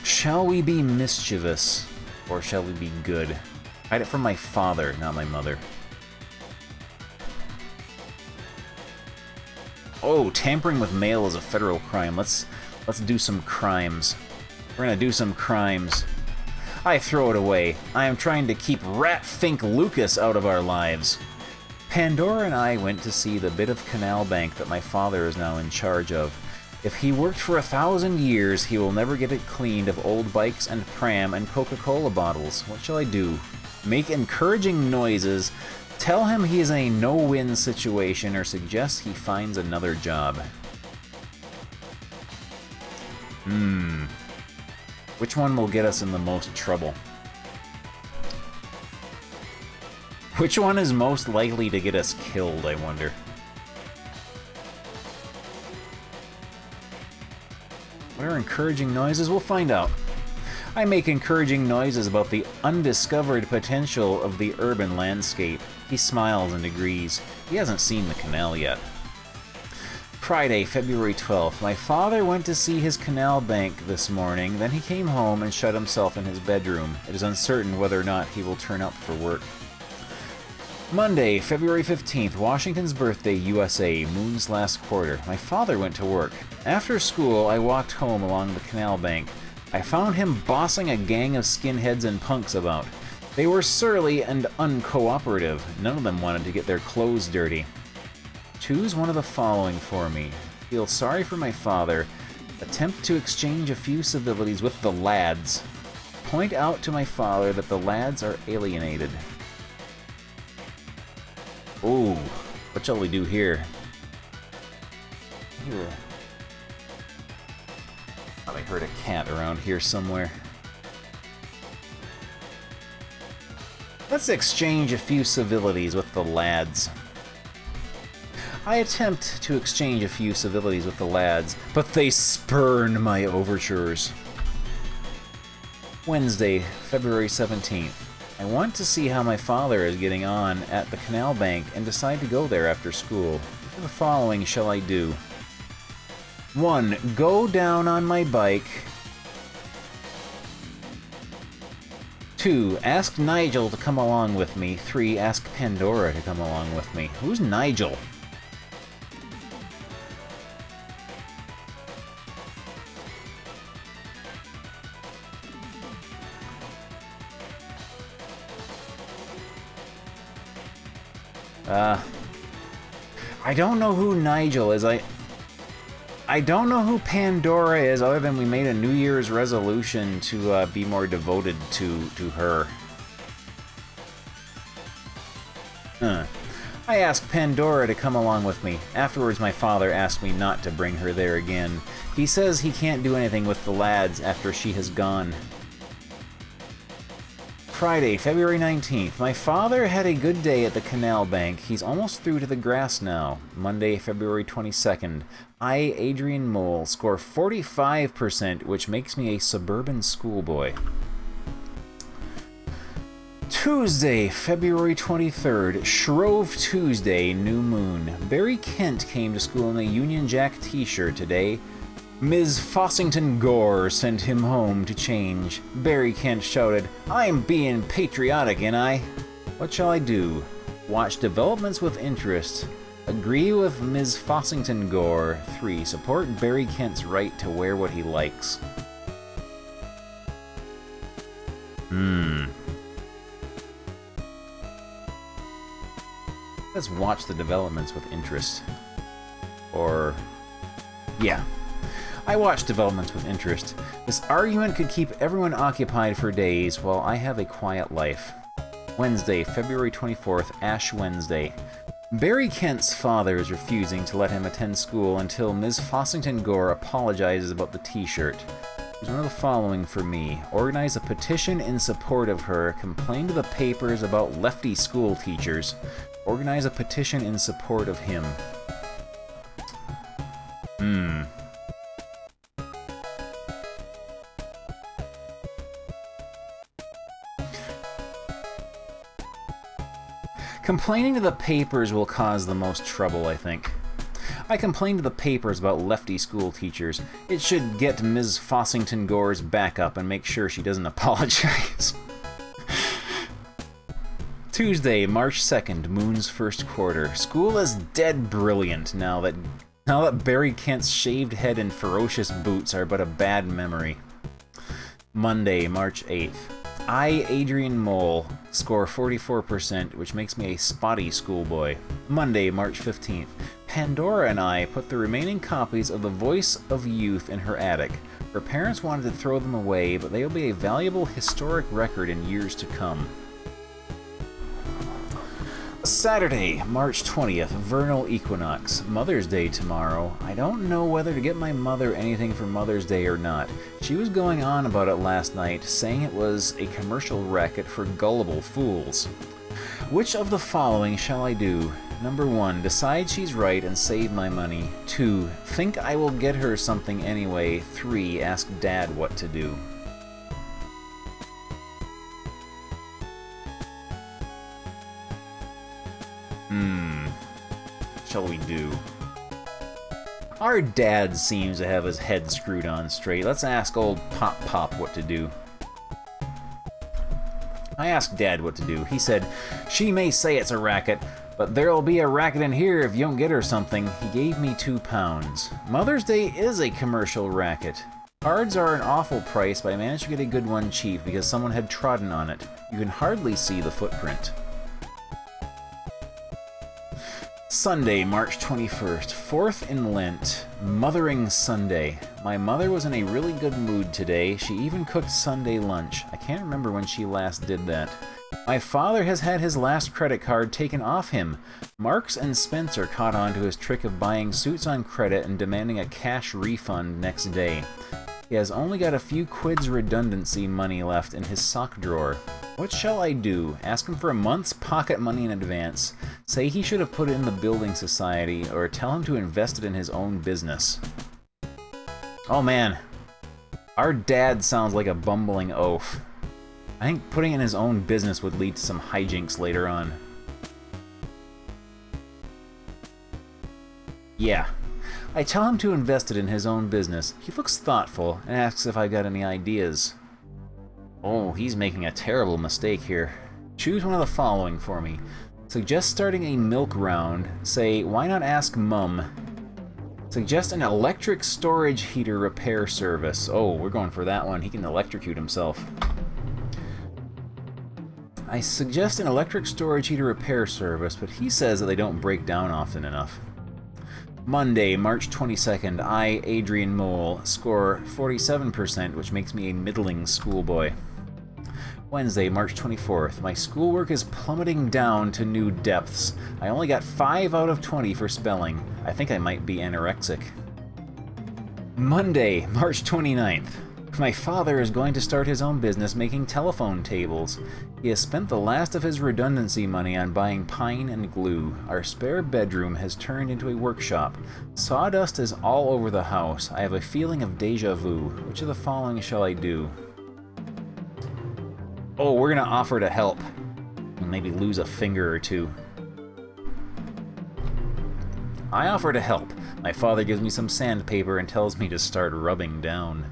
Shall we be mischievous, or shall we be good? Hide it from my father, not my mother. Oh, tampering with mail is a federal crime. Let's do some crimes. We're gonna do some crimes. I throw it away. I am trying to keep Rat-Fink Lucas out of our lives. Pandora and I went to see the bit of canal bank that my father is now in charge of. If he worked for 1,000 years, he will never get it cleaned of old bikes and pram and Coca-Cola bottles. What shall I do? Make encouraging noises, tell him he is in a no-win situation, or suggest he finds another job. Which one will get us in the most trouble? Which one is most likely to get us killed, I wonder? What are encouraging noises? We'll find out. I make encouraging noises about the undiscovered potential of the urban landscape. He smiles and agrees. He hasn't seen the canal yet. Friday, February 12th. My father went to see his canal bank this morning, then he came home and shut himself in his bedroom. It is uncertain whether or not he will turn up for work. Monday, February 15th. Washington's birthday, USA, moon's last quarter. My father went to work. After school, I walked home along the canal bank. I found him bossing a gang of skinheads and punks about. They were surly and uncooperative. None of them wanted to get their clothes dirty. Choose one of the following for me. Feel sorry for my father. Attempt to exchange a few civilities with the lads. Point out to my father that the lads are alienated. Ooh, what shall we do here? Thought I heard a cat around here somewhere. Let's exchange a few civilities with the lads. I attempt to exchange a few civilities with the lads, but they spurn my overtures. Wednesday, February 17th. I want to see how my father is getting on at the canal bank and decide to go there after school. Which of the following shall I do? 1. Go down on my bike. 2. Ask Nigel to come along with me. 3. Ask Pandora to come along with me. Who's Nigel? I don't know who Nigel is. I don't know who Pandora is, other than we made a New Year's resolution to be more devoted to her. I asked Pandora to come along with me. Afterwards, my father asked me not to bring her there again. He says he can't do anything with the lads after she has gone. Friday, February 19th. My father had a good day at the canal bank. He's almost through to the grass now. Monday, February 22nd. I, Adrian Mole, score 45%, which makes me a suburban schoolboy. Tuesday, February 23rd. Shrove Tuesday, new moon. Barry Kent came to school in a Union Jack t-shirt today. Ms. Fossington Gore sent him home to change. Barry Kent shouted, "I'm being patriotic, ain't I?" What shall I do? Watch developments with interest. Agree with Ms. Fossington Gore. 3. Support Barry Kent's right to wear what he likes. Let's watch the developments with interest. Or... yeah. I watch developments with interest. This argument could keep everyone occupied for days while I have a quiet life. Wednesday, February 24th, Ash Wednesday. Barry Kent's father is refusing to let him attend school until Ms. Fossington Gore apologizes about the t-shirt. There's one of the following for me. Organize a petition in support of her. Complain to the papers about lefty school teachers. Organize a petition in support of him. Complaining to the papers will cause the most trouble, I think. I complain to the papers about lefty school teachers. It should get Ms. Fossington Gore's back up and make sure she doesn't apologize. Tuesday, March 2nd, Moon's first quarter. School is dead brilliant now that Barry Kent's shaved head and ferocious boots are but a bad memory. Monday, March 8th. I, Adrian Mole, score 44%, which makes me a spotty schoolboy. Monday, March 15th. Pandora and I put the remaining copies of The Voice of Youth in her attic. Her parents wanted to throw them away, but they will be a valuable historic record in years to come. Saturday, March 20th, vernal equinox. Mother's Day tomorrow. I don't know whether to get my mother anything for Mother's Day or not. She was going on about it last night, saying it was a commercial racket for gullible fools. Which of the following shall I do? Number 1, decide she's right and save my money. 2, think I will get her something anyway. 3, ask Dad what to do. Shall we do? Our dad seems to have his head screwed on straight. Let's ask old Pop what to do. I asked Dad what to do. He said, "She may say it's a racket, but there'll be a racket in here if you don't get her something." He gave me £2. Mother's Day is a commercial racket. Cards are an awful price, but I managed to get a good one cheap because someone had trodden on it. You can hardly see the footprint. Sunday, March 21st, 4th in Lent, Mothering Sunday. My mother was in a really good mood today. She even cooked Sunday lunch. I can't remember when she last did that. My father has had his last credit card taken off him. Marks and Spencer caught on to his trick of buying suits on credit and demanding a cash refund next day. He has only got a few quids redundancy money left in his sock drawer. What shall I do? Ask him for a month's pocket money in advance. Say he should have put it in the building society, or tell him to invest it in his own business. Oh man, our dad sounds like a bumbling oaf. I think putting it in his own business would lead to some hijinks later on. Yeah. I tell him to invest it in his own business. He looks thoughtful and asks if I got any ideas. Oh, he's making a terrible mistake here. Choose one of the following for me. Suggest starting a milk round. Say, why not ask Mum? Suggest an electric storage heater repair service. Oh, we're going for that one. He can electrocute himself. I suggest an electric storage heater repair service, but he says that they don't break down often enough. Monday, March 22nd, I, Adrian Mole, score 47%, which makes me a middling schoolboy. Wednesday, March 24th, my schoolwork is plummeting down to new depths. I only got 5 out of 20 for spelling. I think I might be anorexic. Monday, March 29th. My father is going to start his own business making telephone tables. He has spent the last of his redundancy money on buying pine and glue. Our spare bedroom has turned into a workshop. Sawdust is all over the house. I have a feeling of deja vu. Which of the following shall I do? Oh, we're gonna offer to help. And maybe lose a finger or two. I offer to help. My father gives me some sandpaper and tells me to start rubbing down.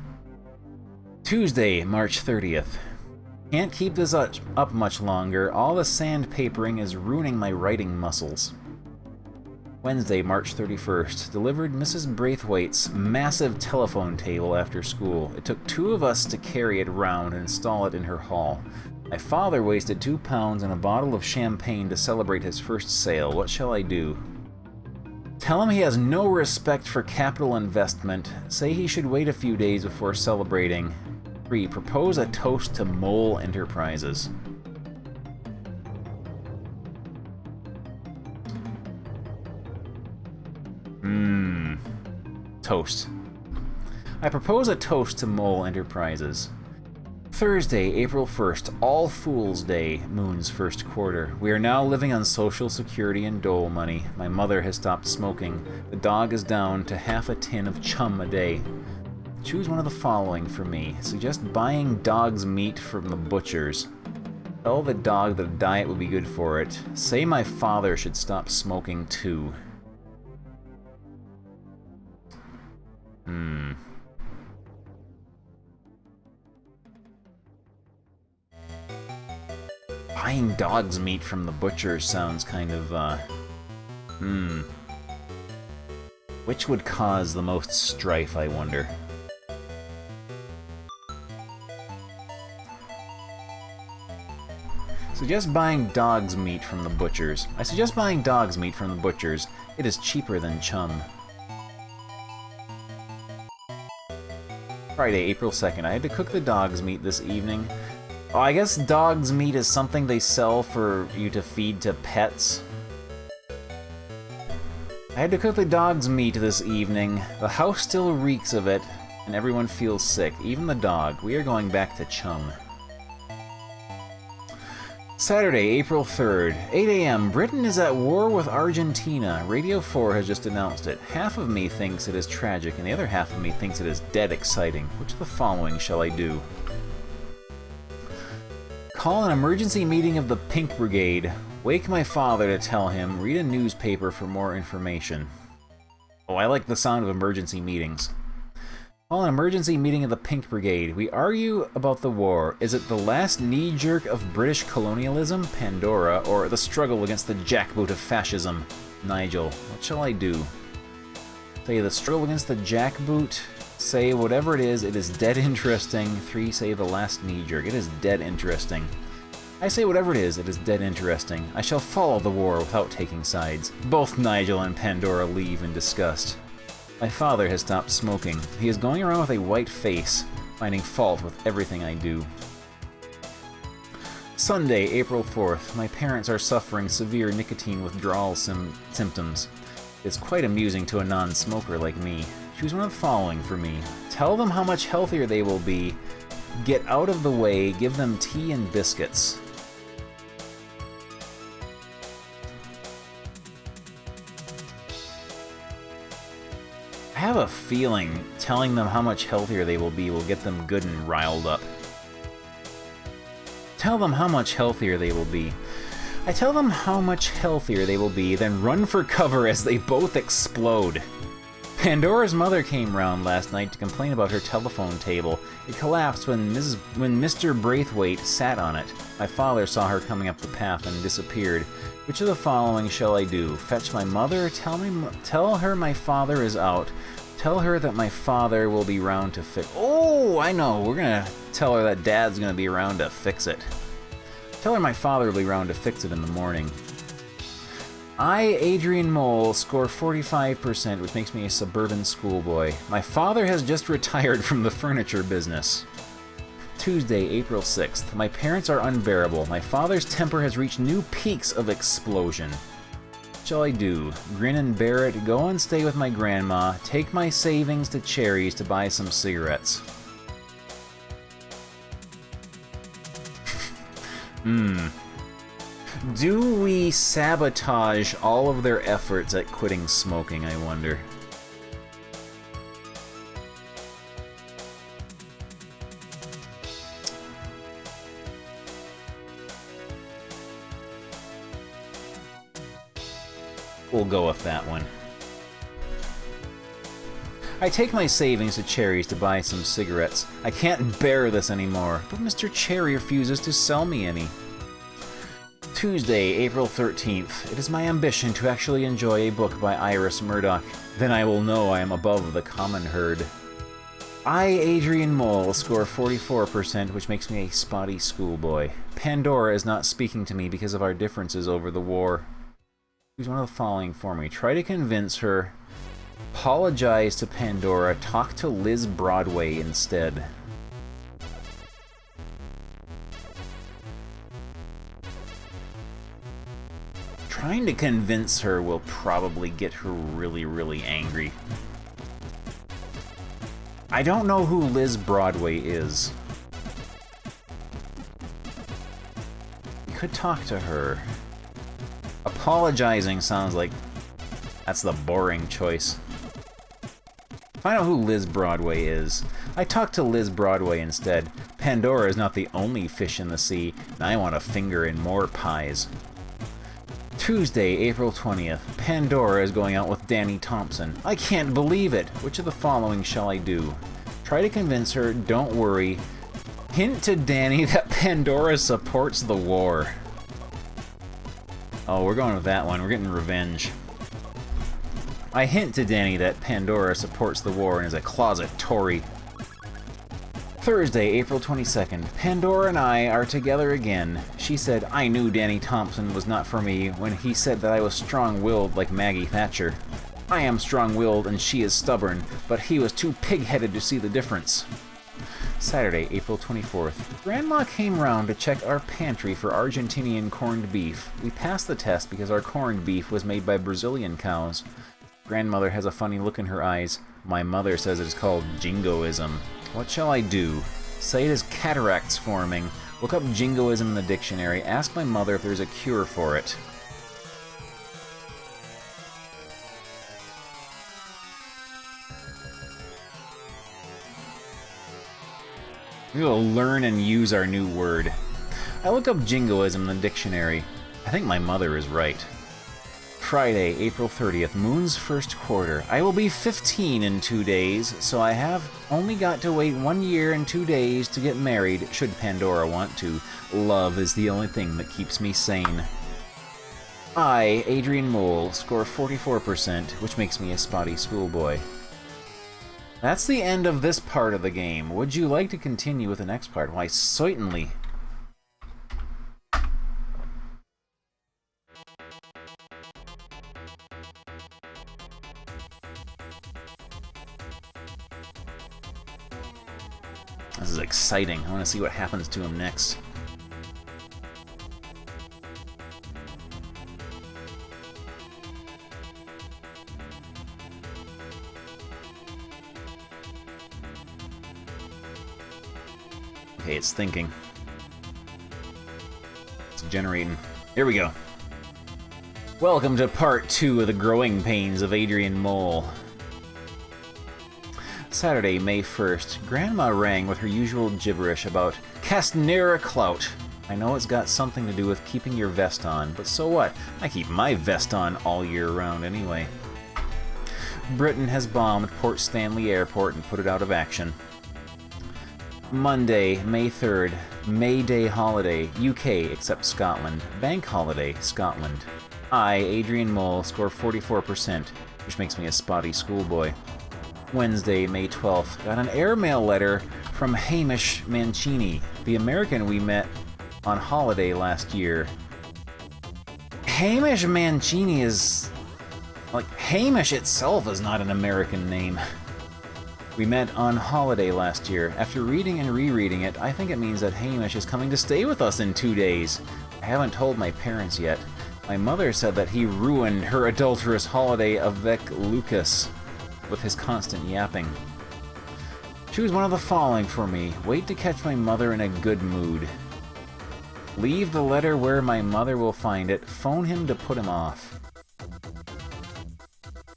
Tuesday, March 30th. Can't keep this up much longer. All the sandpapering is ruining my writing muscles. Wednesday, March 31st. Delivered Mrs. Braithwaite's massive telephone table after school. It took 2 of us to carry it round and install it in her hall. My father wasted 2 pounds and a bottle of champagne to celebrate his first sale. What shall I do? Tell him he has no respect for capital investment. Say he should wait a few days before celebrating. 3. Propose a toast to Mole Enterprises. Toast. I propose a toast to Mole Enterprises. Thursday, April 1st, All Fool's Day, Moon's first quarter. We are now living on Social Security and dole money. My mother has stopped smoking. The dog is down to half a tin of chum a day. Choose one of the following for me. Suggest buying dog's meat from the butchers. Tell the dog that a diet would be good for it. Say my father should stop smoking too. Buying dog's meat from the butcher sounds kind of, Which would cause the most strife, I wonder? Suggest buying dog's meat from the butchers. I suggest buying dog's meat from the butchers. It is cheaper than chum. Friday, April 2nd. I had to cook the dog's meat this evening. Oh, I guess dog's meat is something they sell for you to feed to pets. I had to cook the dog's meat this evening. The house still reeks of it, and everyone feels sick, even the dog. We are going back to chum. Saturday, April 3rd, 8 a.m. Britain is at war with Argentina. Radio 4 has just announced it. Half of me thinks it is tragic, and the other half of me thinks it is dead exciting. Which of the following shall I do? Call an emergency meeting of the Pink Brigade. Wake my father to tell him. Read a newspaper for more information. Oh, I like the sound of emergency meetings. Call an emergency meeting of the Pink Brigade. We argue about the war. Is it the last knee-jerk of British colonialism, Pandora, or the struggle against the jackboot of fascism, Nigel? What shall I do? Say the struggle against the jackboot. Say whatever it is dead interesting. 3, say the last knee-jerk. It is dead interesting. I say whatever it is dead interesting. I shall follow the war without taking sides. Both Nigel and Pandora leave in disgust. My father has stopped smoking. He is going around with a white face, finding fault with everything I do. Sunday, April 4th. My parents are suffering severe nicotine withdrawal symptoms. It's quite amusing to a non-smoker like me. Choose one of the following for me. Tell them how much healthier they will be. Get out of the way. Give them tea and biscuits. I have a feeling telling them how much healthier they will be will get them good and riled up. Tell them how much healthier they will be. I tell them how much healthier they will be, then run for cover as they both explode. Pandora's mother came round last night to complain about her telephone table. It collapsed when Mr. Braithwaite sat on it. My father saw her coming up the path and disappeared. Which of the following shall I do? Fetch my mother? Tell her my father is out. Tell her that my father will be round to fix... Oh, I know. We're gonna tell her that Dad's gonna be around to fix it. Tell her my father will be around to fix it in the morning. I, Adrian Mole, score 45%, which makes me a suburban schoolboy. My father has just retired from the furniture business. Tuesday, April 6th. My parents are unbearable. My father's temper has reached new peaks of explosion. What shall I do? Grin and bear it, go and stay with my grandma, take my savings to Cherries to buy some cigarettes. Do we sabotage all of their efforts at quitting smoking, I wonder? We'll go with that one. I take my savings to Cherries to buy some cigarettes. I can't bear this anymore, but Mr. Cherry refuses to sell me any. Tuesday, April 13th. It is my ambition to actually enjoy a book by Iris Murdoch. Then I will know I am above the common herd. I, Adrian Mole, score 44%, which makes me a spotty schoolboy. Pandora is not speaking to me because of our differences over the war. Choose one of the following for me. Try to convince her. Apologize to Pandora. Talk to Liz Broadway instead. Trying to convince her will probably get her really, really angry. I don't know who Liz Broadway is. You could talk to her. Apologizing sounds like that's the boring choice. Find out who Liz Broadway is. I talk to Liz Broadway instead. Pandora is not the only fish in the sea, and I want a finger in more pies. Tuesday, April 20th. Pandora is going out with Danny Thompson. I can't believe it! Which of the following shall I do? Try to convince her, don't worry. Hint to Danny that Pandora supports the war. Oh, we're going with that one. We're getting revenge. I hint to Danny that Pandora supports the war and is a closet Tory. Thursday, April 22nd. Pandora and I are together again. She said, I knew Danny Thompson was not for me when he said that I was strong-willed like Maggie Thatcher. I am strong-willed and she is stubborn, but he was too pig-headed to see the difference. Saturday, April 24th. Grandma came round to check our pantry for Argentinian corned beef. We passed the test because our corned beef was made by Brazilian cows. Grandmother has a funny look in her eyes. My mother says it is called jingoism. What shall I do? Say it is cataracts forming. Look up jingoism in the dictionary. Ask my mother if there's a cure for it. We will learn and use our new word. I look up jingoism in the dictionary. I think my mother is right. Friday, April 30th, Moon's first quarter. I will be 15 in 2 days, so I have only got to wait 1 year and 2 days to get married, should Pandora want to. Love is the only thing that keeps me sane. I, Adrian Mole, score 44%, which makes me a spotty schoolboy. That's the end of this part of the game. Would you like to continue with the next part? Why, certainly. This is exciting. I want to see what happens to him next. Okay, it's thinking. It's generating. Here we go. Welcome to part 2 of the growing pains of Adrian Mole. Saturday, May 1st. Grandma rang with her usual gibberish about Castnera clout. I know it's got something to do with keeping your vest on, but so what? I keep my vest on all year round anyway. Britain has bombed Port Stanley Airport and put it out of action. Monday, May 3rd. May Day holiday, UK except Scotland. Bank holiday, Scotland. I, Adrian Mole, score 44%, which makes me a spotty schoolboy. Wednesday, May 12th. Got an airmail letter from Hamish Mancini, the American we met on holiday last year. Hamish Mancini is... like, Hamish itself is not an American name. We met on holiday last year. After reading and rereading it, I think it means that Hamish is coming to stay with us in 2 days. I haven't told my parents yet. My mother said that he ruined her adulterous holiday avec Lucas with his constant yapping. Choose one of the following for me. Wait to catch my mother in a good mood. Leave the letter where my mother will find it. Phone him to put him off.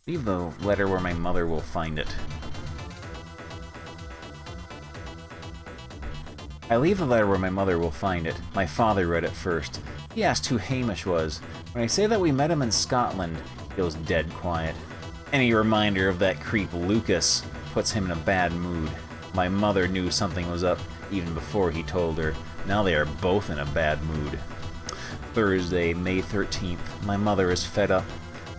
Leave the letter where my mother will find it. I leave the letter where my mother will find it. My father read it first. He asked who Hamish was. When I say that we met him in Scotland, he goes dead quiet. Any reminder of that creep Lucas puts him in a bad mood. My mother knew something was up even before he told her. Now they are both in a bad mood. Thursday, May 13th. My mother is fed up.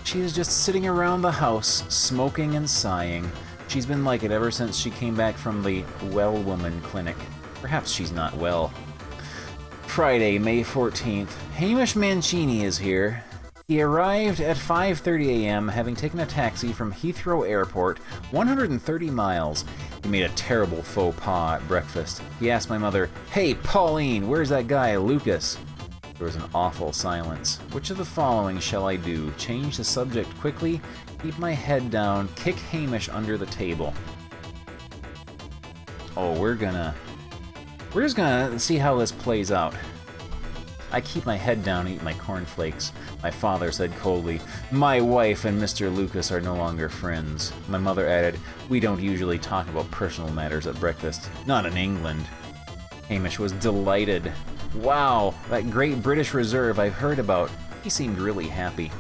She is just sitting around the house, smoking and sighing. She's been like it ever since she came back from the Well Woman Clinic. Perhaps she's not well. Friday, May 14th. Hamish Mancini is here. He arrived at 5:30 a.m. having taken a taxi from Heathrow Airport, 130 miles. He made a terrible faux pas at breakfast. He asked my mother, "Hey, Pauline, where's that guy, Lucas?" There was an awful silence. Which of the following shall I do? Change the subject quickly, keep my head down, kick Hamish under the table. Oh, we're just gonna see how this plays out. I keep my head down and eat my cornflakes. My father said coldly, "My wife and Mr. Lucas are no longer friends." My mother added, "We don't usually talk about personal matters at breakfast. Not in England." Hamish was delighted. Wow, that great British Reserve I've heard about. He seemed really happy.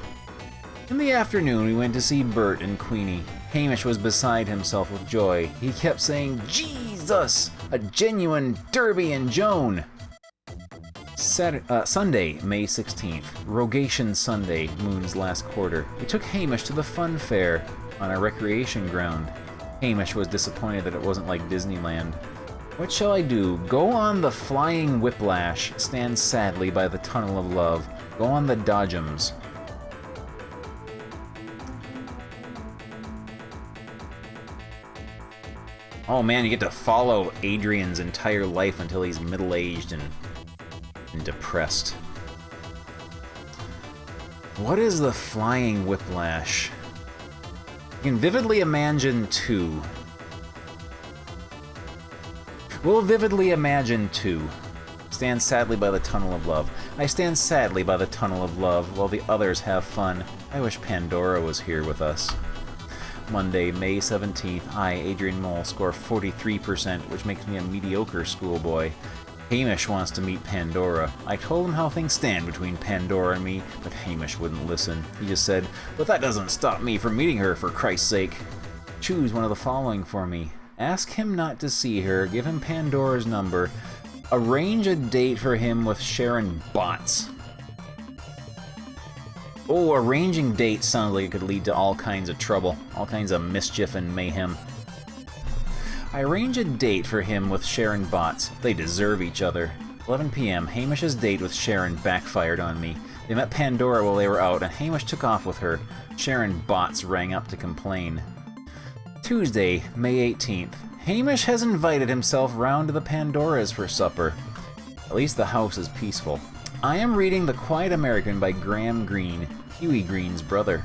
In the afternoon, we went to see Bert and Queenie. Hamish was beside himself with joy. He kept saying, "Jesus! A genuine Derby and Joan!" Sunday, May 16th. Rogation Sunday, Moon's last quarter. We took Hamish to the fun fair on a recreation ground. Hamish was disappointed that it wasn't like Disneyland. What shall I do? Go on the Flying Whiplash, stand sadly by the Tunnel of Love, go on the Dodgems. Oh man, you get to follow Adrian's entire life until he's middle-aged and depressed. What is the Flying Whiplash? You can vividly imagine 2. We'll vividly imagine 2. Stand sadly by the Tunnel of Love. I stand sadly by the Tunnel of Love while the others have fun. I wish Pandora was here with us. Monday, May 17th. I, Adrian Mole, score 43%, which makes me a mediocre schoolboy. Hamish wants to meet Pandora. I told him how things stand between Pandora and me, but Hamish wouldn't listen. He just said, "But that doesn't stop me from meeting her, for Christ's sake." Choose one of the following for me. Ask him not to see her, give him Pandora's number, arrange a date for him with Sharon Botts. Oh, arranging dates sounds like it could lead to all kinds of trouble, all kinds of mischief and mayhem. I arrange a date for him with Sharon Botts. They deserve each other. 11 p.m. Hamish's date with Sharon backfired on me. They met Pandora while they were out, and Hamish took off with her. Sharon Botts rang up to complain. Tuesday, May 18th. Hamish has invited himself round to the Pandoras for supper. At least the house is peaceful. I am reading The Quiet American by Graham Greene, Huey Greene's brother.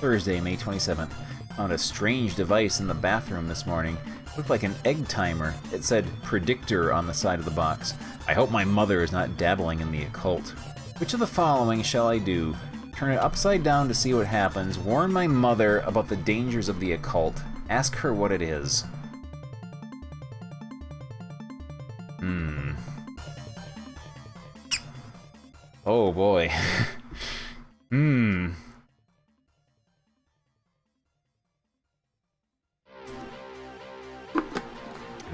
Thursday, May 27th. Found a strange device in the bathroom this morning. It looked like an egg timer. It said predictor on the side of the box. I hope my mother is not dabbling in the occult. Which of the following shall I do? Turn it upside down to see what happens. Warn my mother about the dangers of the occult. Ask her what it is. Oh boy.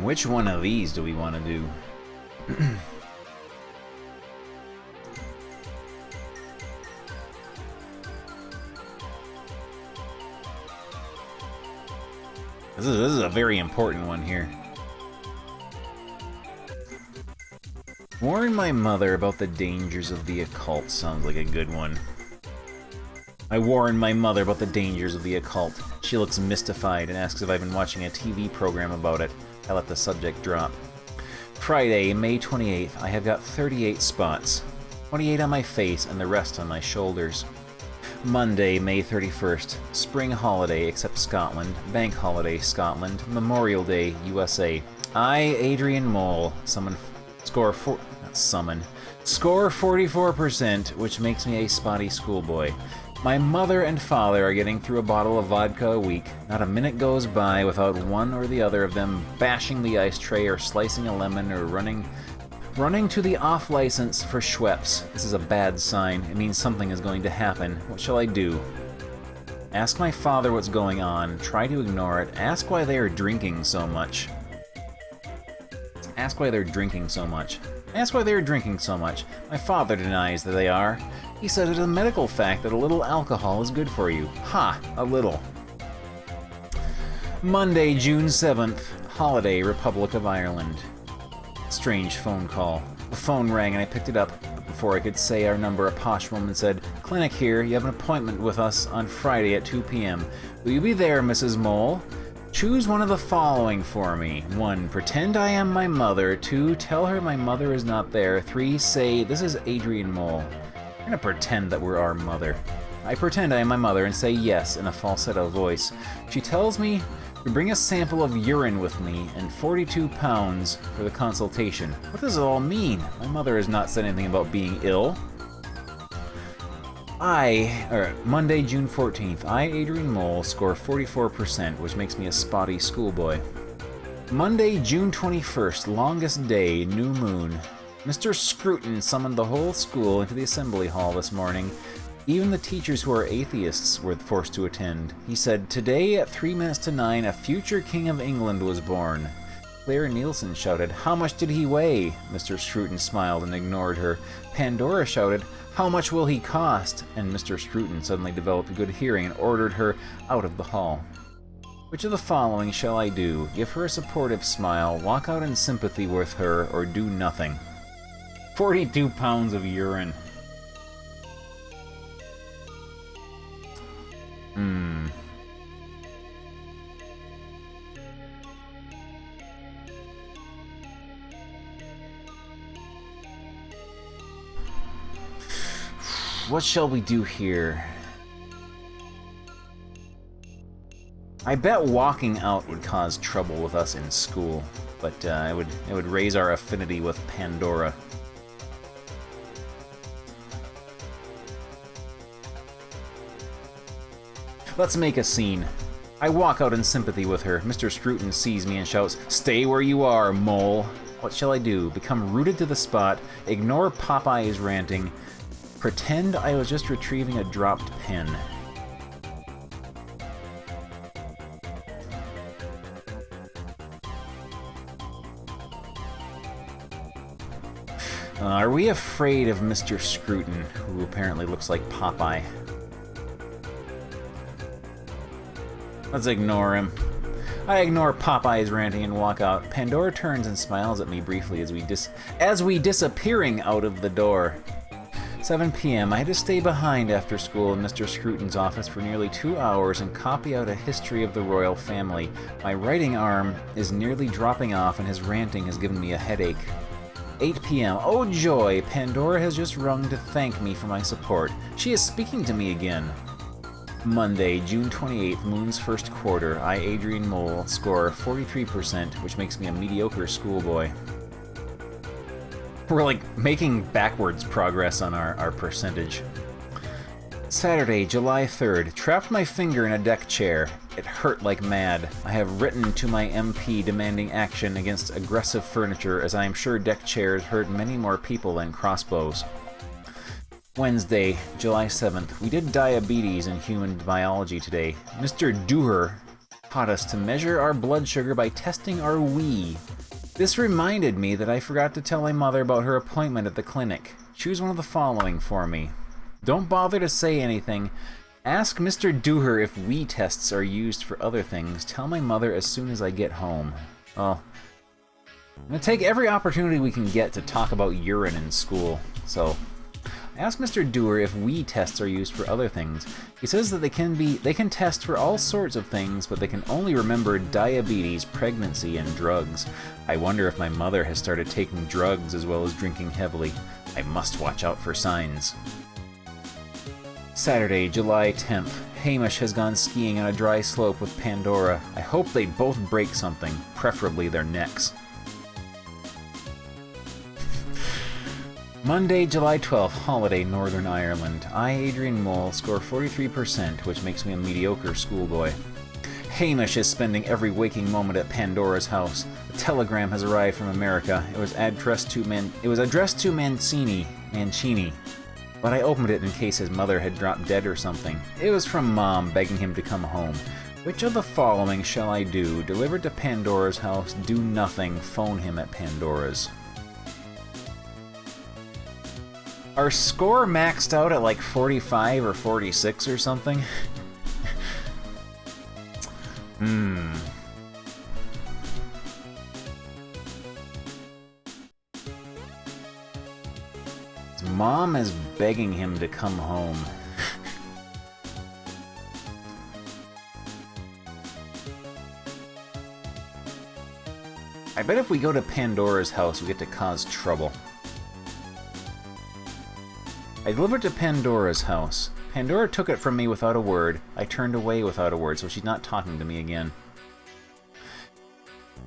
Which one of these do we want to do? This is a very important one here. Warn my mother about the dangers of the occult sounds like a good one. I warn my mother about the dangers of the occult. She looks mystified and asks if I've been watching a TV program about it. I let the subject drop. Friday, May 28th, I have got 38 spots. 28 on my face and the rest on my shoulders. Monday, May 31st, spring holiday except Scotland, bank holiday Scotland, Memorial Day USA. I, Adrian Mole, score 44%, which makes me a spotty schoolboy. My mother and father are getting through a bottle of vodka a week. Not a minute goes by without one or the other of them bashing the ice tray or slicing a lemon or running to the off license for Schweppes. This is a bad sign. It means something is going to happen. What shall I do? Ask my father what's going on. Try to ignore it. Ask why they are drinking so much. Ask why they're drinking so much. Ask why they're drinking so much. My father denies that they are. He says it is a medical fact that a little alcohol is good for you. Ha! A little. Monday, June 7th. Holiday, Republic of Ireland. Strange phone call. The phone rang and I picked it up. But before I could say our number, a posh woman said, "Clinic here. You have an appointment with us on Friday at 2 p.m. Will you be there, Mrs. Mole? Choose one of the following for me. 1. Pretend I am my mother. 2. Tell her my mother is not there. 3. Say, this is Adrian Mole. We're gonna pretend that we're our mother. I pretend I am my mother and say yes in a falsetto voice. She tells me to bring a sample of urine with me and 42 pounds for the consultation. What does it all mean? My mother has not said anything about being ill. Monday, June 14th. I, Adrian Mole, score 44%, which makes me a spotty schoolboy. Monday, June 21st. Longest day, new moon. Mr. Scruton summoned the whole school into the assembly hall this morning. Even the teachers who are atheists were forced to attend. He said, "Today at 3 minutes to 9, a future king of England was born." Claire Nielsen shouted, "How much did he weigh?" Mr. Scruton smiled and ignored her. Pandora shouted, "How much will he cost?" And Mr. Scruton suddenly developed good hearing and ordered her out of the hall. Which of the following shall I do? Give her a supportive smile, walk out in sympathy with her, or do nothing? 42 pounds of urine. What shall we do here? I bet walking out would cause trouble with us in school, but it would raise our affinity with Pandora. Let's make a scene. I walk out in sympathy with her. Mr. Scruton sees me and shouts, "Stay where you are, mole." What shall I do? Become rooted to the spot, ignore Popeye's ranting, pretend I was just retrieving a dropped pen. Are we afraid of Mr. Scruton, who apparently looks like Popeye? Let's ignore him. I ignore Popeye's ranting and walk out. Pandora turns and smiles at me briefly as we disappearing out of the door. 7 p.m. I had to stay behind after school in Mr. Scruton's office for nearly 2 hours and copy out a history of the royal family. My writing arm is nearly dropping off and his ranting has given me a headache. 8 p.m. Oh joy! Pandora has just rung to thank me for my support. She is speaking to me again. Monday, June 28th, moon's first quarter. I, Adrian Mole, score 43%, which makes me a mediocre schoolboy. We're like making backwards progress on our percentage. Saturday, July 3rd. Trapped my finger in a deck chair. It hurt like mad. I have written to my MP demanding action against aggressive furniture, as I am sure deck chairs hurt many more people than crossbows. Wednesday, July 7th. We did diabetes in human biology today. Mr. Dooher taught us to measure our blood sugar by testing our wee. This reminded me that I forgot to tell my mother about her appointment at the clinic. Choose one of the following for me. Don't bother to say anything. Ask Mr. Dooher if wee tests are used for other things. Tell my mother as soon as I get home. Well, I'm going to take every opportunity we can get to talk about urine in school. So, I asked Mr. Dewar if wee tests are used for other things. He says that they can test for all sorts of things, but they can only remember diabetes, pregnancy, and drugs. I wonder if my mother has started taking drugs as well as drinking heavily. I must watch out for signs. Saturday, July 10th. Hamish has gone skiing on a dry slope with Pandora. I hope they both break something, preferably their necks. Monday, July 12th, holiday, Northern Ireland. I, Adrian Mole, score 43%, which makes me a mediocre schoolboy. Hamish is spending every waking moment at Pandora's house. A telegram has arrived from America. It was addressed to Mancini, but I opened it in case his mother had dropped dead or something. It was from Mom, begging him to come home. Which of the following shall I do? Delivered to Pandora's house, do nothing, phone him at Pandora's. Our score maxed out at like 45 or 46 or something? His mom is begging him to come home. I bet if we go to Pandora's house, we get to cause trouble. I delivered to Pandora's house. Pandora took it from me without a word. I turned away without a word, so she's not talking to me again.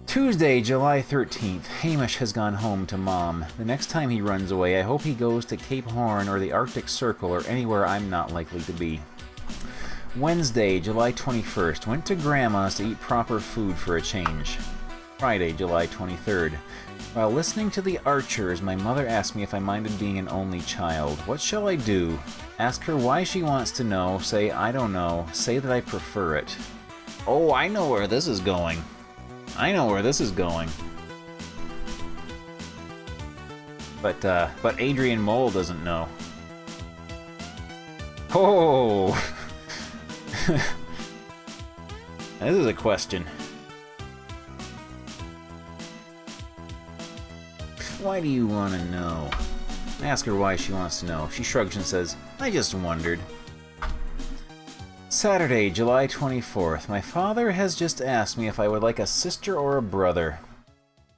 Tuesday, July 13th. Hamish has gone home to Mom. The next time he runs away, I hope he goes to Cape Horn or the Arctic Circle or anywhere I'm not likely to be. Wednesday, July 21st. Went to Grandma's to eat proper food for a change. Friday, July 23rd. While listening to The Archers, my mother asked me if I minded being an only child. What shall I do? Ask her why she wants to know, say I don't know, say that I prefer it. Oh, I know where this is going. I know where this is going. But Adrian Mole doesn't know. Oh! This is a question. Why do you want to know? I ask her why she wants to know. She shrugs and says, I just wondered. Saturday, July 24th. My father has just asked me if I would like a sister or a brother.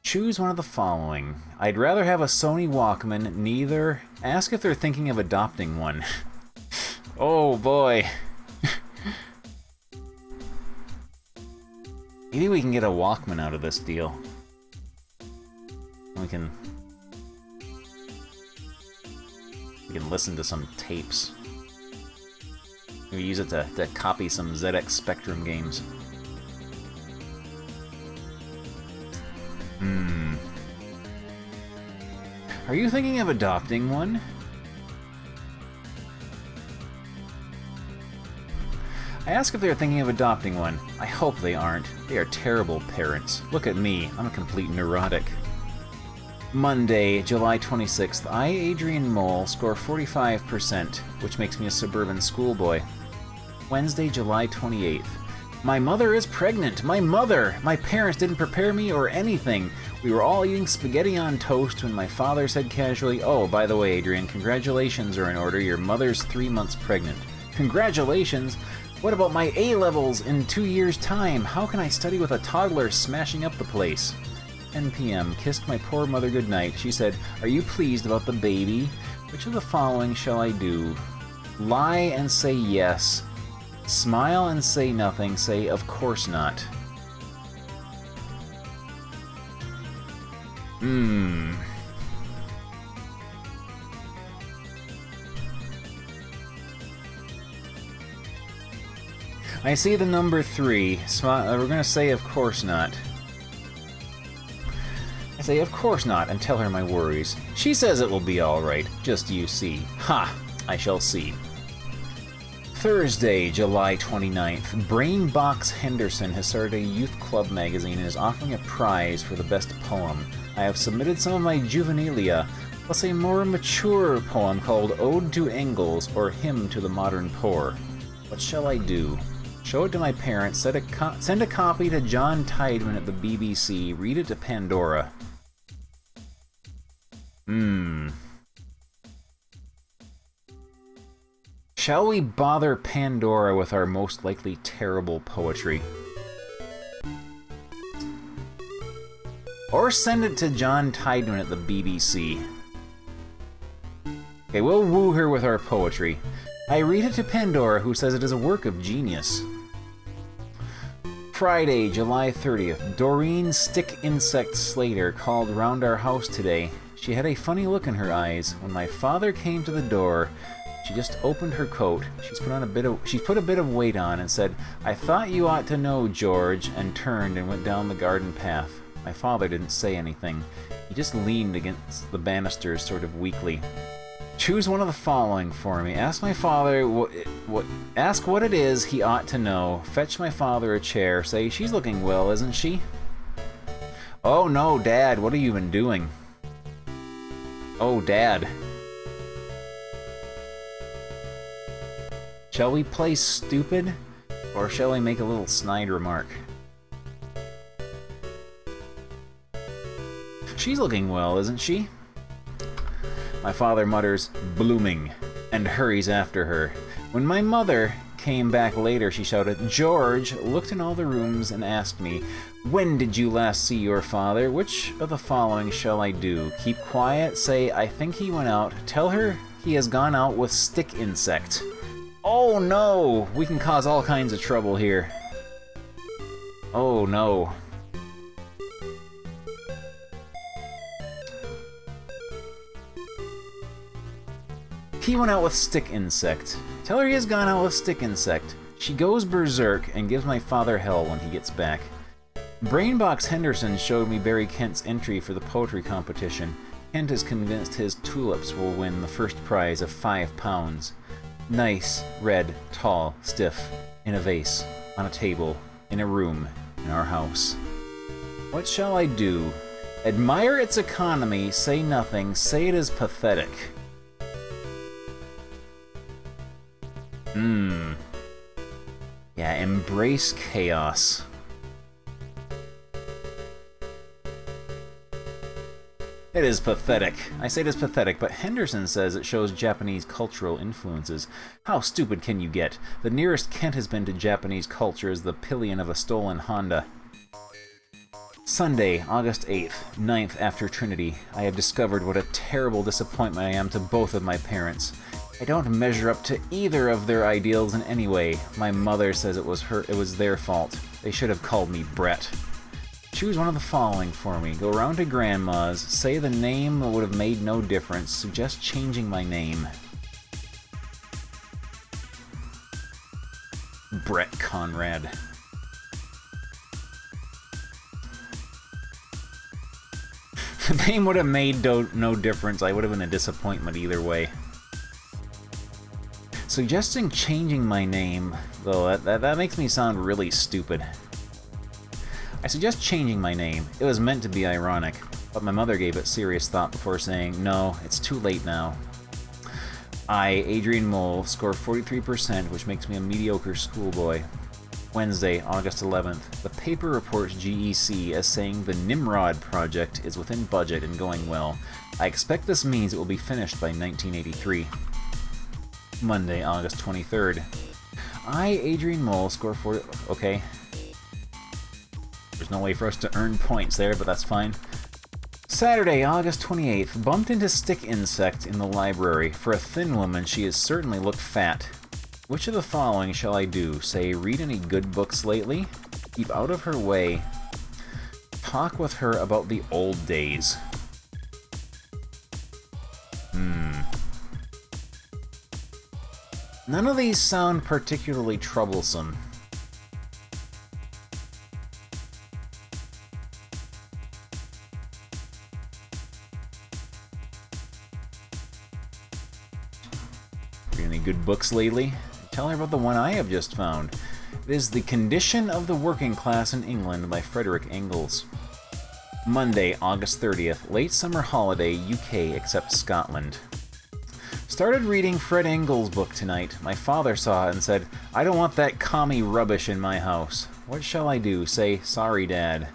Choose one of the following. I'd rather have a Sony Walkman, neither. Ask if they're thinking of adopting one. Oh boy. Maybe we can get a Walkman out of this deal. We can listen to some tapes. We use it to copy some ZX Spectrum games. Are you thinking of adopting one? I ask if they're thinking of adopting one. I hope they aren't. They are terrible parents. Look at me. I'm a complete neurotic. Monday, July 26th. I, Adrian Mole, score 45%, which makes me a suburban schoolboy. Wednesday, July 28th. My mother is pregnant! My mother! My parents didn't prepare me or anything. We were all eating spaghetti on toast when my father said casually, oh, by the way, Adrian, congratulations are in order. Your mother's 3 months pregnant. Congratulations? What about my A-levels in 2 years' time? How can I study with a toddler smashing up the place? 10 p.m. Kissed my poor mother goodnight. She said, are you pleased about the baby? Which of the following shall I do? Lie and say yes. Smile and say nothing. Say, of course not. I see the number 3. We're gonna say, of course not. I say, of course not, and tell her my worries. She says it will be alright, just you see. Ha! I shall see. Thursday, July 29th. Brainbox Henderson has started a youth club magazine and is offering a prize for the best poem. I have submitted some of my juvenilia, plus a more mature poem called Ode to Engels, or Hymn to the Modern Poor. What shall I do? Show it to my parents, send a copy to John Tideman at the BBC, read it to Pandora. Hmm. Shall we bother Pandora with our most likely terrible poetry? Or send it to John Tiedemann at the BBC? Okay, we'll woo her with our poetry. I read it to Pandora, who says it is a work of genius. Friday, July 30th. Doreen Stick Insect Slater called round our house today. She had a funny look in her eyes. When my father came to the door, she just opened her coat. She put a bit of weight on and said, "I thought you ought to know, George," and turned and went down the garden path. My father didn't say anything. He just leaned against the banisters sort of weakly. Choose one of the following for me. Ask my father ask what it is he ought to know. Fetch my father a chair. Say, "She's looking well, isn't she?" Oh no, Dad, what have you been doing? Oh, Dad. Shall we play stupid? Or shall I make a little snide remark? She's looking well, isn't she? My father mutters, "Blooming," and hurries after her. When my mother came back later, she shouted, "George," looked in all the rooms and asked me, "When did you last see your father? Which of the following shall I do? Keep quiet, say, "I think he went out." Tell her he has gone out with Stick Insect. Oh no! We can cause all kinds of trouble here. Oh no. He went out with Stick Insect. Tell her he has gone out with Stick Insect. She goes berserk and gives my father hell when he gets back. Brainbox Henderson showed me Barry Kent's entry for the poetry competition. Kent is convinced his tulips will win the first prize of £5. Nice, red, tall, stiff, in a vase, on a table, in a room, in our house. What shall I do? Admire its economy, say nothing, say it is pathetic. Yeah, embrace chaos. It is pathetic. I say it is pathetic, but Henderson says it shows Japanese cultural influences. How stupid can you get? The nearest Kent has been to Japanese culture is the pillion of a stolen Honda. Sunday, August 8th, 9th after Trinity. I have discovered what a terrible disappointment I am to both of my parents. I don't measure up to either of their ideals in any way. My mother says it was their fault. They should have called me Brett. Choose one of the following for me. Go round to Grandma's, say the name that would have made no difference, suggest changing my name. Brett Conrad. The name would have made no difference. I would have been a disappointment either way. Suggesting changing my name, though, that makes me sound really stupid. I suggest changing my name. It was meant to be ironic, but my mother gave it serious thought before saying, "No, it's too late now." I, Adrian Mole, score 43%, which makes me a mediocre schoolboy. Wednesday, August 11th. The paper reports GEC as saying the Nimrod project is within budget and going well. I expect this means it will be finished by 1983. Monday, August 23rd. I, Adrian Mole, score 40... Okay. There's no way for us to earn points there, but that's fine. Saturday, August 28th. Bumped into Stick Insect in the library. For a thin woman, she has certainly looked fat. Which of the following shall I do? Say, read any good books lately? Keep out of her way. Talk with her about the old days. None of these sound particularly troublesome. Read any good books lately? Tell her about the one I have just found. It is The Condition of the Working Class in England by Frederick Engels. Monday, August 30th. Late summer holiday, UK except Scotland. Started reading Fred Engels' book tonight. My father saw it and said, "I don't want that commie rubbish in my house." What shall I do? Say, "Sorry, Dad."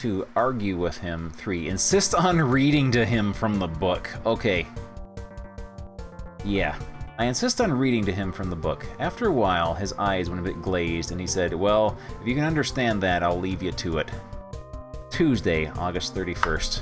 2. Argue with him. 3. Insist on reading to him from the book. Okay. Yeah. I insist on reading to him from the book. After a while, his eyes went a bit glazed, and he said, well, if you can understand that, I'll leave you to it. Tuesday, August 31st.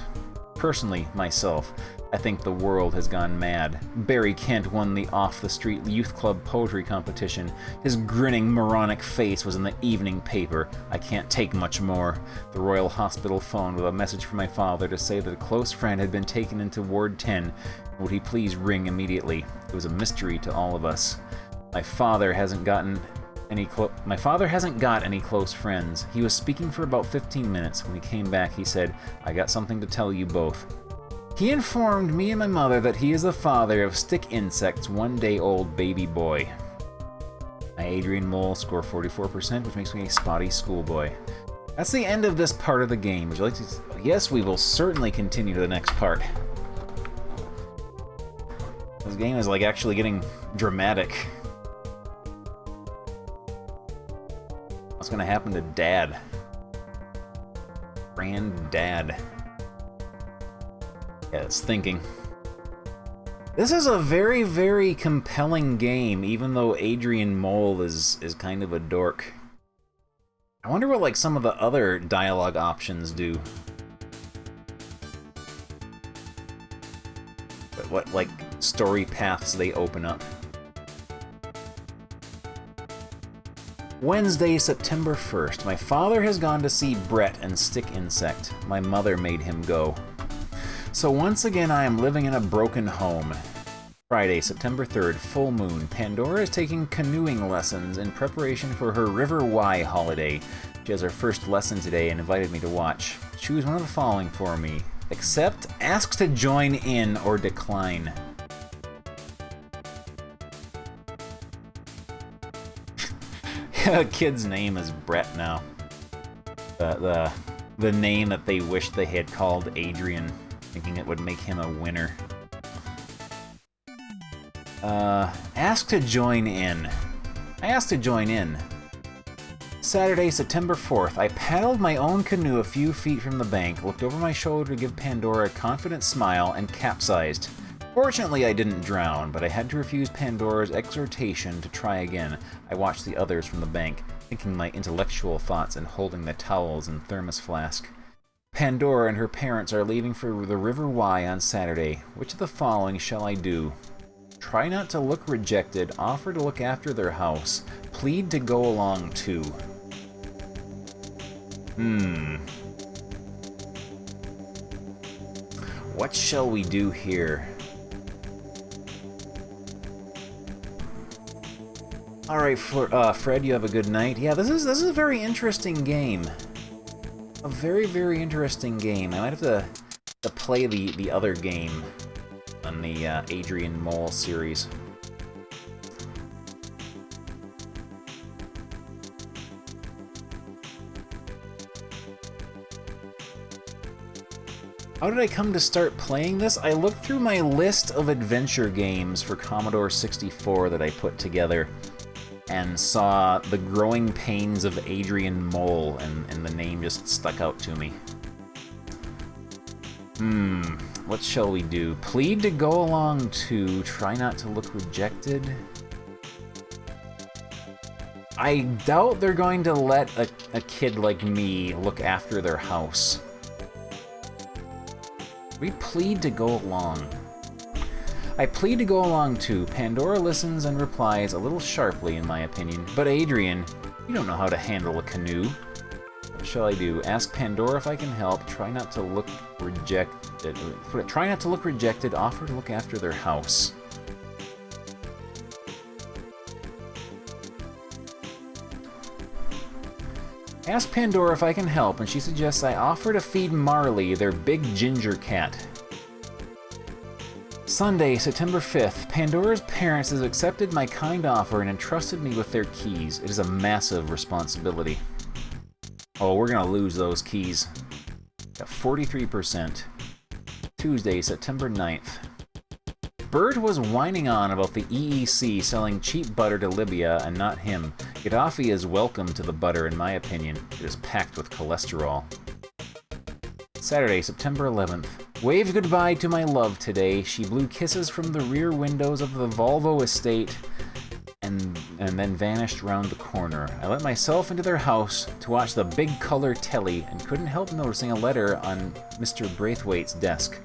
Personally, myself, I think the world has gone mad. Barry Kent won the off-the-street youth club poetry competition. His grinning, moronic face was in the evening paper. I can't take much more. The Royal Hospital phoned with a message from my father to say that a close friend had been taken into Ward 10. Would he please ring immediately? It was a mystery to all of us. My father hasn't got any close friends. He was speaking for about 15 minutes. When he came back, he said, I got something to tell you both. He informed me and my mother that he is the father of Stick Insect's one-day-old baby boy. I, Adrian Mole, score 44%, which makes me a spotty schoolboy. That's the end of this part of the game. Would you like to... Yes, we will certainly continue to the next part. This game is like actually getting dramatic. What's gonna happen to Dad? Granddad. Yeah, it's thinking. This is a very, very compelling game, even though Adrian Mole is kind of a dork. I wonder what, like, some of the other dialogue options do. But what, like, story paths they open up. Wednesday, September 1st. My father has gone to see Brett and Stick Insect. My mother made him go. So once again, I am living in a broken home. Friday, September 3rd, full moon. Pandora is taking canoeing lessons in preparation for her River Y holiday. She has her first lesson today and invited me to watch. Choose one of the following for me. Accept, ask to join in, or decline. The kid's name is Brett now. The name that they wished they had called Adrian, thinking it would make him a winner. Ask to join in. I asked to join in. Saturday, September 4th. I paddled my own canoe a few feet from the bank, looked over my shoulder to give Pandora a confident smile, and capsized. Fortunately, I didn't drown, but I had to refuse Pandora's exhortation to try again. I watched the others from the bank, thinking my intellectual thoughts and holding the towels and thermos flask. Pandora and her parents are leaving for the River Y on Saturday. Which of the following shall I do? Try not to look rejected, offer to look after their house, plead to go along too. What shall we do here? Alright, Fred, you have a good night. Yeah, this is a very interesting game. A very, very interesting game. I might have to play the other game on the Adrian Mole series. How did I come to start playing this? I looked through my list of adventure games for Commodore 64 that I put together and saw The Growing Pains of Adrian Mole, and the name just stuck out to me. What shall we do? Plead to go along to, try not to look rejected. I doubt they're going to let a kid like me look after their house. We plead to go along. I plead to go along too. Pandora listens and replies a little sharply, in my opinion. But Adrian, you don't know how to handle a canoe. What shall I do? Ask Pandora if I can help. Try not to look rejected. Try not to look rejected. Offer to look after their house. Ask Pandora if I can help, and she suggests I offer to feed Marley, their big ginger cat. Sunday, September 5th. Pandora's parents has accepted my kind offer and entrusted me with their keys. It is a massive responsibility. Oh, we're gonna lose those keys. Got 43%. Tuesday, September 9th. Bert was whining on about the EEC selling cheap butter to Libya and not him. Gaddafi is welcome to the butter, in my opinion. It is packed with cholesterol. Saturday, September 11th. Waved goodbye to my love today. She blew kisses from the rear windows of the Volvo estate and then vanished round the corner. I let myself into their house to watch the big color telly and couldn't help noticing a letter on Mr. Braithwaite's desk.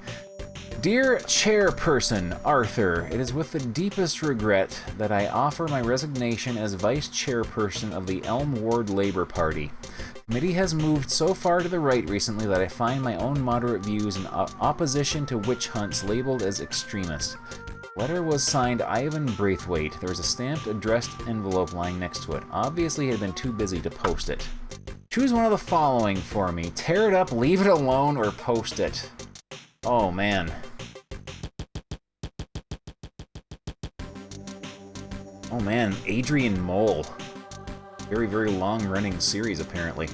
Dear Chairperson Arthur, it is with the deepest regret that I offer my resignation as Vice Chairperson of the Elm Ward Labour Party. The committee has moved so far to the right recently that I find my own moderate views in opposition to witch hunts labeled as extremist. Letter was signed Ivan Braithwaite. There was a stamped, addressed envelope lying next to it. Obviously, he had been too busy to post it. Choose one of the following for me. Tear it up, leave it alone, or post it. Oh, man. Oh, man. Adrian Mole. Very, very long-running series, apparently.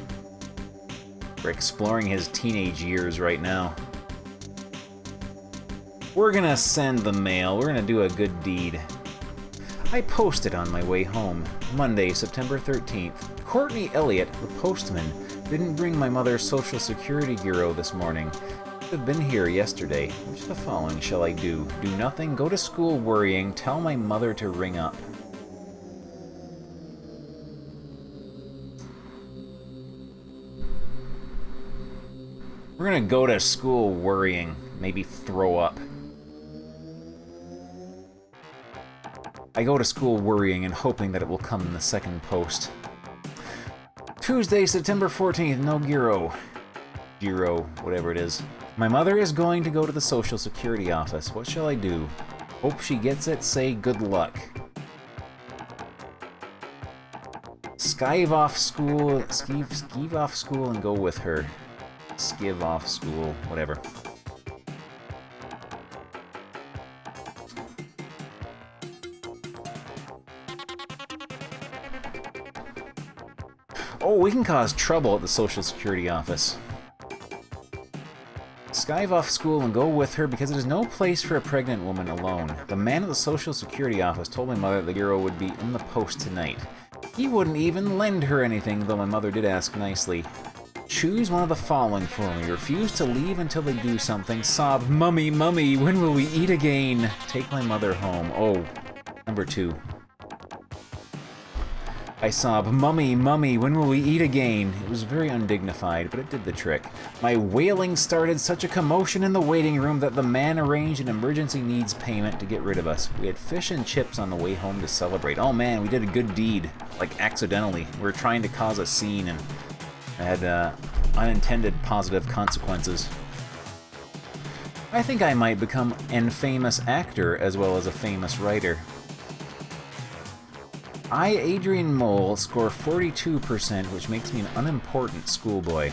We're exploring his teenage years right now. We're gonna send the mail. We're gonna do a good deed. I posted on my way home. Monday, September 13th. Courtney Elliott, the postman, didn't bring my mother's Social Security Bureau this morning. Should have been here yesterday. Which of the following shall I do? Do nothing, go to school worrying, tell my mother to ring up. We're gonna go to school worrying, maybe throw up. I go to school worrying and hoping that it will come in the second post. Tuesday, September 14th, no Giro. Giro, whatever it is. My mother is going to go to the Social Security office. What shall I do? Hope she gets it, say good luck. Skive off school and go with her. Skive off school, whatever. Oh, we can cause trouble at the Social Security office. Skive off school and go with her because it is no place for a pregnant woman alone. The man at the Social Security office told my mother the Bureau would be in the post tonight. He wouldn't even lend her anything, though my mother did ask nicely. Choose one of the following for me. Refuse to leave until they do something. Sob, Mummy, Mummy, when will we eat again? Take my mother home. Oh, number 2. I sob, Mummy, Mummy, when will we eat again? It was very undignified, but it did the trick. My wailing started such a commotion in the waiting room that the man arranged an emergency needs payment to get rid of us. We had fish and chips on the way home to celebrate. Oh man, we did a good deed. Like, accidentally. We were trying to cause a scene and it had unintended positive consequences. I think I might become an famous actor as well as a famous writer. I, Adrian Mole, score 42%, which makes me an unimportant schoolboy.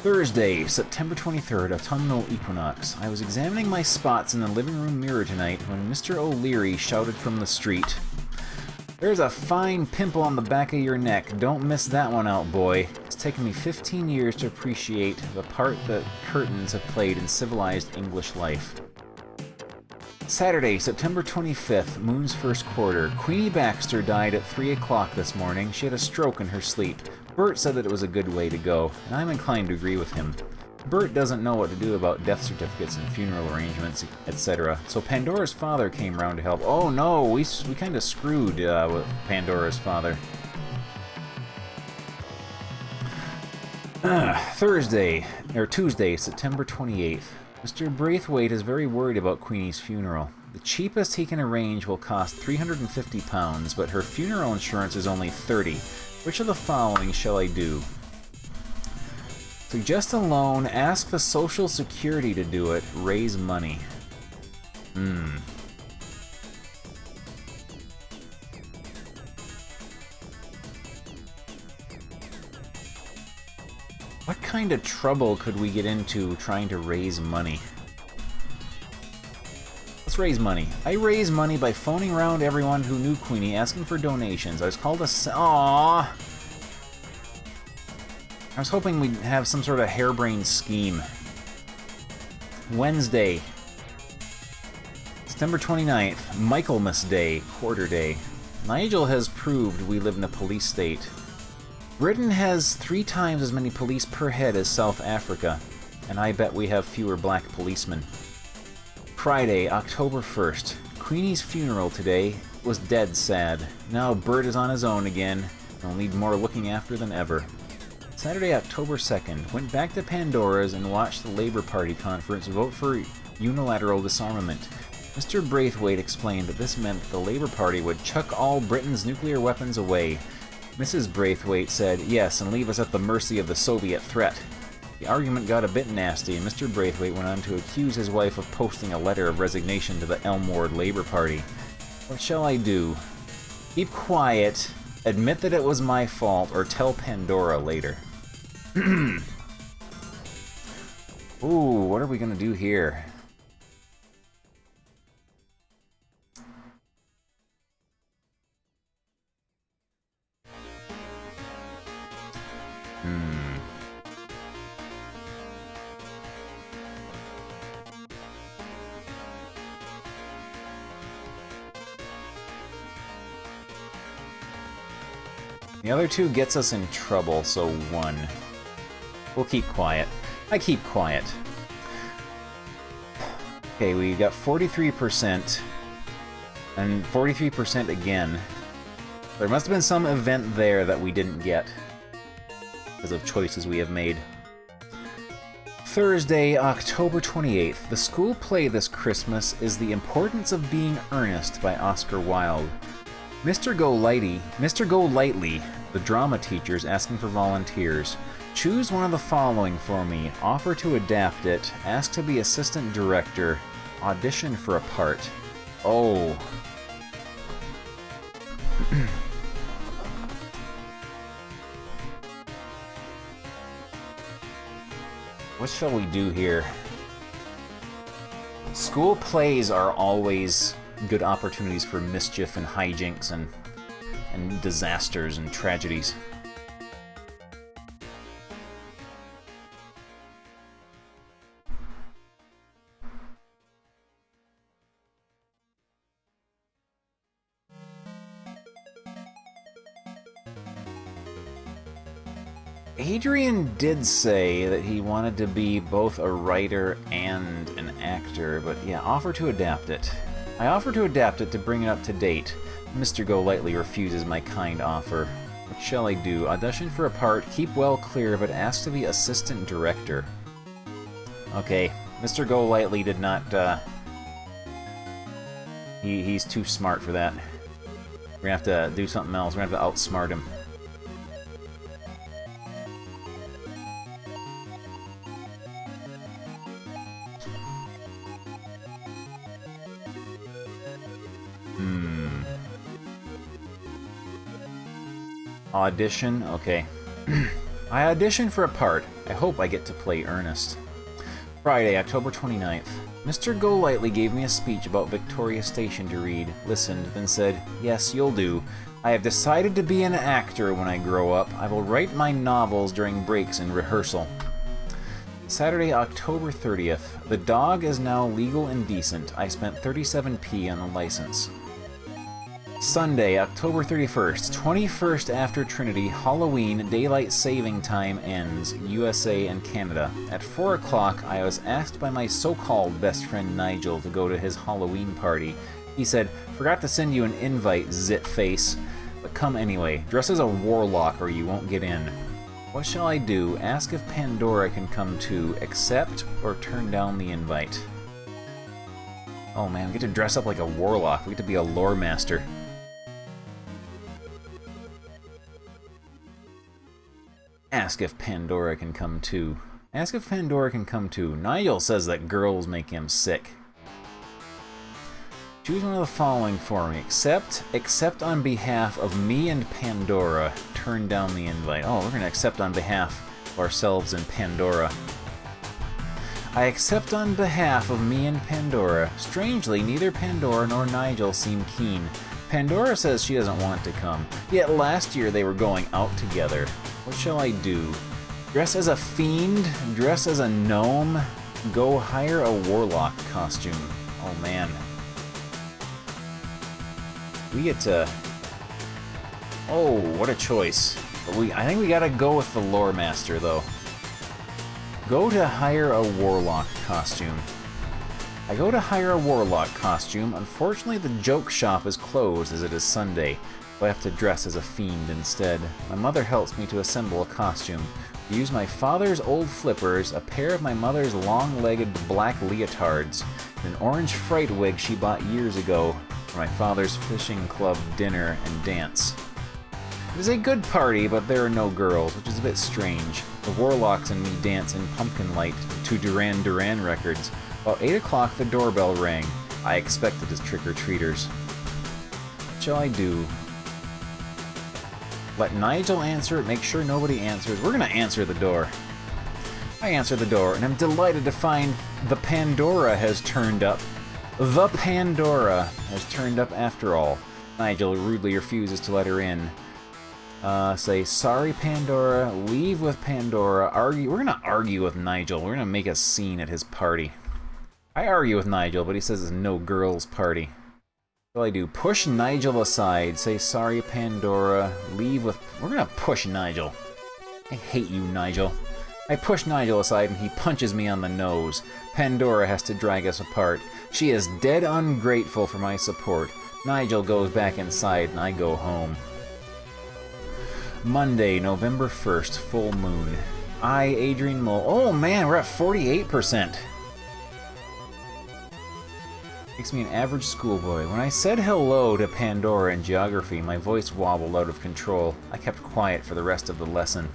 Thursday, September 23rd, autumnal equinox. I was examining my spots in the living room mirror tonight when Mr. O'Leary shouted from the street, "There's a fine pimple on the back of your neck. Don't miss that one out, boy." It's taken me 15 years to appreciate the part that curtains have played in civilized English life. Saturday, September 25th, moon's first quarter. Queenie Baxter died at 3 o'clock this morning. She had a stroke in her sleep. Bert said that it was a good way to go, and I'm inclined to agree with him. Bert doesn't know what to do about death certificates and funeral arrangements, etc. So Pandora's father came round to help. Oh no, we kind of screwed with Pandora's father. Tuesday, September 28th. Mr. Braithwaite is very worried about Queenie's funeral. The cheapest he can arrange will cost £350, but her funeral insurance is only $30. Which of the following shall I do? Suggest a loan, ask the Social Security to do it, raise money. What kind of trouble could we get into trying to raise money? Let's raise money. I raise money by phoning around everyone who knew Queenie, asking for donations. I was called a... Aww! I was hoping we'd have some sort of harebrained scheme. Wednesday, September 29th, Michaelmas Day, quarter day. Nigel has proved we live in a police state. Britain has 3 times as many police per head as South Africa. and I bet we have fewer black policemen. Friday, October 1st. Queenie's funeral today was dead sad. Now Bert is on his own again. He'll need more looking after than ever. Saturday, October 2nd. Went back to Pandora's and watched the Labour Party conference vote for unilateral disarmament. Mr. Braithwaite explained that this meant the Labour Party would chuck all Britain's nuclear weapons away. Mrs. Braithwaite said yes and leave us at the mercy of the Soviet threat. The argument got a bit nasty, and Mr. Braithwaite went on to accuse his wife of posting a letter of resignation to the Elmwood Labour Party. What shall I do? Keep quiet, admit that it was my fault, or tell Pandora later. Ooh, what are we gonna do here? The other two gets us in trouble, so 1. We'll keep quiet. I keep quiet. Okay, we got 43%, and 43% again. There must have been some event there that we didn't get, because of choices we have made. Thursday, October 28th. The school play this Christmas is The Importance of Being Earnest by Oscar Wilde. Mr. Golightly, the drama teacher, is asking for volunteers. Choose one of the following for me. Offer to adapt it. Ask to be assistant director. Audition for a part. Oh. What shall we do here? School plays are always good opportunities for mischief and hijinks and disasters and tragedies. Adrian did say that he wanted to be both a writer and an actor, but yeah, offer to adapt it. I offer to adapt it to bring it up to date. Mr. Golightly refuses my kind offer. What shall I do? Audition for a part, keep well clear of it, ask to be assistant director. Okay, Mr. Golightly did not, he's too smart for that. We're gonna have to do something else. We're gonna have to outsmart him. Audition? Okay. I auditioned for a part. I hope I get to play Ernest. Friday, October 29th. Mr. Golightly gave me a speech about Victoria Station to read, listened, then said, "Yes, you'll do. I have decided to be an actor when I grow up. I will write my novels during breaks in rehearsal." Saturday, October 30th. The dog is now legal and decent. I spent 37p on the license. Sunday, October 31st, 21st after Trinity, Halloween, daylight saving time ends, USA and Canada. At 4 o'clock, I was asked by my so-called best friend Nigel to go to his Halloween party. He said, "Forgot to send you an invite, zit face, but come anyway. Dress as a warlock or you won't get in." What shall I do? Ask if Pandora can come too. Accept or turn down the invite? Oh man, we get to dress up like a warlock. We get to be a lore master. Ask if Pandora can come too. Ask if Pandora can come too. Nigel says that girls make him sick. Choose one of the following for me. Accept on behalf of me and Pandora. Turn down the invite. Oh, we're going to accept on behalf of ourselves and Pandora. I accept on behalf of me and Pandora. Strangely, neither Pandora nor Nigel seem keen. Pandora says she doesn't want to come, yet last year they were going out together. What shall I do? Dress as a fiend? Dress as a gnome? Go hire a warlock costume. Oh man. We get to... Oh, what a choice. But I think we gotta go with the lore master, though. Go to hire a warlock costume. I go to hire a warlock costume. Unfortunately, the joke shop is closed as it is Sunday, so I have to dress as a fiend instead. My mother helps me to assemble a costume. I use my father's old flippers, a pair of my mother's long-legged black leotards, and an orange fright wig she bought years ago for my father's fishing club dinner and dance. It is a good party, but there are no girls, which is a bit strange. The warlocks and me dance in Pumpkin Light to Duran Duran records. About 8 o'clock, the doorbell rang. I expected as trick-or-treaters. What shall I do? Let Nigel answer it, make sure nobody answers. We're gonna answer the door. I answer the door, and I'm delighted to find the Pandora has turned up. The Pandora has turned up after all. Nigel rudely refuses to let her in. Say, sorry Pandora, leave with Pandora, argue. We're gonna argue with Nigel. We're gonna make a scene at his party. I argue with Nigel, but he says it's no girls' party. What do I do? Push Nigel aside. Say, sorry Pandora, leave with... We're gonna push Nigel. I hate you, Nigel. I push Nigel aside and he punches me on the nose. Pandora has to drag us apart. She is dead ungrateful for my support. Nigel goes back inside and I go home. Monday, November 1st, full moon. I, Adrian Mole. Oh man, we're at 48%. Makes me an average schoolboy. When I said hello to Pandora in geography, my voice wobbled out of control. I kept quiet for the rest of the lesson.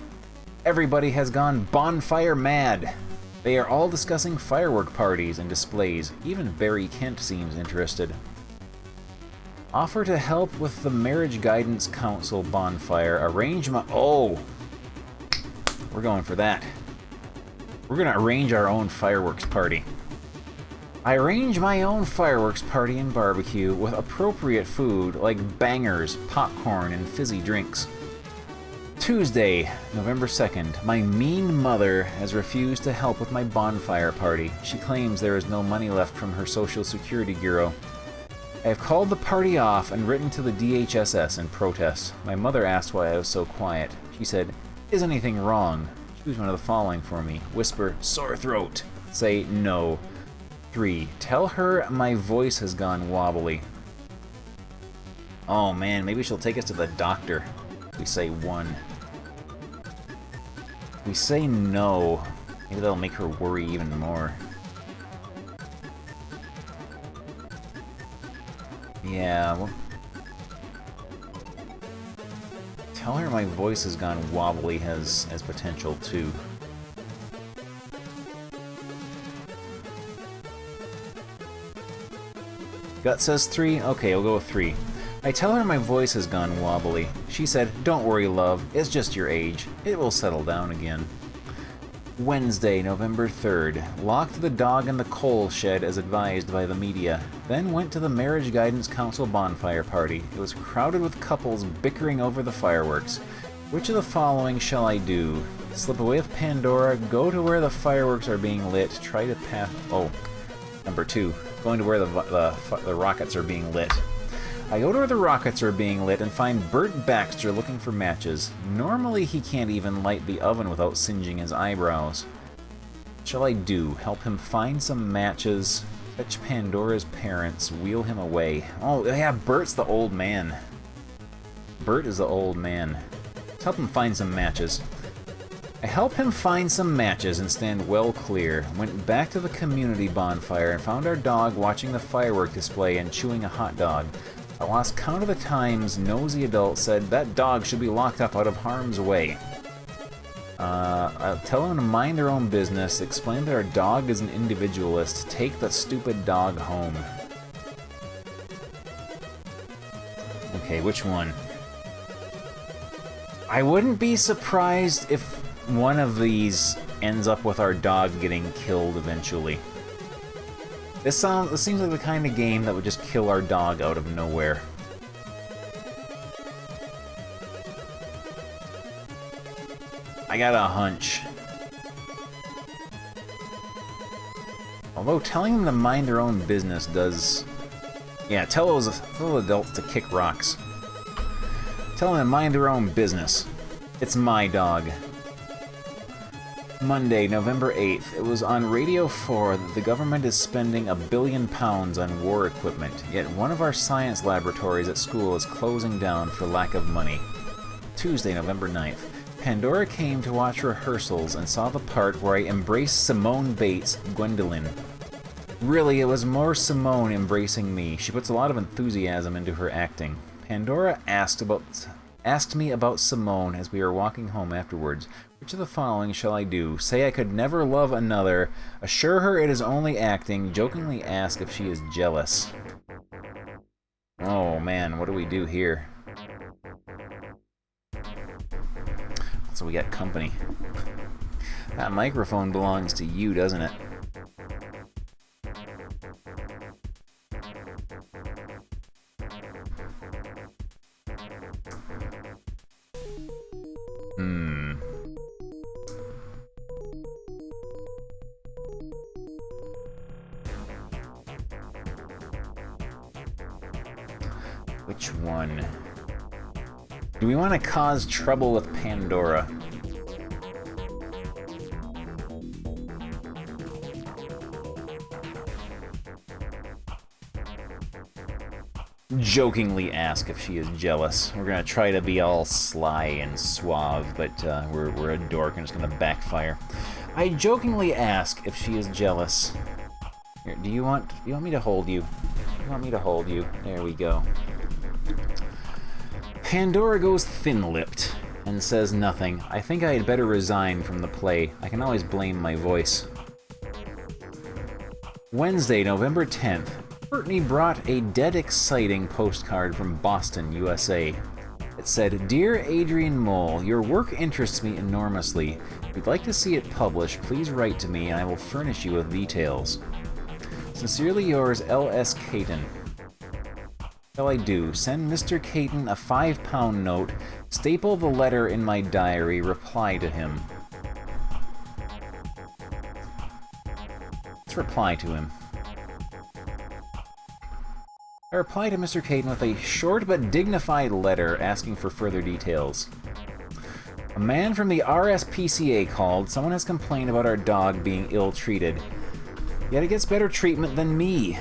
Everybody has gone bonfire mad. They are all discussing firework parties and displays. Even Barry Kent seems interested. Offer to help with the Marriage Guidance Council bonfire. Arrange my... Oh! We're going for that. We're gonna arrange our own fireworks party. I arrange my own fireworks party and barbecue with appropriate food like bangers, popcorn, and fizzy drinks. Tuesday, November 2nd. My mean mother has refused to help with my bonfire party. She claims there is no money left from her Social Security Bureau. I have called the party off and written to the DHSS in protest. My mother asked why I was so quiet. She said, "Is anything wrong?" Choose one of the following for me. Whisper, sore throat. Say, no. 3. Tell her my voice has gone wobbly. Oh man, maybe she'll take us to the doctor. We say 1. We say no. Maybe that'll make her worry even more. Yeah, well, tell her my voice has gone wobbly has potential too. Gut says 3? Okay, I'll go with 3. I tell her my voice has gone wobbly. She said, "Don't worry, love, it's just your age. It will settle down again." Wednesday, November 3rd. Locked the dog in the coal shed as advised by the media. Then went to the Marriage Guidance Council bonfire party. It was crowded with couples bickering over the fireworks. Which of the following shall I do? Slip away with Pandora, go to where the fireworks are being lit, try to pass... Oh, number 2. Going to where the rockets are being lit. I go to where the rockets are being lit and find Bert Baxter looking for matches. Normally he can't even light the oven without singeing his eyebrows. What shall I do? Help him find some matches, fetch Pandora's parents, wheel him away. Oh yeah, Bert's the old man. Bert is the old man. Let's help him find some matches. I help him find some matches and stand well clear. Went back to the community bonfire and found our dog watching the firework display and chewing a hot dog. I lost count of the times nosy adults said that dog should be locked up out of harm's way. I'll tell them to mind their own business, explain that our dog is an individualist, take the stupid dog home. Okay, which one? I wouldn't be surprised if one of these ends up with our dog getting killed eventually. This seems like the kind of game that would just kill our dog out of nowhere. I got a hunch. Although telling them to mind their own business does... Yeah, tell those adults to kick rocks. Tell them to mind their own business. It's my dog. Monday, November 8th. It was on Radio 4 that the government is spending £1 billion on war equipment, yet one of our science laboratories at school is closing down for lack of money. Tuesday, November 9th. Pandora came to watch rehearsals and saw the part where I embraced Simone Bates, Gwendolyn. Really, it was more Simone embracing me. She puts a lot of enthusiasm into her acting. Pandora asked me about Simone as we were walking home afterwards. Which of the following shall I do? Say I could never love another, assure her it is only acting, jokingly ask if she is jealous. Oh man, what do we do here? So we got company. That microphone belongs to you, doesn't it? Which one? Do we want to cause trouble with Pandora? Jokingly ask if she is jealous. We're gonna try to be all sly and suave, but we're a dork and it's gonna backfire. I jokingly ask if she is jealous. Here, do you want me to hold you? You want me to hold you? There we go. Pandora goes thin-lipped and says nothing. I think I had better resign from the play. I can always blame my voice. Wednesday, November 10th. Courtney brought a dead exciting postcard from Boston, USA. It said, Dear Adrian Mole, your work interests me enormously. If you'd like to see it published, please write to me and I will furnish you with details. Sincerely yours, L.S. Caton. Shall I do? Send Mr. Caton a £5 note, staple the letter in my diary, reply to him. Let's reply to him. I reply to Mr. Caton with a short but dignified letter asking for further details. A man from the RSPCA called. Someone has complained about our dog being ill-treated. Yet it gets better treatment than me.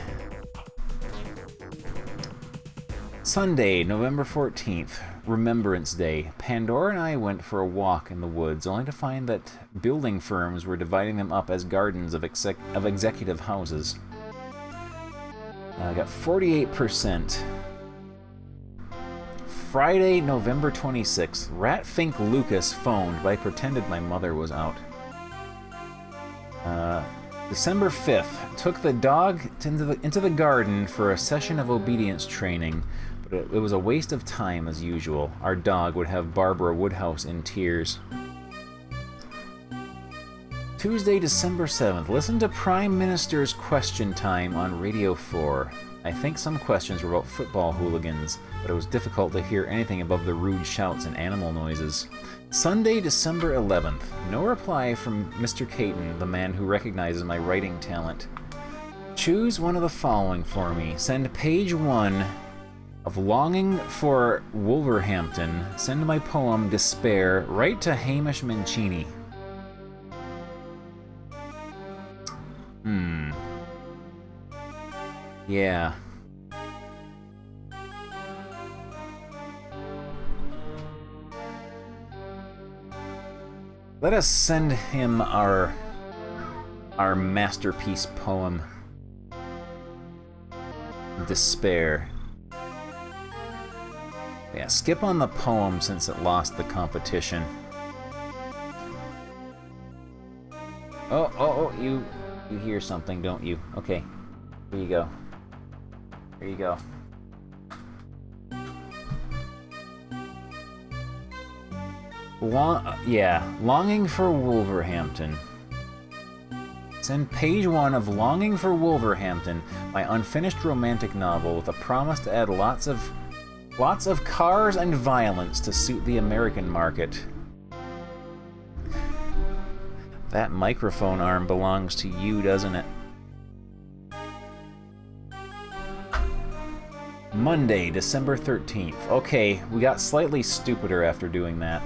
Sunday, November 14th, Remembrance Day. Pandora and I went for a walk in the woods, only to find that building firms were dividing them up as gardens of executive houses. I got 48%. Friday, November 26th, Ratfink Lucas phoned, but I pretended my mother was out. December 5th, took the dog into the garden for a session of obedience training, but it was a waste of time as usual. Our dog would have Barbara Woodhouse in tears. Tuesday, December 7th, listen to Prime Minister's Question Time on Radio 4. I think some questions were about football hooligans, but it was difficult to hear anything above the rude shouts and animal noises. Sunday, December 11th, no reply from Mr. Caton, the man who recognizes my writing talent. Choose one of the following for me. Send page 1 of Longing for Wolverhampton. Send my poem, Despair, right to Hamish Mancini. Yeah. Let us send him our masterpiece poem, Despair. Yeah, skip on the poem since it lost the competition. Oh, you hear something, don't you? Okay, here you go. Here you go. Longing for Wolverhampton. Send page 1 of Longing for Wolverhampton, my unfinished romantic novel, with a promise to add lots of cars and violence to suit the American market. That microphone arm belongs to you, doesn't it? Monday, December 13th. Okay, we got slightly stupider after doing that.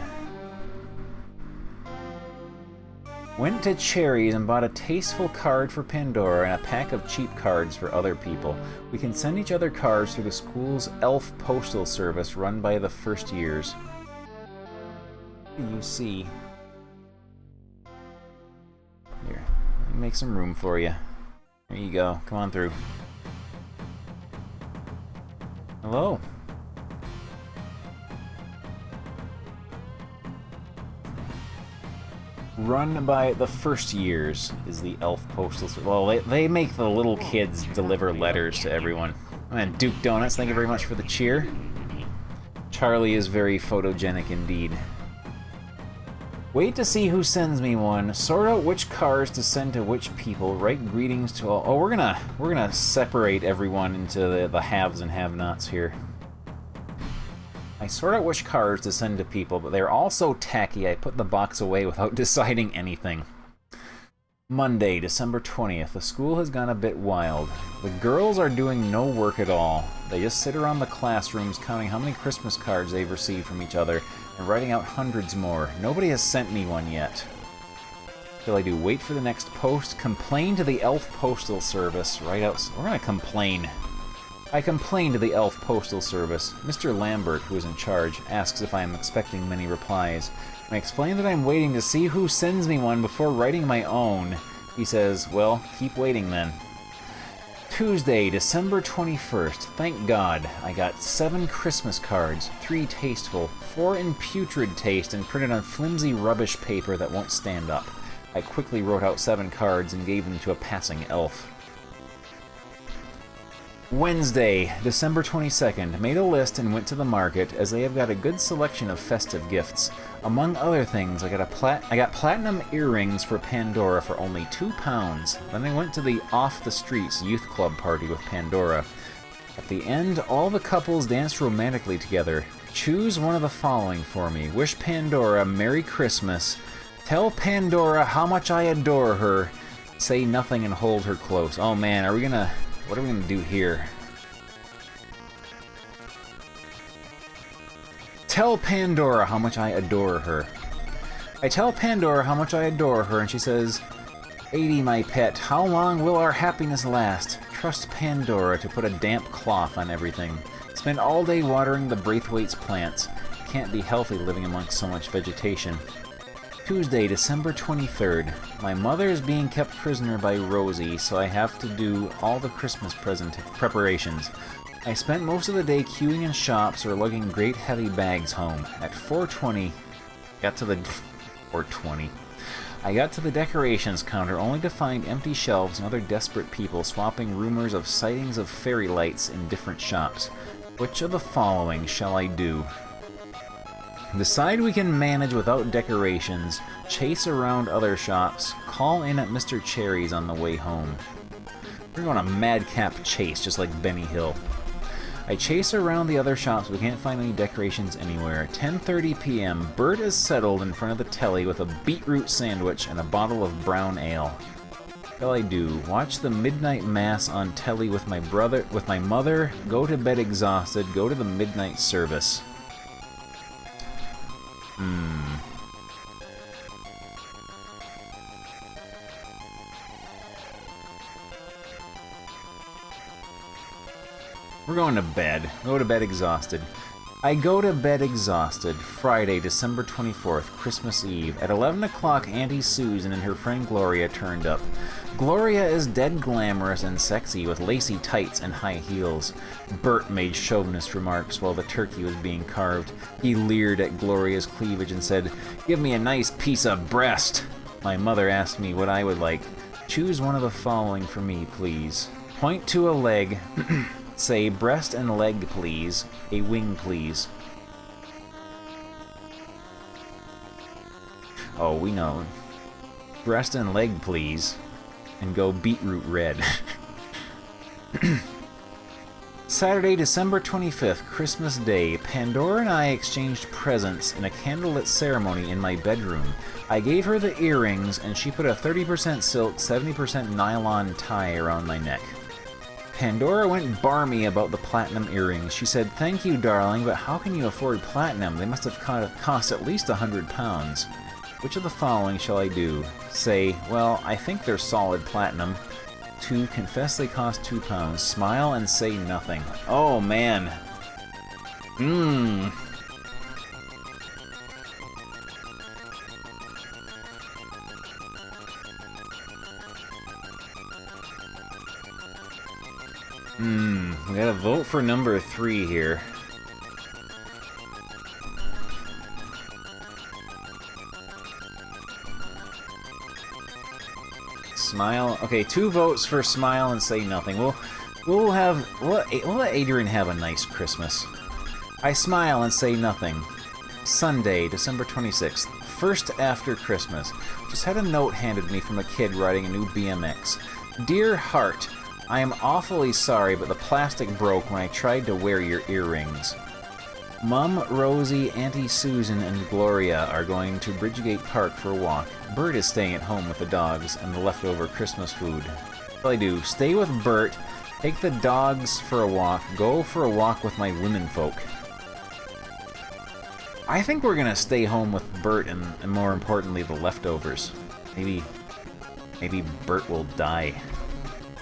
Went to Cherries and bought a tasteful card for Pandora and a pack of cheap cards for other people. We can send each other cards through the school's elf postal service run by the first years. What do you see? Here, let me make some room for you. There you go. Come on through. Hello. Run by the first years is the elf postal service. Well, they make the little kids deliver letters to everyone. And Duke Donuts, thank you very much for the cheer. Charlie is very photogenic indeed. Wait to see who sends me one. Sort out which cars to send to which people. Write greetings to all. Oh, we're gonna separate everyone into the haves and have-nots here. I sort out which cards to send to people, but they're all so tacky I put the box away without deciding anything. Monday, December 20th. The school has gone a bit wild. The girls are doing no work at all. They just sit around the classrooms counting how many Christmas cards they've received from each other and writing out hundreds more. Nobody has sent me one yet. Till I do wait for the next post, complain to the elf postal service, write out... We're gonna complain. I complain to the elf postal service. Mr. Lambert, who is in charge, asks if I am expecting many replies. I explain that I'm waiting to see who sends me one before writing my own. He says, well, keep waiting then. Tuesday, December 21st. Thank God, I got 7 Christmas cards, 3 tasteful, 4 in putrid taste and printed on flimsy rubbish paper that won't stand up. I quickly wrote out 7 cards and gave them to a passing elf. Wednesday, December 22nd. Made a list and went to the market, as they have got a good selection of festive gifts. Among other things, I got platinum earrings for Pandora for only £2. Then I went to the Off the Streets youth club party with Pandora. At the end, all the couples danced romantically together. Choose one of the following for me. Wish Pandora Merry Christmas. Tell Pandora how much I adore her. Say nothing and hold her close. Oh man, what are we gonna do here? Tell Pandora how much I adore her. I tell Pandora how much I adore her, and she says, 80, my pet, how long will our happiness last? Trust Pandora to put a damp cloth on everything. Spend all day watering the Braithwaite's plants. Can't be healthy living amongst so much vegetation. Tuesday, December 23rd. My mother is being kept prisoner by Rosie, so I have to do all the Christmas preparations. I spent most of the day queuing in shops or lugging great heavy bags home. At 4:20, I got to the decorations counter only to find empty shelves and other desperate people swapping rumors of sightings of fairy lights in different shops. Which of the following shall I do? Decide we can manage without decorations, chase around other shops, call in at Mr. Cherry's on the way home. We're going a madcap chase, just like Benny Hill. I chase around the other shops, but we can't find any decorations anywhere. 10:30 p.m. Bert is settled in front of the telly with a beetroot sandwich and a bottle of brown ale. What shall I do? Watch the midnight mass on telly with my mother, go to bed exhausted, go to the midnight service. We're going to bed. Go to bed exhausted. I go to bed exhausted. Friday, December 24th, Christmas Eve. At 11 o'clock, Auntie Susan and her friend Gloria turned up. Gloria is dead glamorous and sexy with lacy tights and high heels. Bert made chauvinist remarks while the turkey was being carved. He leered at Gloria's cleavage and said, "Give me a nice piece of breast." My mother asked me what I would like. Choose one of the following for me, please. Point to a leg. Say, breast and leg, please. A wing, please. Oh, we know. Breast and leg, please. And go beetroot red. Saturday, December 25th, Christmas Day. Pandora and I exchanged presents in a candlelit ceremony in my bedroom. I gave her the earrings, and she put a 30% silk, 70% nylon tie around my neck. Pandora went barmy about the platinum earrings. She said, "Thank you, darling, but how can you afford platinum? They must have cost at least £100. Which of the following shall I do? Say, well, I think they're solid platinum. 2. Confess they cost £2. Smile and say nothing. Oh, man. We gotta vote for number 3 here. Smile. Okay, 2 votes for smile and say nothing. We'll let Adrian have a nice Christmas. I smile and say nothing. Sunday, December 26th. First after Christmas. Just had a note handed me from a kid riding a new BMX. Dear Heart, I am awfully sorry, but the plastic broke when I tried to wear your earrings. Mum, Rosie, Auntie Susan, and Gloria are going to Bridgegate Park for a walk. Bert is staying at home with the dogs and the leftover Christmas food. What will I do? Stay with Bert, take the dogs for a walk, go for a walk with my womenfolk. I think we're gonna stay home with Bert and more importantly, the leftovers. Maybe Bert will die.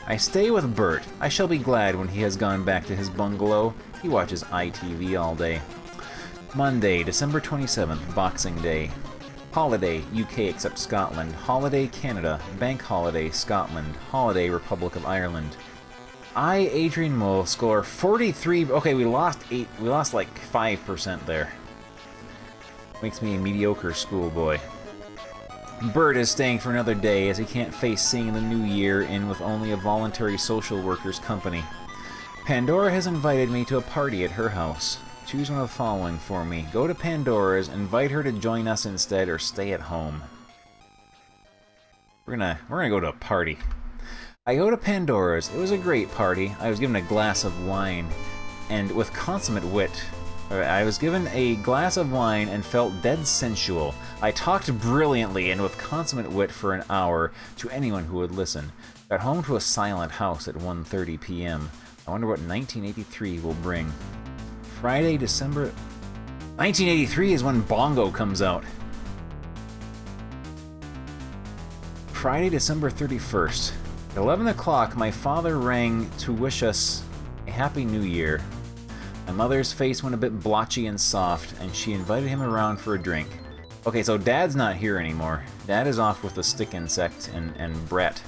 I stay with Bert. I shall be glad when he has gone back to his bungalow. He watches ITV all day. Monday, December 27th, Boxing Day. Holiday, UK except Scotland. Holiday, Canada. Bank holiday, Scotland. Holiday, Republic of Ireland. I, Adrian Mole, score 43... Okay, we lost like 5% there. Makes me a mediocre schoolboy. Bert is staying for another day as he can't face seeing the new year in with only a voluntary social worker's company. Pandora has invited me to a party at her house. Choose one of the following for me. Go to Pandora's, invite her to join us instead, or stay at home. We're gonna go to a party. I go to Pandora's. It was a great party. I was given a glass of wine, and with consummate wit. I was given a glass of wine and felt dead sensual. I talked brilliantly and with consummate wit for an hour to anyone who would listen. Got home to a silent house at 1:30 p.m. I wonder what 1983 will bring. Friday, December... 1983 is when Bongo comes out. Friday, December 31st. At 11 o'clock, my father rang to wish us a Happy New Year. My mother's face went a bit blotchy and soft, and she invited him around for a drink. Okay, so Dad's not here anymore. Dad is off with the stick insect and Brett.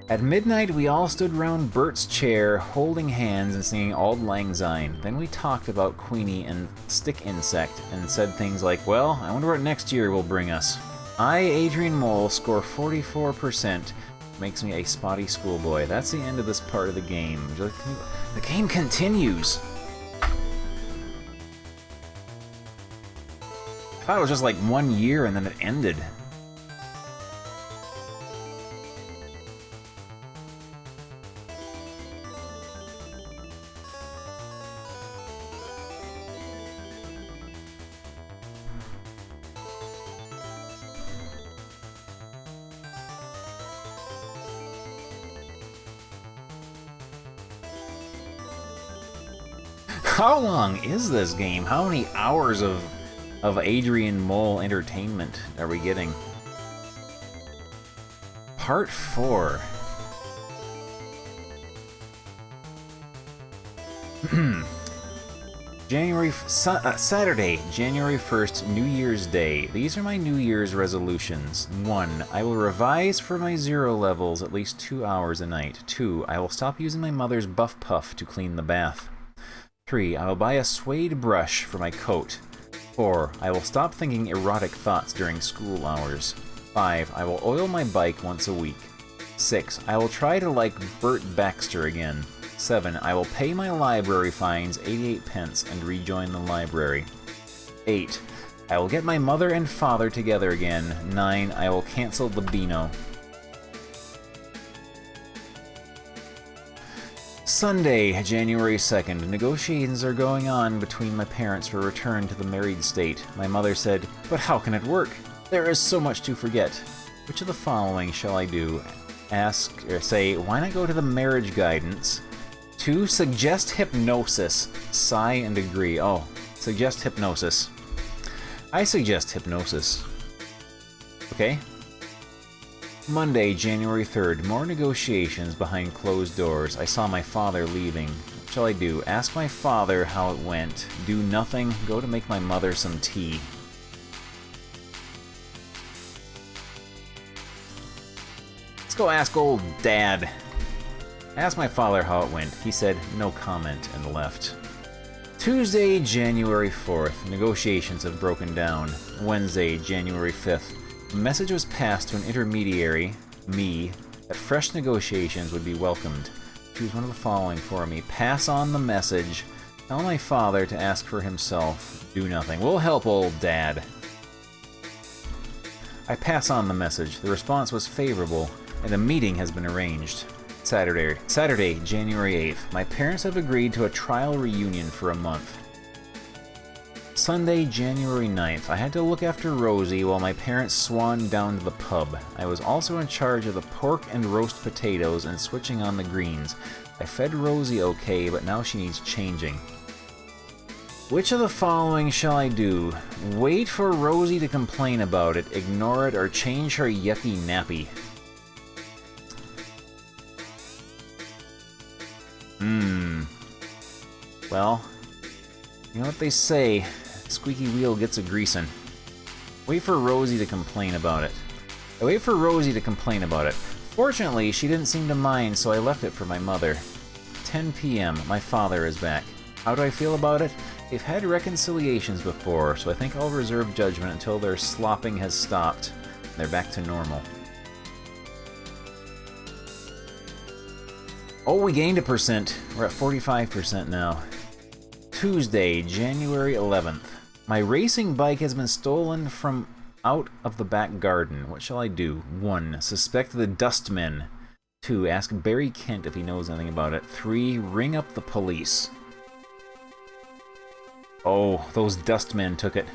At midnight, we all stood round Bert's chair, holding hands and singing Auld Lang Syne. Then we talked about Queenie and Stick Insect, and said things like, well, I wonder what next year will bring us. I, Adrian Mole, score 44%. Makes me a spotty schoolboy. That's the end of this part of the game. The game continues! I thought it was just like 1 year and then it ended. How long is this game? How many hours of Adrian Mole entertainment are we getting? Part 4. Saturday, January 1st, New Year's Day. These are my New Year's resolutions. 1. I will revise for my 0 levels at least 2 hours a night. 2. I will stop using my mother's Buff Puff to clean the bath. 3. I will buy a suede brush for my coat. 4. I will stop thinking erotic thoughts during school hours. 5. I will oil my bike once a week. 6. I will try to like Bert Baxter again. 7. I will pay my library fines 88 pence and rejoin the library. 8. I will get my mother and father together again. 9. I will cancel the Beano. Sunday, January 2nd. Negotiations are going on between my parents for return to the married state. My mother said, "But how can it work? There is so much to forget. Which of the following shall I do?" Ask, or say, why not go to the marriage guidance? 2. Suggest hypnosis. Sigh and agree. Oh, suggest hypnosis. I suggest hypnosis. Okay? Monday, January 3rd. More negotiations behind closed doors. I saw my father leaving. What shall I do? Ask my father how it went. Do nothing. Go to make my mother some tea. Let's go ask old Dad. I asked my father how it went. He said no comment and left. Tuesday, January 4th. Negotiations have broken down. Wednesday, January 5th. A message was passed to an intermediary, me, that fresh negotiations would be welcomed. Choose one of the following for me. Pass on the message. Tell my father to ask for himself. Do nothing. We'll help old Dad. I pass on the message. The response was favorable, and a meeting has been arranged. Saturday, January 8th. My parents have agreed to a trial reunion for a month. Sunday, January 9th. I had to look after Rosie while my parents swanned down to the pub. I was also in charge of the pork and roast potatoes and switching on the greens. I fed Rosie okay, but now she needs changing. Which of the following shall I do? Wait for Rosie to complain about it, ignore it, or change her yucky nappy? Well, you know what they say, squeaky wheel gets a greasing. Wait for Rosie to complain about it. I wait for Rosie to complain about it. Fortunately, she didn't seem to mind, so I left it for my mother. 10 p.m. My father is back. How do I feel about it? They've had reconciliations before, so I think I'll reserve judgment until their slopping has stopped. They're back to normal. Oh, we gained a percent. We're at 45% now. Tuesday, January 11th. My racing bike has been stolen from out of the back garden. What shall I do? 1. Suspect the dustmen. 2. Ask Barry Kent if he knows anything about it. 3. Ring up the police. Oh, those dustmen took it.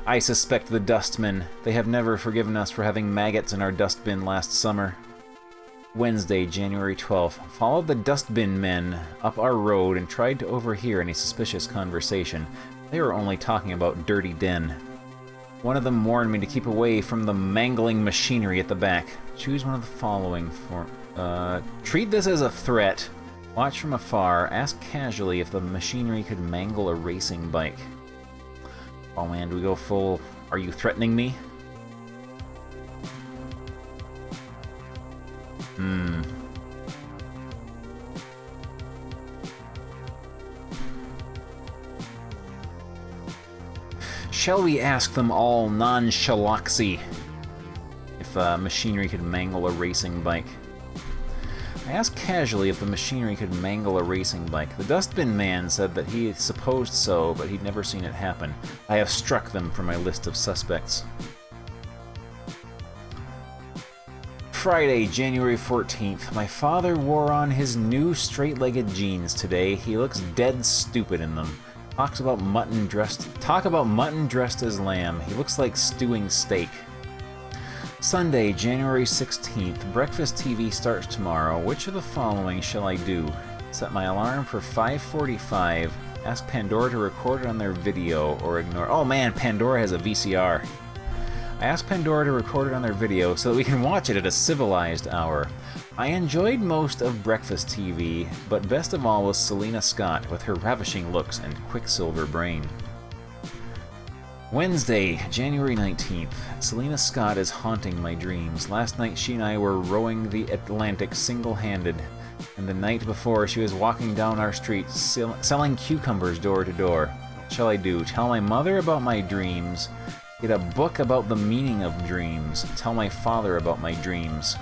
I suspect the dustmen. They have never forgiven us for having maggots in our dustbin last summer. Wednesday, January 12th. Followed the dustbin men up our road and tried to overhear any suspicious conversation. They were only talking about Dirty Den. One of them warned me to keep away from the mangling machinery at the back. Choose one of the following for... treat this as a threat. Watch from afar. Ask casually if the machinery could mangle a racing bike. Oh man, do we go full... Are you threatening me? Shall we ask them all nonchalantly if machinery could mangle a racing bike? I asked casually if the machinery could mangle a racing bike. The dustbin man said that he supposed so, but he'd never seen it happen. I have struck them from my list of suspects. Friday, January 14th. My father wore on his new straight-legged jeans today. He looks dead stupid in them. Talk about mutton dressed as lamb. He looks like stewing steak. Sunday, January 16th. Breakfast TV starts tomorrow. Which of the following shall I do? Set my alarm for 5:45. Ask Pandora to record it on their video or ignore... Oh man, Pandora has a VCR. I asked Pandora to record it on their video so that we can watch it at a civilized hour. I enjoyed most of Breakfast TV, but best of all was Selena Scott with her ravishing looks and quicksilver brain. Wednesday, January 19th. Selena Scott is haunting my dreams. Last night she and I were rowing the Atlantic single-handed, and the night before she was walking down our street selling cucumbers door to door. What shall I do? Tell my mother about my dreams? Get a book about the meaning of dreams? Tell my father about my dreams?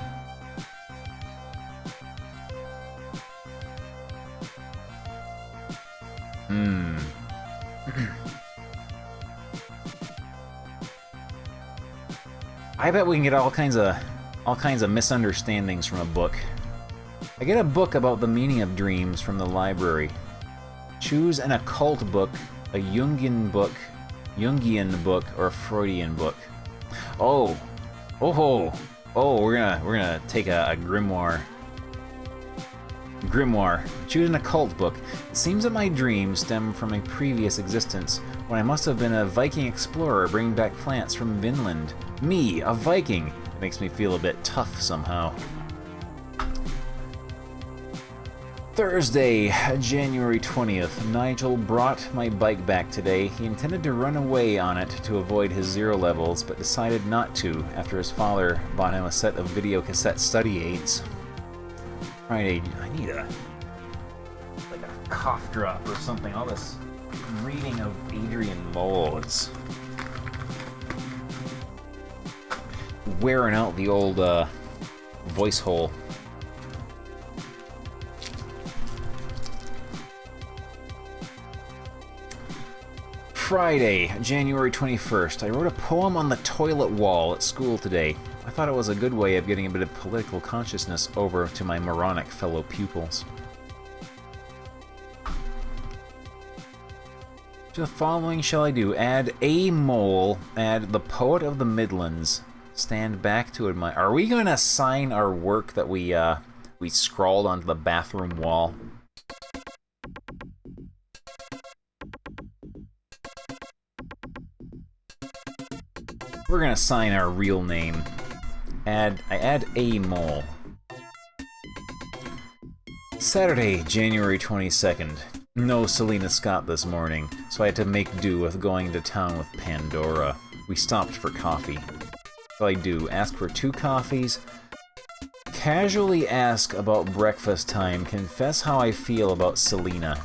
I bet we can get all kinds of misunderstandings from a book. I get a book about the meaning of dreams from the library. Choose an occult book, a Jungian book, or a Freudian book. Oh, we're gonna take a grimoire. Grimoire. Choose an occult book. It seems that my dreams stem from a previous existence, when I must have been a Viking explorer bringing back plants from Vinland. Me, a Viking! It makes me feel a bit tough somehow. Thursday, January 20th. Nigel brought my bike back today. He intended to run away on it to avoid his 0 levels, but decided not to after his father bought him a set of video cassette study aids. Friday, I need a cough drop or something. All this reading of Adrian Mole, it's wearing out the old voice hole. Friday, January 21st. I wrote a poem on the toilet wall at school today. I thought it was a good way of getting a bit of political consciousness over to my moronic fellow pupils. To the following shall I do? Add a mole, add the poet of the Midlands, stand back to admire. Are we going to sign our work that we scrawled onto the bathroom wall? We're gonna sign our real name. I add a mole. Saturday, January 22nd. No Selena Scott this morning, so I had to make do with going to town with Pandora. We stopped for coffee. So I do, ask for 2 coffees, casually ask about breakfast time, confess how I feel about Selena.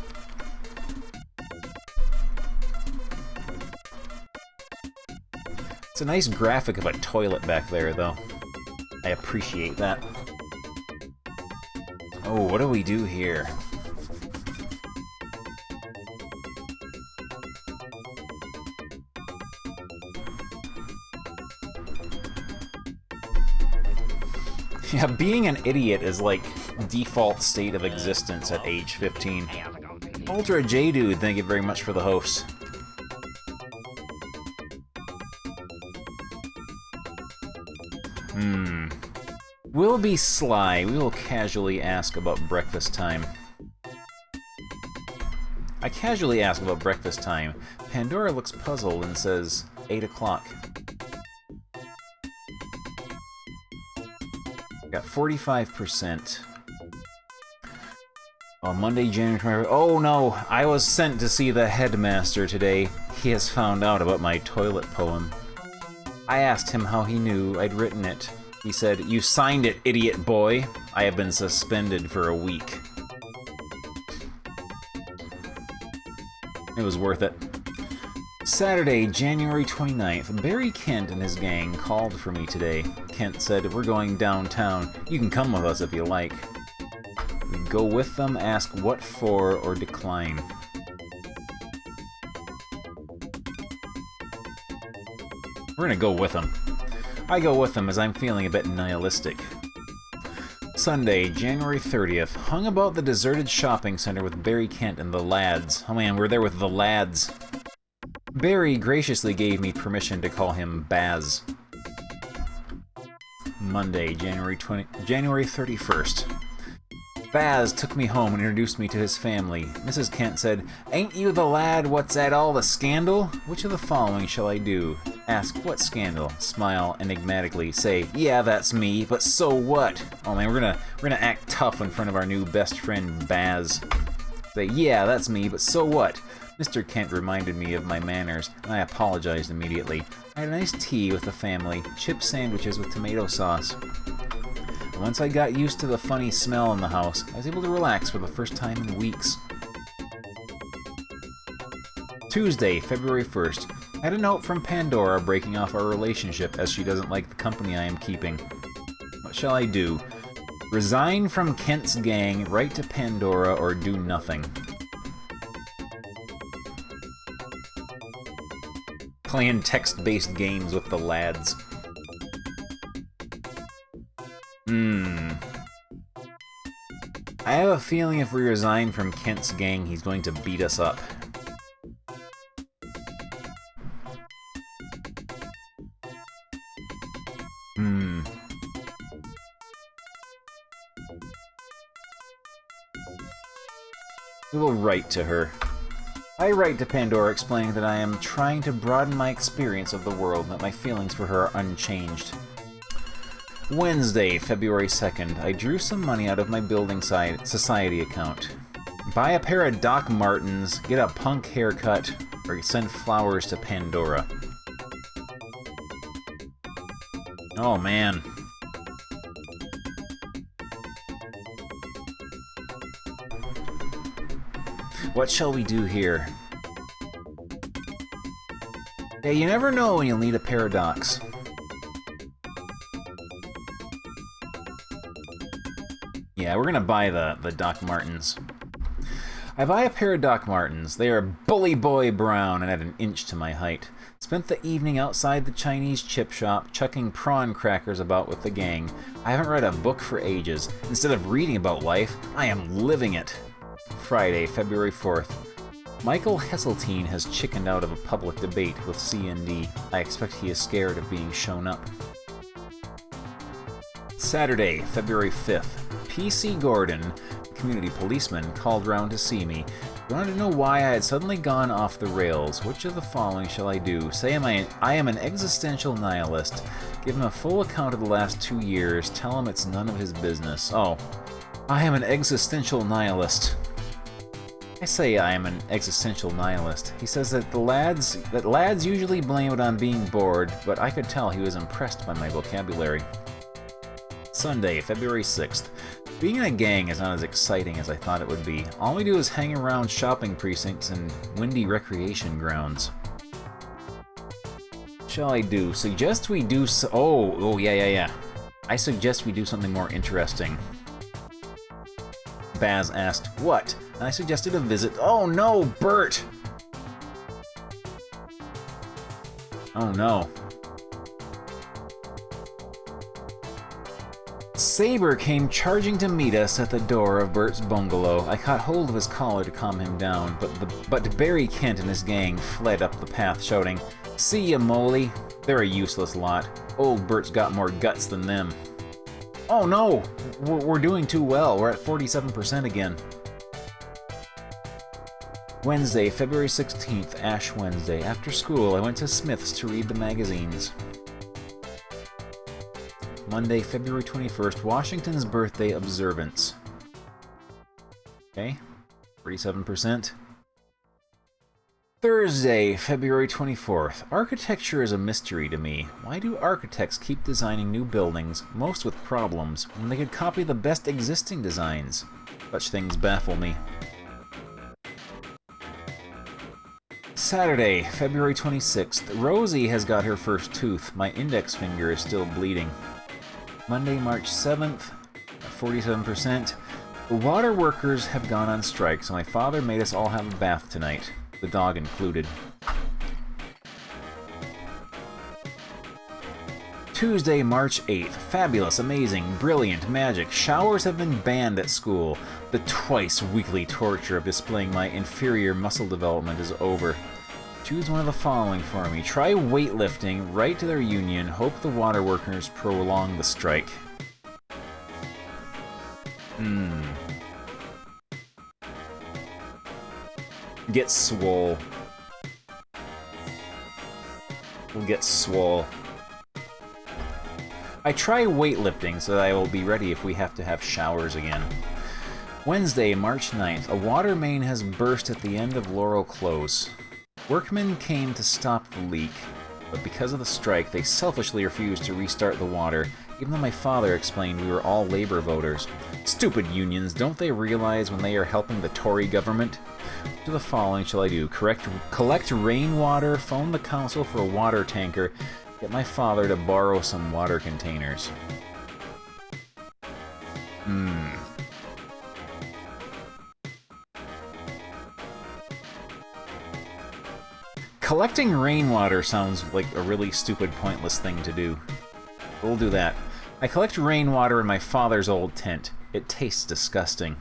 It's a nice graphic of a toilet back there, though. I appreciate that. Oh, what do we do here? Yeah, being an idiot is like default state of existence at age 15. Ultra J-Dude, thank you very much for the host. We'll be sly. We will casually ask about breakfast time. I casually ask about breakfast time. Pandora looks puzzled and says, 8 o'clock. Got 45%. Oh, Monday, January 20th. Oh no, I was sent to see the headmaster today. He has found out about my toilet poem. I asked him how he knew I'd written it. He said, "You signed it, idiot boy. I have been suspended for a week." It was worth it. Saturday, January 29th. Barry Kent and his gang called for me today. Kent said, "We're going downtown. You can come with us if you like." We go with them, ask what for, or decline. We're gonna go with them. I go with them as I'm feeling a bit nihilistic. Sunday, January 30th. Hung about the deserted shopping center with Barry Kent and the lads. Oh man, we're there with the lads. Barry graciously gave me permission to call him Baz. Monday, January 31st. Baz took me home and introduced me to his family. Mrs. Kent said, "Ain't you the lad what's at all the scandal? Which of the following shall I do?" Ask, "What scandal?" Smile enigmatically. Say, "Yeah, that's me, but so what?" Oh man, we're gonna act tough in front of our new best friend Baz. Say, "Yeah, that's me, but so what?" Mr. Kent reminded me of my manners, and I apologized immediately. I had a nice tea with the family, chip sandwiches with tomato sauce. Once I got used to the funny smell in the house, I was able to relax for the first time in weeks. Tuesday, February 1st. I had a note from Pandora breaking off our relationship as she doesn't like the company I am keeping. What shall I do? Resign from Kent's gang, write to Pandora, or do nothing? Playing text-based games with the lads. I have a feeling if we resign from Kent's gang, he's going to beat us up. We will write to her. I write to Pandora explaining that I am trying to broaden my experience of the world and that my feelings for her are unchanged. Wednesday, February 2nd, I drew some money out of my building society account. Buy a pair of Doc Martens, get a punk haircut, or send flowers to Pandora. Oh man. What shall we do here? Yeah, you never know when you'll need a pair of Docs. Yeah, we're gonna buy the Doc Martens. I buy a pair of Doc Martens. They are bully boy brown and at an inch to my height. Spent the evening outside the Chinese chip shop, chucking prawn crackers about with the gang. I haven't read a book for ages. Instead of reading about life, I am living it. Friday, February 4th. Michael Heseltine has chickened out of a public debate with C&D. I expect he is scared of being shown up. Saturday, February 5th. PC Gordon, community policeman, called round to see me. He wanted to know why I had suddenly gone off the rails. Which of the following shall I do? Say I am an existential nihilist. Give him a full account of the last 2 years. Tell him it's none of his business. Oh, I am an existential nihilist. I say I am an existential nihilist. He says that lads usually blame it on being bored, but I could tell he was impressed by my vocabulary. Sunday, February 6th. Being in a gang is not as exciting as I thought it would be. All we do is hang around shopping precincts and windy recreation grounds. Shall I do? Suggest we do yeah. I suggest we do something more interesting. Baz asked, what? And I suggested a visit. Oh no, Bert! Oh no. Saber came charging to meet us at the door of Bert's bungalow. I caught hold of his collar to calm him down, but Barry Kent and his gang fled up the path shouting, "See ya, Moley." They're a useless lot. Old Bert's got more guts than them. Oh no! We're doing too well. We're at 47% again. Wednesday, February 16th, Ash Wednesday. After school, I went to Smith's to read the magazines. Monday, February 21st, Washington's birthday observance. Okay, 47%. Thursday, February 24th. Architecture is a mystery to me. Why do architects keep designing new buildings, most with problems, when they could copy the best existing designs? Such things baffle me. Saturday, February 26th. Rosie has got her first tooth. My index finger is still bleeding. Monday, March 7th, 47%. The water workers have gone on strike, so my father made us all have a bath tonight, the dog included. Tuesday, March 8th. Fabulous, amazing, brilliant, magic. Showers have been banned at school. The twice weekly torture of displaying my inferior muscle development is over. Choose one of the following for me. Try weightlifting, write to their union, hope the water workers prolong the strike. Get swole. We'll get swole. I try weightlifting so that I will be ready if we have to have showers again. Wednesday, March 9th. A water main has burst at the end of Laurel Close. Workmen came to stop the leak, but because of the strike, they selfishly refused to restart the water, even though my father explained we were all labor voters. Stupid unions, don't they realize when they are helping the Tory government? Which of the following shall I do? Collect rainwater, phone the council for a water tanker, get my father to borrow some water containers. Collecting rainwater sounds like a really stupid, pointless thing to do. We'll do that. I collect rainwater in my father's old tent. It tastes disgusting.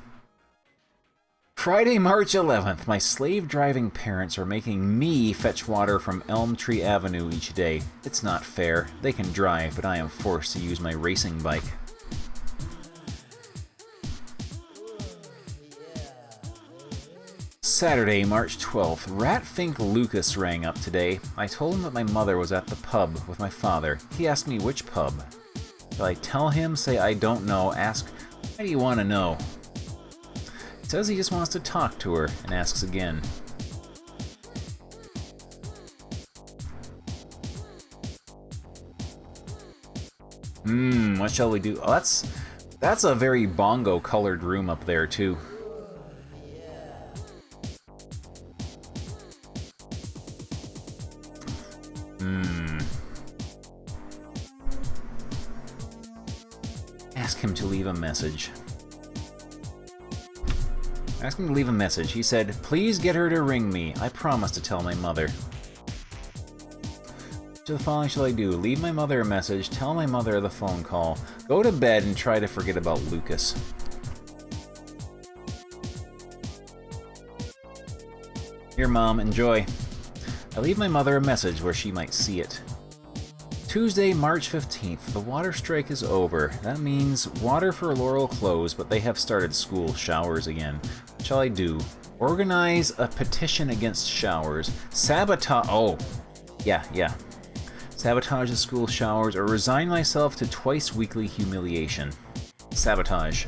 Friday, March 11th. My slave-driving parents are making me fetch water from Elm Tree Avenue each day. It's not fair. They can drive, but I am forced to use my racing bike. Saturday, March 12th. Ratfink Lucas rang up today. I told him that my mother was at the pub with my father. He asked me which pub. Shall I tell him, say I don't know, ask, why do you want to know? He says he just wants to talk to her, and asks again. What shall we do? Oh, that's a very bongo-colored room up there, too. Ask him to leave a message. Ask him to leave a message. He said, please get her to ring me. I promise to tell my mother. So the following shall I do? Leave my mother a message, tell my mother the phone call, go to bed and try to forget about Lucas. Here, Mom, enjoy. I leave my mother a message where she might see it. Tuesday, March 15th. The water strike is over. That means water for Laurel closed, but they have started school showers again. What shall I do? Organize a petition against showers. Sabotage... Oh. Yeah. Sabotage the school showers or resign myself to twice-weekly humiliation. Sabotage.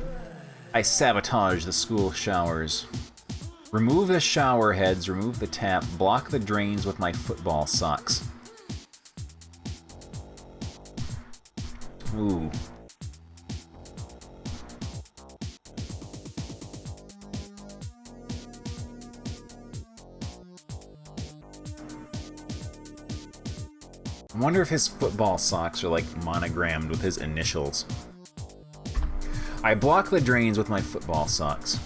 I sabotage the school showers. Remove the shower heads, remove the tap, block the drains with my football socks. Ooh. I wonder if his football socks are like monogrammed with his initials. I block the drains with my football socks.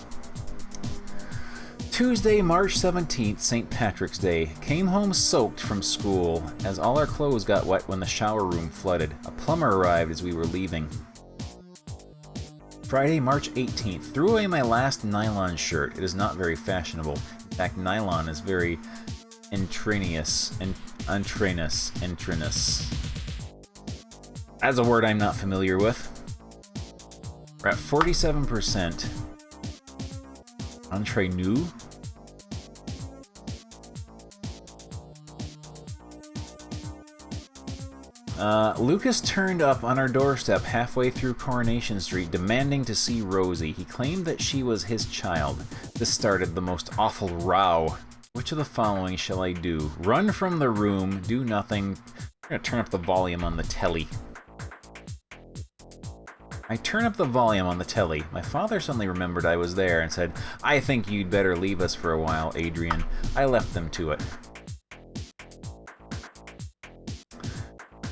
Tuesday, March 17th, St. Patrick's Day. Came home soaked from school, as all our clothes got wet when the shower room flooded. A plumber arrived as we were leaving. Friday, March 18th. Threw away my last nylon shirt. It is not very fashionable. In fact, nylon is very intrinous. That's a word I'm not familiar with. We're at 47%. Entre nous? Lucas turned up on our doorstep halfway through Coronation Street, demanding to see Rosie. He claimed that she was his child. This started the most awful row. Which of the following shall I do? Run from the room, do nothing. I'm gonna turn up the volume on the telly. I turn up the volume on the telly. My father suddenly remembered I was there and said, I think you'd better leave us for a while, Adrian. I left them to it.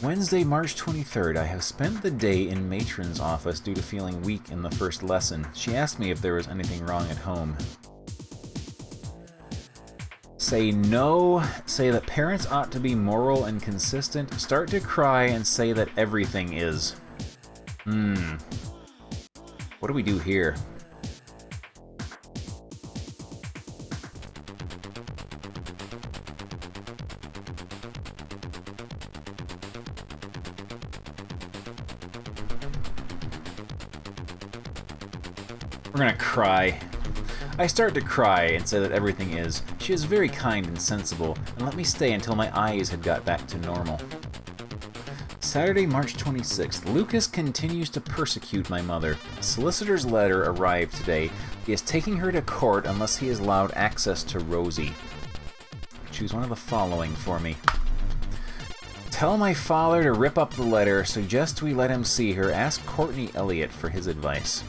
Wednesday, March 23rd. I have spent the day in Matron's office due to feeling weak in the first lesson. She asked me if there was anything wrong at home. Say no, say that parents ought to be moral and consistent, start to cry and say that everything is. What do we do here? We're gonna cry. I start to cry and say that everything is. She is very kind and sensible, and let me stay until my eyes had got back to normal. Saturday, March 26th. Lucas continues to persecute my mother. A solicitor's letter arrived today. He is taking her to court unless he is allowed access to Rosie. Choose one of the following for me. Tell my father to rip up the letter. Suggest we let him see her. Ask Courtney Elliott for his advice.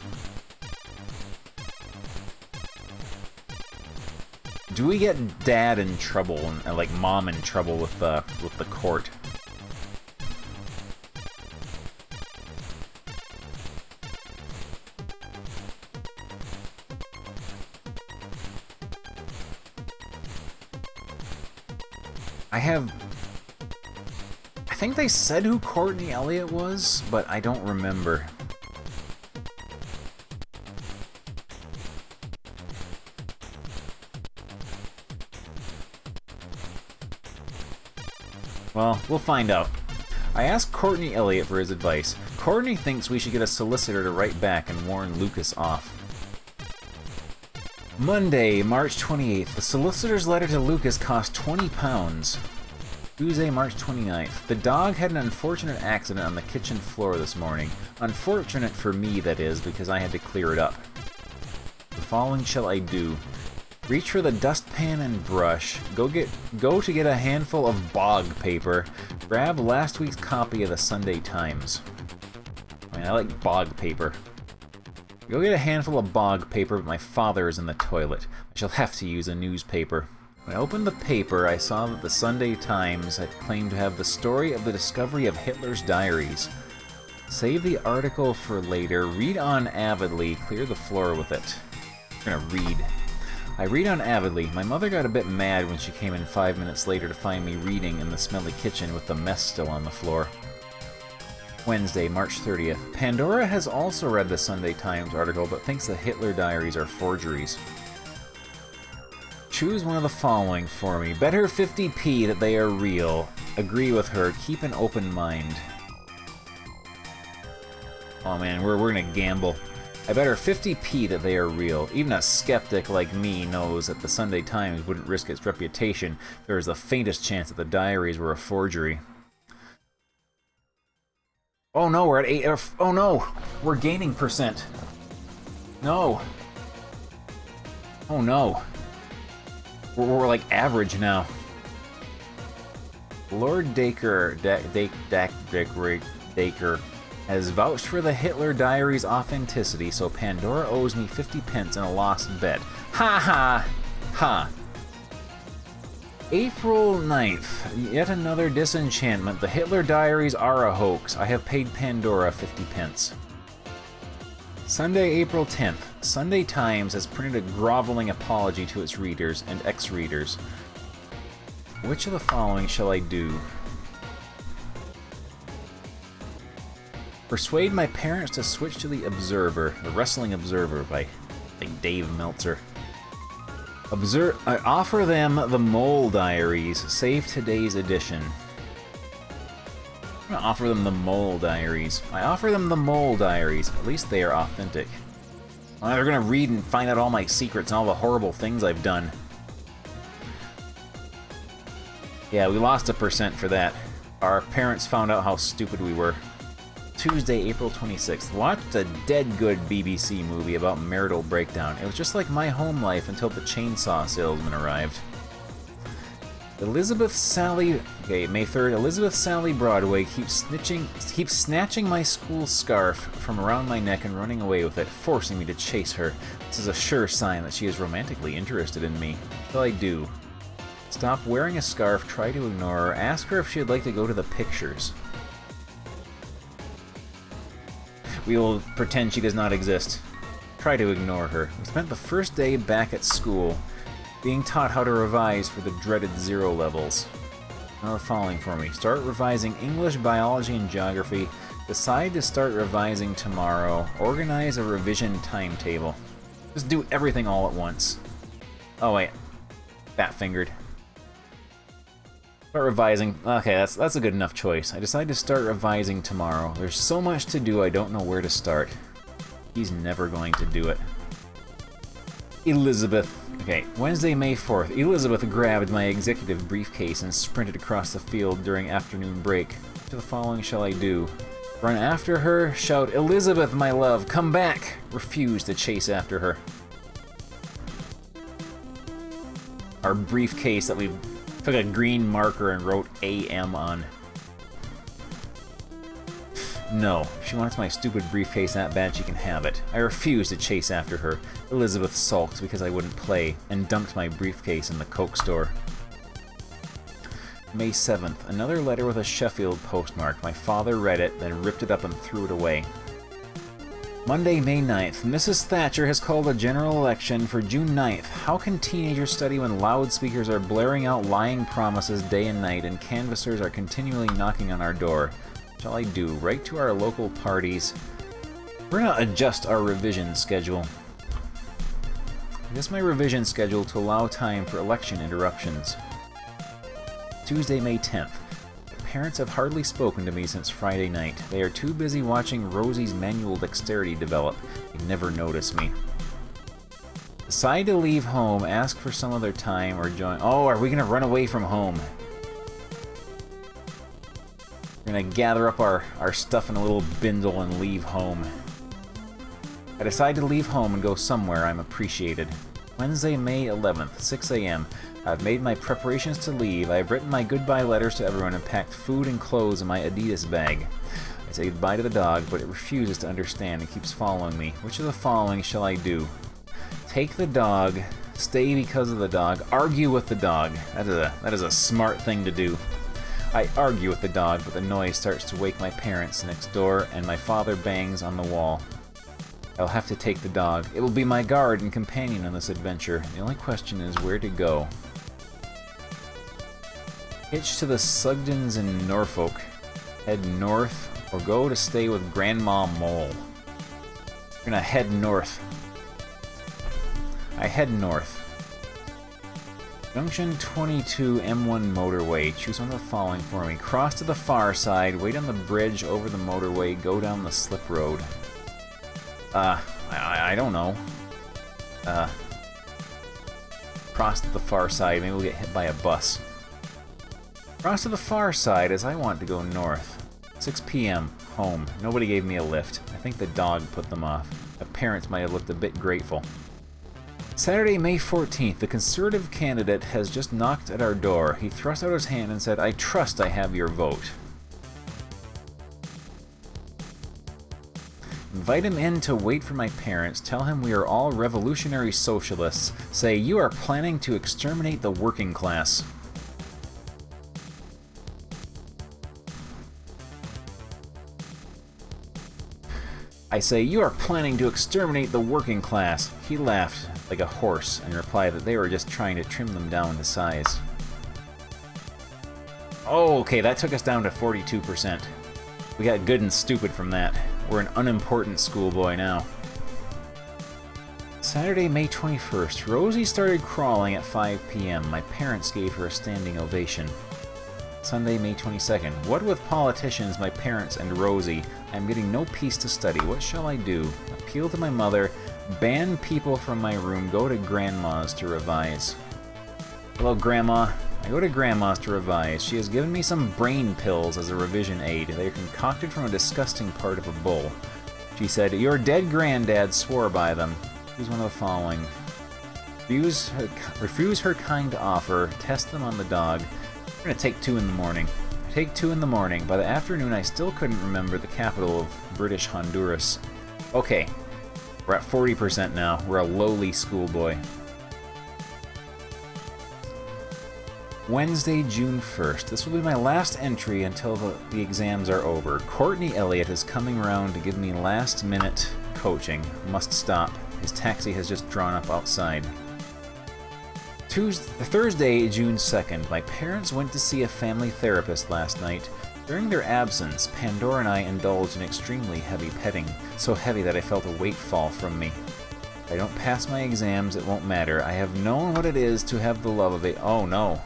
Do we get Dad in trouble and like Mom in trouble with the court? I think they said who Courtney Elliott was, but I don't remember. Well, we'll find out. I asked Courtney Elliott for his advice. Courtney thinks we should get a solicitor to write back and warn Lucas off. Monday, March 28th. The solicitor's letter to Lucas cost £20. Tuesday, March 29th. The dog had an unfortunate accident on the kitchen floor this morning. Unfortunate for me, that is, because I had to clear it up. The following shall I do? Reach for the dustpan and brush. Go to get a handful of bog paper. Grab last week's copy of the Sunday Times. I mean, I like bog paper. Go get a handful of bog paper, but my father is in the toilet. I shall have to use a newspaper. When I opened the paper, I saw that the Sunday Times had claimed to have the story of the discovery of Hitler's diaries. Save the article for later. Read on avidly. Clear the floor with it. We're gonna read. I read on avidly. My mother got a bit mad when she came in 5 minutes later to find me reading in the smelly kitchen with the mess still on the floor. Wednesday, March 30th. Pandora has also read the Sunday Times article, but thinks the Hitler diaries are forgeries. Choose one of the following for me. Bet her 50p that they are real. Agree with her. Keep an open mind. Oh man, we're gonna gamble. I bet her 50p that they are real. Even a skeptic like me knows that the Sunday Times wouldn't risk its reputation if there was the faintest chance that the diaries were a forgery. Oh no, we're at 8. Oh no! We're gaining percent. No. Oh no. We're like average now. Lord Dacre has vouched for the Hitler diary's authenticity, so Pandora owes me 50 pence in a lost bet. Ha ha! Ha! April 9th. Yet another disenchantment. The Hitler diaries are a hoax. I have paid Pandora 50 pence. Sunday, April 10th. Sunday Times has printed a groveling apology to its readers and ex-readers. Which of the following shall I do? Persuade my parents to switch to the Observer, the Wrestling Observer by Dave Meltzer. I offer them the Mole Diaries. Save today's edition. I'm gonna offer them the Mole Diaries. I offer them the Mole Diaries. At least they are authentic. They're gonna read and find out all my secrets and all the horrible things I've done. Yeah, we lost 1% for that. Our parents found out how stupid we were. Tuesday, April 26th. Watched a dead good BBC movie about marital breakdown. It was just like my home life until the chainsaw salesman arrived. Elizabeth Sally... Okay, May 3rd. Elizabeth Sally Broadway keeps snatching my school scarf from around my neck and running away with it, forcing me to chase her. This is a sure sign that she is romantically interested in me. What shall I do? Stop wearing a scarf, try to ignore her, ask her if she'd like to go to the pictures. We will pretend she does not exist. Try to ignore her. We spent the first day back at school, being taught how to revise for the dreaded 0 levels. Now the following for me. Start revising English, biology, and geography. Decide to start revising tomorrow. Organize a revision timetable. Just do everything all at once. Oh wait. Fat-fingered. Start revising. Okay, that's a good enough choice. I decide to start revising tomorrow. There's so much to do, I don't know where to start. He's never going to do it. Elizabeth. Okay, Wednesday, May 4th. Elizabeth grabbed my executive briefcase and sprinted across the field during afternoon break. To the following shall I do? Run after her, shout, "Elizabeth, my love, come back!" Refuse to chase after her. Our briefcase that we took a green marker and wrote AM on. No, if she wants my stupid briefcase that bad, she can have it. I refuse to chase after her. Elizabeth sulked because I wouldn't play, and dumped my briefcase in the Coke store. May 7th. Another letter with a Sheffield postmark. My father read it, then ripped it up and threw it away. Monday, May 9th. Mrs. Thatcher has called a general election for June 9th. How can teenagers study when loudspeakers are blaring out lying promises day and night and canvassers are continually knocking on our door? What shall I do? Write to our local parties. We're going to adjust our revision schedule. Adjust my revision schedule to allow time for election interruptions. Tuesday, May 10th. Parents have hardly spoken to me since Friday night. They are too busy watching Rosie's manual dexterity develop. They never notice me. Decide to leave home, ask for some other time, or join... Oh, are we gonna run away from home? We're gonna gather up our stuff in a little bindle and leave home. I decide to leave home and go somewhere I'm appreciated. Wednesday, May 11th, 6 a.m. I've made my preparations to leave. I've written my goodbye letters to everyone and packed food and clothes in my Adidas bag. I say goodbye to the dog, but it refuses to understand and keeps following me. Which of the following shall I do? Take the dog, stay because of the dog, argue with the dog. That is a smart thing to do. I argue with the dog, but the noise starts to wake my parents next door, and my father bangs on the wall. I'll have to take the dog. It will be my guard and companion on this adventure. The only question is where to go. Hitch to the Sugdens in Norfolk. Head north, or go to stay with Grandma Mole. We're gonna head north. I head north. Junction 22 M1 motorway. Choose one of the following for me. Cross to the far side, wait on the bridge over the motorway, go down the slip road. I don't know. Cross to the far side, maybe we'll get hit by a bus. Cross to the far side as I want to go north. 6 p.m. Home. Nobody gave me a lift. I think the dog put them off. My parents might have looked a bit grateful. Saturday, May 14th. The Conservative candidate has just knocked at our door. He thrust out his hand and said, "I trust I have your vote." Invite him in to wait for my parents. Tell him we are all revolutionary socialists. Say, you are planning to exterminate the working class. I say, you are planning to exterminate the working class. He laughed like a horse and replied that they were just trying to trim them down to size. Oh, okay, that took us down to 42%. We got good and stupid from that. We're an unimportant schoolboy now. Saturday, May 21st. Rosie started crawling at 5 p.m. My parents gave her a standing ovation. Sunday, May 22nd. What with politicians, my parents, and Rosie? I'm getting no peace to study. What shall I do? Appeal to my mother, ban people from my room, go to Grandma's to revise. Hello, Grandma. I go to Grandma's to revise. She has given me some brain pills as a revision aid. They are concocted from a disgusting part of a bull. She said, your dead granddad swore by them. Choose one of the following. Refuse her kind offer. Test them on the dog. We're going to take 2 in the morning. Take 2 in the morning. By the afternoon, I still couldn't remember the capital of British Honduras. Okay, we're at 40% now. We're a lowly schoolboy. Wednesday, June 1st. This will be my last entry until the exams are over. Courtney Elliott is coming around to give me last-minute coaching. Must stop. His taxi has just drawn up outside. Thursday, June 2nd. My parents went to see a family therapist last night. During their absence, Pandora and I indulged in extremely heavy petting, so heavy that I felt a weight fall from me. If I don't pass my exams, it won't matter. I have known what it is to have the love of it. Oh no.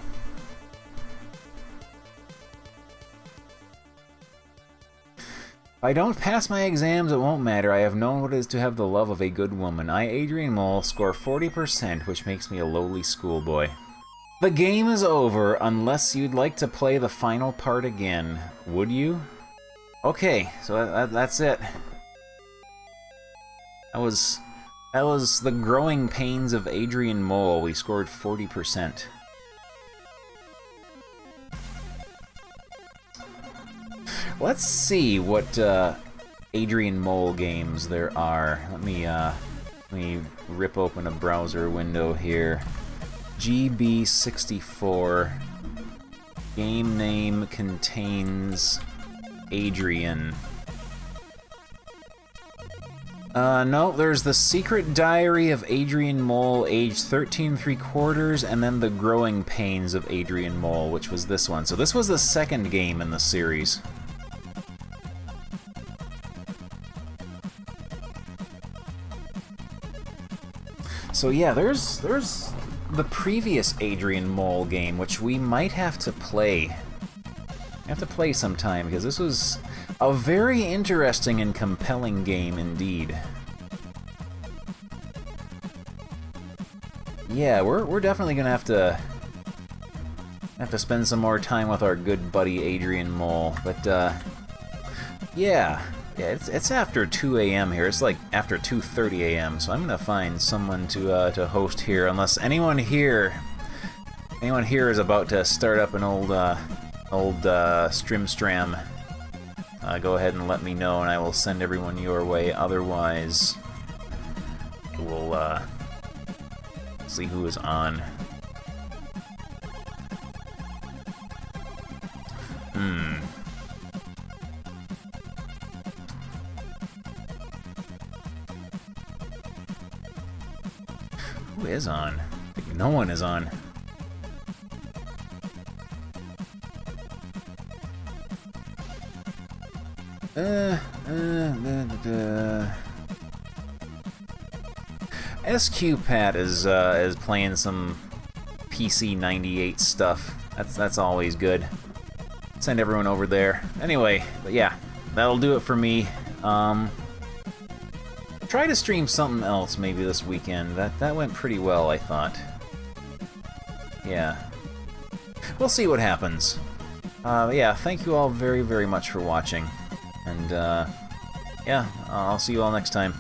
If I don't pass my exams, it won't matter. I have known what it is to have the love of a good woman. I, Adrian Mole, score 40%, which makes me a lowly schoolboy. The game is over, unless you'd like to play the final part again. Would you? Okay, so that's it. That was the growing pains of Adrian Mole. We scored 40%. Let's see what Adrian Mole games there are. Let me rip open a browser window here. GB64. Game name contains Adrian. No, there's the Secret Diary of Adrian Mole, age 13 3/4, and then the Growing Pains of Adrian Mole, which was this one. So this was the second game in the series. So yeah, there's the previous Adrian Mole game, which we might have to play. We have to play sometime, because this was a very interesting and compelling game indeed. yeah, we're definitely gonna have to spend some more time with our good buddy Adrian Mole. But yeah, it's after 2 a.m. here. It's like after 2:30 a.m. So I'm gonna find someone to host here, unless anyone here is about to start up an old Strimstram. Go ahead and let me know, and I will send everyone your way. Otherwise, we'll see who is on. Who is on? Like, no one is on. SQPat is playing some PC 98 stuff. That's always good. Send everyone over there. Anyway, but yeah, that'll do it for me. Try to stream something else maybe this weekend. That went pretty well, I thought. Yeah. We'll see what happens. Yeah, thank you all very, very much for watching. And, yeah, I'll see you all next time.